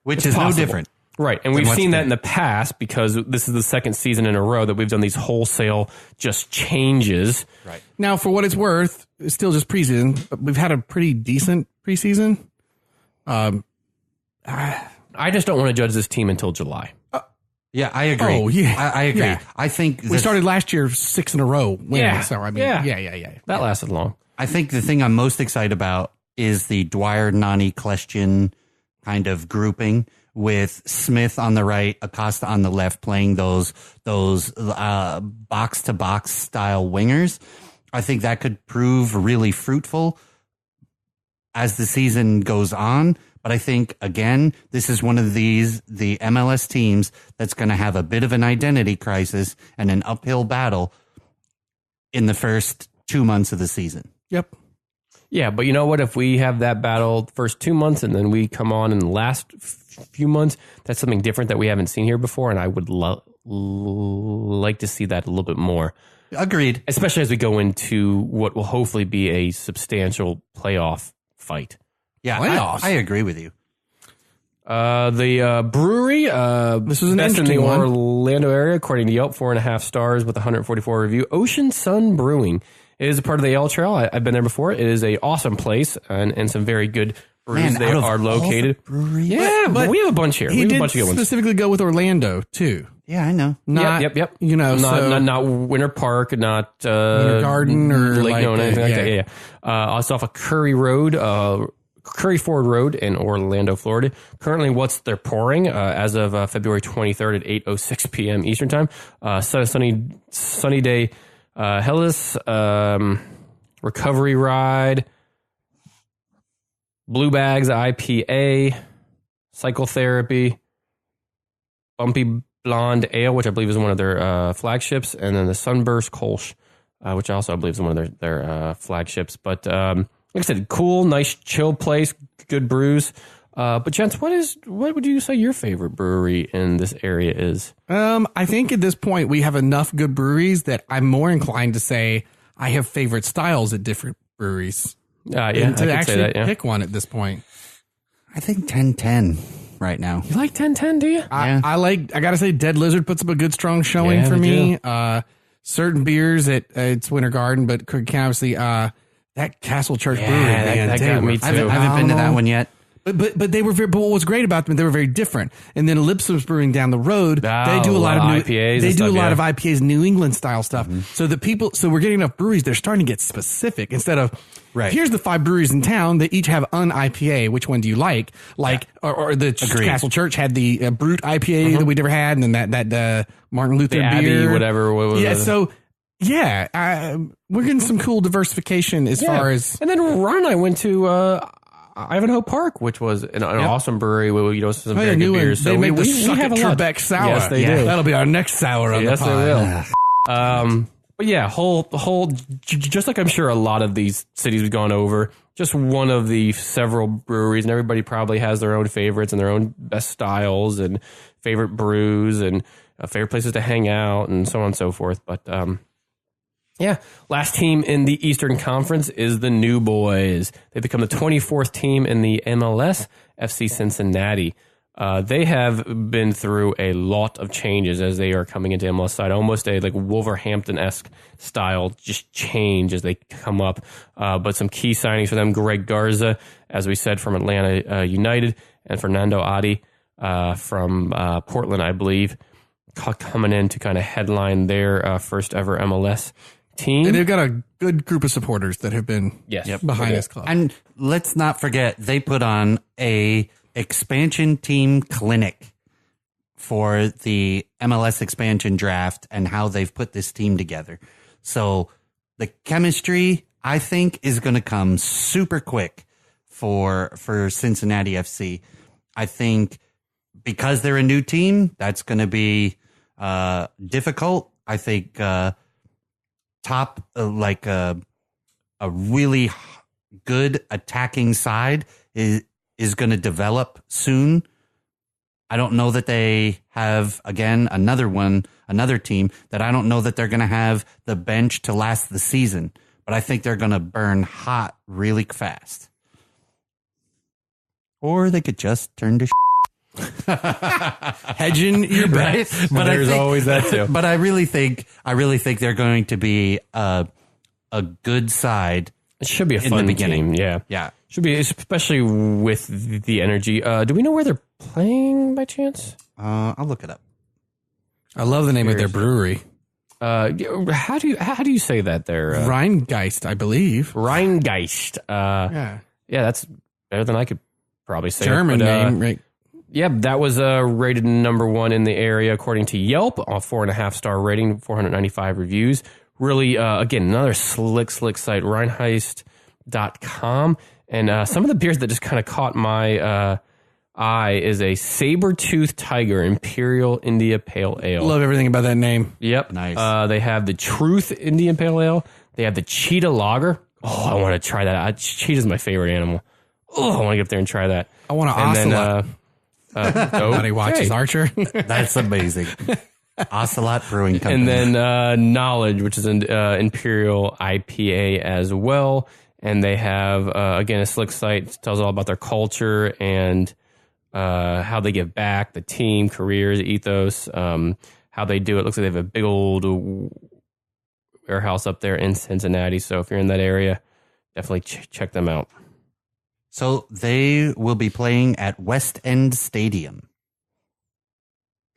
Which is possible. No different. Right, and we've seen that in the past because this is the second season in a row that we've done these wholesale just changes. Right. Now, for what it's worth, it's still just preseason, but we've had a pretty decent preseason. I just don't want to judge this team until July. Yeah, I agree. Oh, yeah. I agree. Yeah. I think we started last year 6 in a row winning. Yeah. So, I mean, yeah. That lasted long. I think the thing I'm most excited about is the Dwyer, Nani, Kleshtian kind of grouping with Smith on the right, Acosta on the left, playing those box to box style wingers. I think that could prove really fruitful as the season goes on. But I think, again, this is one of the MLS teams that's going to have a bit of an identity crisis and an uphill battle in the first 2 months of the season. Yep. Yeah, but you know what? If we have that battle the first 2 months and then we come on in the last few months, that's something different that we haven't seen here before, and I would like to see that a little bit more. Agreed. Especially as we go into what will hopefully be a substantial playoff fight. Yeah, playoffs. I agree with you. The brewery, this was an best in the one. Orlando area, according to Yelp, 4.5 stars with 144 review. Ocean Sun Brewing. It is a part of the L Trail. I've been there before. It is a awesome place and some very good breweries they are located. Yeah, but we have a bunch here. He did specifically go with Orlando too. Yeah, I know. Not, yep. You know, not Winter Park, not Winter Garden or Lake like anything like that. Yeah. It's off of Curry Ford Road in Orlando, Florida. Currently, what's they're pouring as of February 23rd at 8:06 p.m. Eastern time. Sunny day. Hellas, Recovery Ride, Blue Bags IPA, Psychotherapy, Bumpy Blonde Ale, which I believe is one of their flagships, and then the Sunburst Kolsch, which also I believe is one of their flagships. But like I said, cool, nice, chill place, good brews. But gents, what would you say your favorite brewery in this area is? I think at this point we have enough good breweries that I'm more inclined to say I have favorite styles at different breweries. Yeah, to actually pick one at this point. I think 1010 right now. You like 1010, do you? I gotta say Dead Lizard puts up a good strong showing for me. Certain beers at it's Winter Garden, but obviously that Castle Church Brewery, that got me too. I haven't been to that one yet. But they were very. But what was great about them, they were very different. And then Ellipsis Brewing down the road, they do a lot of IPAs. They do a lot of IPAs, New England style stuff. Mm-hmm. So we're getting enough breweries. They're starting to get specific instead of here's the 5 breweries in town that each have an IPA. Which one do you like? Or the Castle Church had the Brute IPA that we never had, and then that Martin Luther the beer, Abbey, whatever. So. Yeah, we're getting some cool diversification as far as. And then Ron and I went to Ivanhoe Park, which was an awesome brewery with some very good beers. So they make the Suck It Trebek sour. Yes, they do. That'll be our next sour on the pod. Yes, they will. But yeah, whole, just like I'm sure a lot of these cities we've gone over, just one of the several breweries, and everybody probably has their own favorites and their own best styles and favorite brews and favorite places to hang out and so on and so forth. But yeah, last team in the Eastern Conference is the New Boys. They become the 24th team in the MLS, FC Cincinnati. They have been through a lot of changes as they are coming into MLS side, almost a like Wolverhampton-esque style just change as they come up. But some key signings for them, Greg Garza, as we said, from Atlanta United, and Fernando Adi from Portland, I believe, coming in to kind of headline their first ever MLS team. And they've got a good group of supporters that have been behind this club. And let's not forget, they put on a expansion team clinic for the MLS expansion draft and how they've put this team together. So the chemistry, I think, is going to come super quick for Cincinnati FC. I think because they're a new team, that's going to be difficult. I think a really good attacking side is going to develop soon. I don't know that they have, again, another one another team that I don't know that they're going to have the bench to last the season, but I think they're going to burn hot really fast. Or they could just turn to hedging your bets. Right? But there's always that too. But I really think they're going to be a good side. It should be a fun team. Yeah. Should be, especially with the energy. Do we know where they're playing by chance? I'll look it up. I love the name of their brewery. How do you say that there? Rheingeist, I believe. Rheingeist. Yeah, that's better than I could probably say. German name, right? Yeah, that was rated number 1 in the area according to Yelp, a 4.5-star rating, 495 reviews. Really, again, another slick site, Rheinheist.com. And some of the beers that just kind of caught my eye is a saber-toothed tiger Imperial India Pale Ale. Love everything about that name. Yep. Nice. They have the Truth Indian Pale Ale. They have the Cheetah Lager. Oh, I want to try that. Cheetah's my favorite animal. Oh, I want to get up there and try that. I want to ocelot. Nobody watches Archer. That's amazing. Ocelot Brewing Company. And then Knowledge, which is an Imperial IPA as well. And they have, again, a slick site. Tells all about their culture and how they give back, the team, careers, ethos, how they do it. Looks like they have a big old warehouse up there in Cincinnati. So if you're in that area, definitely check them out. So they will be playing at West End Stadium.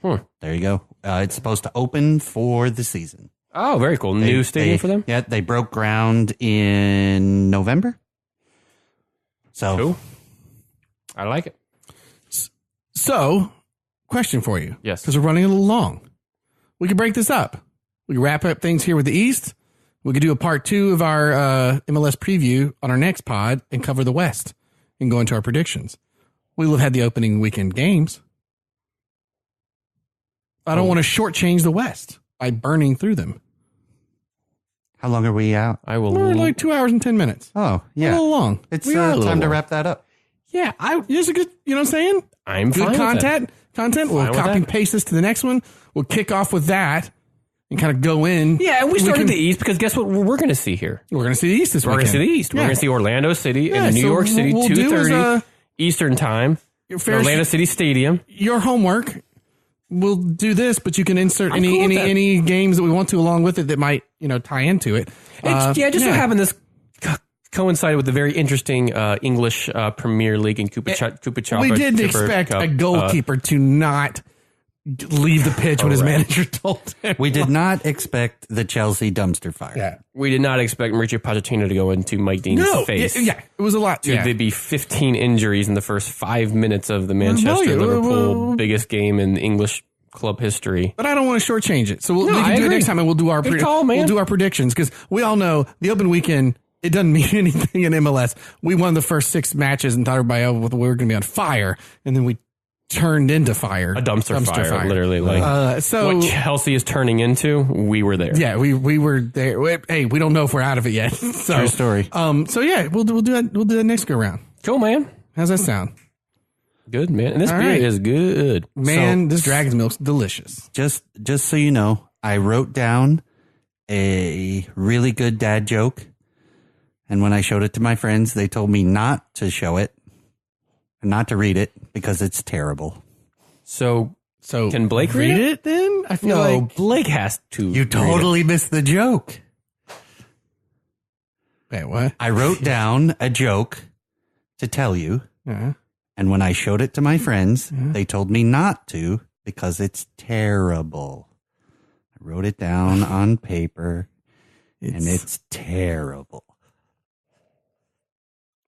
There you go. It's supposed to open for the season. Oh, very cool. New stadium for them? Yeah, they broke ground in November. So cool. I like it. So, question for you. Yes. Because we're running a little long. We could break this up. We could wrap up things here with the East. We could do a part 2 of our MLS preview on our next pod and cover the West and go into our predictions. We will have had the opening weekend games. I don't want to shortchange the West by burning through them. How long are we out? We're like 2 hours and 10 minutes. Oh, yeah. A little long. It's time to wrap that up. Yeah, it's a good, you know what I'm saying? I'm good fine content. We'll copy and paste this to the next one. We'll kick off with that and kind of go in. Yeah, and we started the East because guess what we're going to see here? We're going to see the East this weekend. We're going to see the East. We're going to see Orlando City and New York City, 2:30 Eastern time. Orlando City Stadium. Your homework. We'll do this, but you can insert any games that we want to along with it that might, tie into it. So having this coincided with the very interesting English Premier League and Kupa. We didn't expect a goalkeeper to not leave the pitch when his manager told him. We did not expect the Chelsea dumpster fire. Yeah. We did not expect Mauricio Pochettino to go into Mike Dean's face. Yeah, it was a lot. There'd be 15 injuries in the first 5 minutes of the Manchester-Liverpool biggest game in English club history. But I don't want to shortchange it. So we can do it next time, and we'll do our predictions, because we all know the open weekend, it doesn't mean anything in MLS. We won the first 6 matches and thought everybody we were going to be on fire, and then we turned into fire. A dumpster fire, literally. So what Chelsea is turning into, we were there. Yeah, we were there. Hey, we don't know if we're out of it yet. So, true story. So yeah, we'll do that. We'll do that next go round. Cool, man. How's that sound? Good, man. And this beer is good. Man, this dragon's milk's delicious. Just so you know, I wrote down a really good dad joke, and when I showed it to my friends, they told me not to show it. Not to read it because it's terrible. So can Blake read it then? I feel like Blake has to. You totally missed the joke. Wait, what? I wrote down a joke to tell you. And when I showed it to my friends, they told me not to because it's terrible. I wrote it down on paper and it's terrible.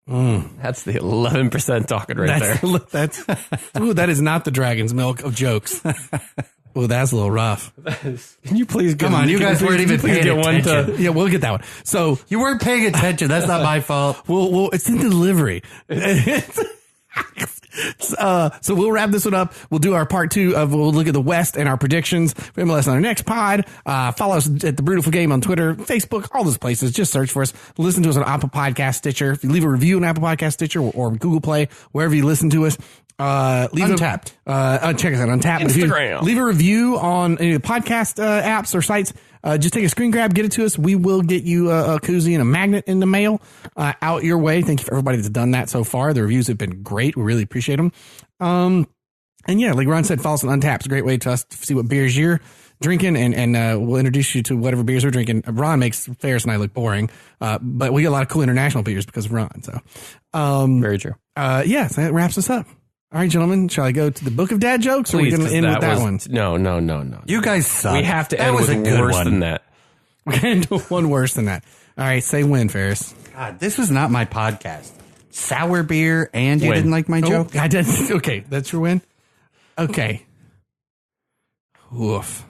That's the 11% talking there. That is not the dragon's milk of jokes. Oh, that's a little rough. Can you please come on? You guys weren't even paying attention. Yeah, we'll get that one. So you weren't paying attention. That's not my fault. Well, it's in delivery. So we'll wrap this one up. We'll do our part 2 we'll look at the West and our predictions for MLS on our next pod. Follow us at the Brewtiful Game on Twitter, Facebook, all those places. Just search for us. Listen to us on Apple Podcast, Stitcher. If you leave a review on Apple Podcast, Stitcher, or Google Play, wherever you listen to us, Leave Untapped. Check us out on Untapped. Instagram. Leave a review on any of the podcast apps or sites. Just take a screen grab, get it to us. We will get you a koozie and a magnet in the mail out your way. Thank you for everybody that's done that so far. The reviews have been great. We really appreciate them. And yeah, like Ron said, follow us on Untapped. It's a great way to see what beers you're drinking, and we'll introduce you to whatever beers we're drinking. Ron makes Ferris and I look boring, but we get a lot of cool international beers because of Ron. So, very true. Yeah, so that wraps us up. All right, gentlemen, shall I go to the book of dad jokes, or are we going to end with that one? No. You guys suck. We have to end with worse than that. We're going to do one worse than that. All right, say when, Ferris. God, this was not my podcast. Sour beer, and you didn't like my joke? I didn't. Okay, that's your win. Okay. Woof.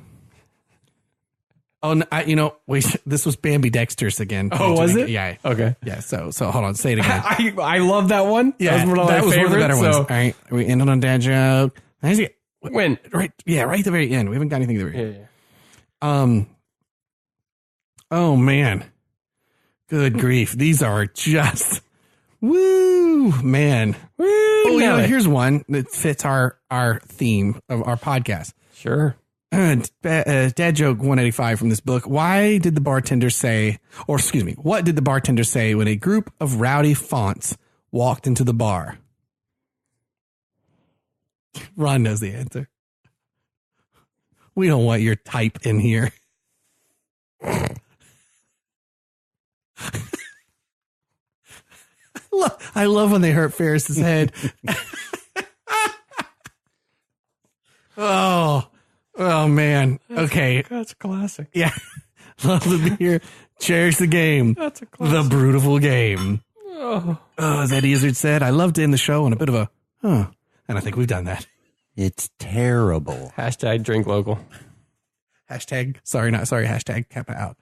Oh, no, wait. This was Bambi Dexter's again. Oh, was it? Yeah. Okay. Yeah. So hold on. Say it again. I love that one. Yeah, that was one of the better ones. All right, we ended on dad joke. When? Right. Yeah. Right at the very end. We haven't got anything at the very end. Yeah. Oh man. Good grief. These are just. Woo, man. Woo. Oh, here's one that fits our theme of our podcast. Sure. Dad joke 185 from this book. What did the bartender say when a group of rowdy fonts walked into the bar? Ron knows the answer. We don't want your type in here. I love when they hurt Ferris's head. Oh man. Okay. That's a classic. Yeah. Love the beer. Cherish the game. That's a classic. The Brewtiful Game. Oh. As Eddie Izzard said, I love to end the show on a bit of a, and I think we've done that. It's terrible. Hashtag drink local. Hashtag, sorry, not sorry. Hashtag Kepa out.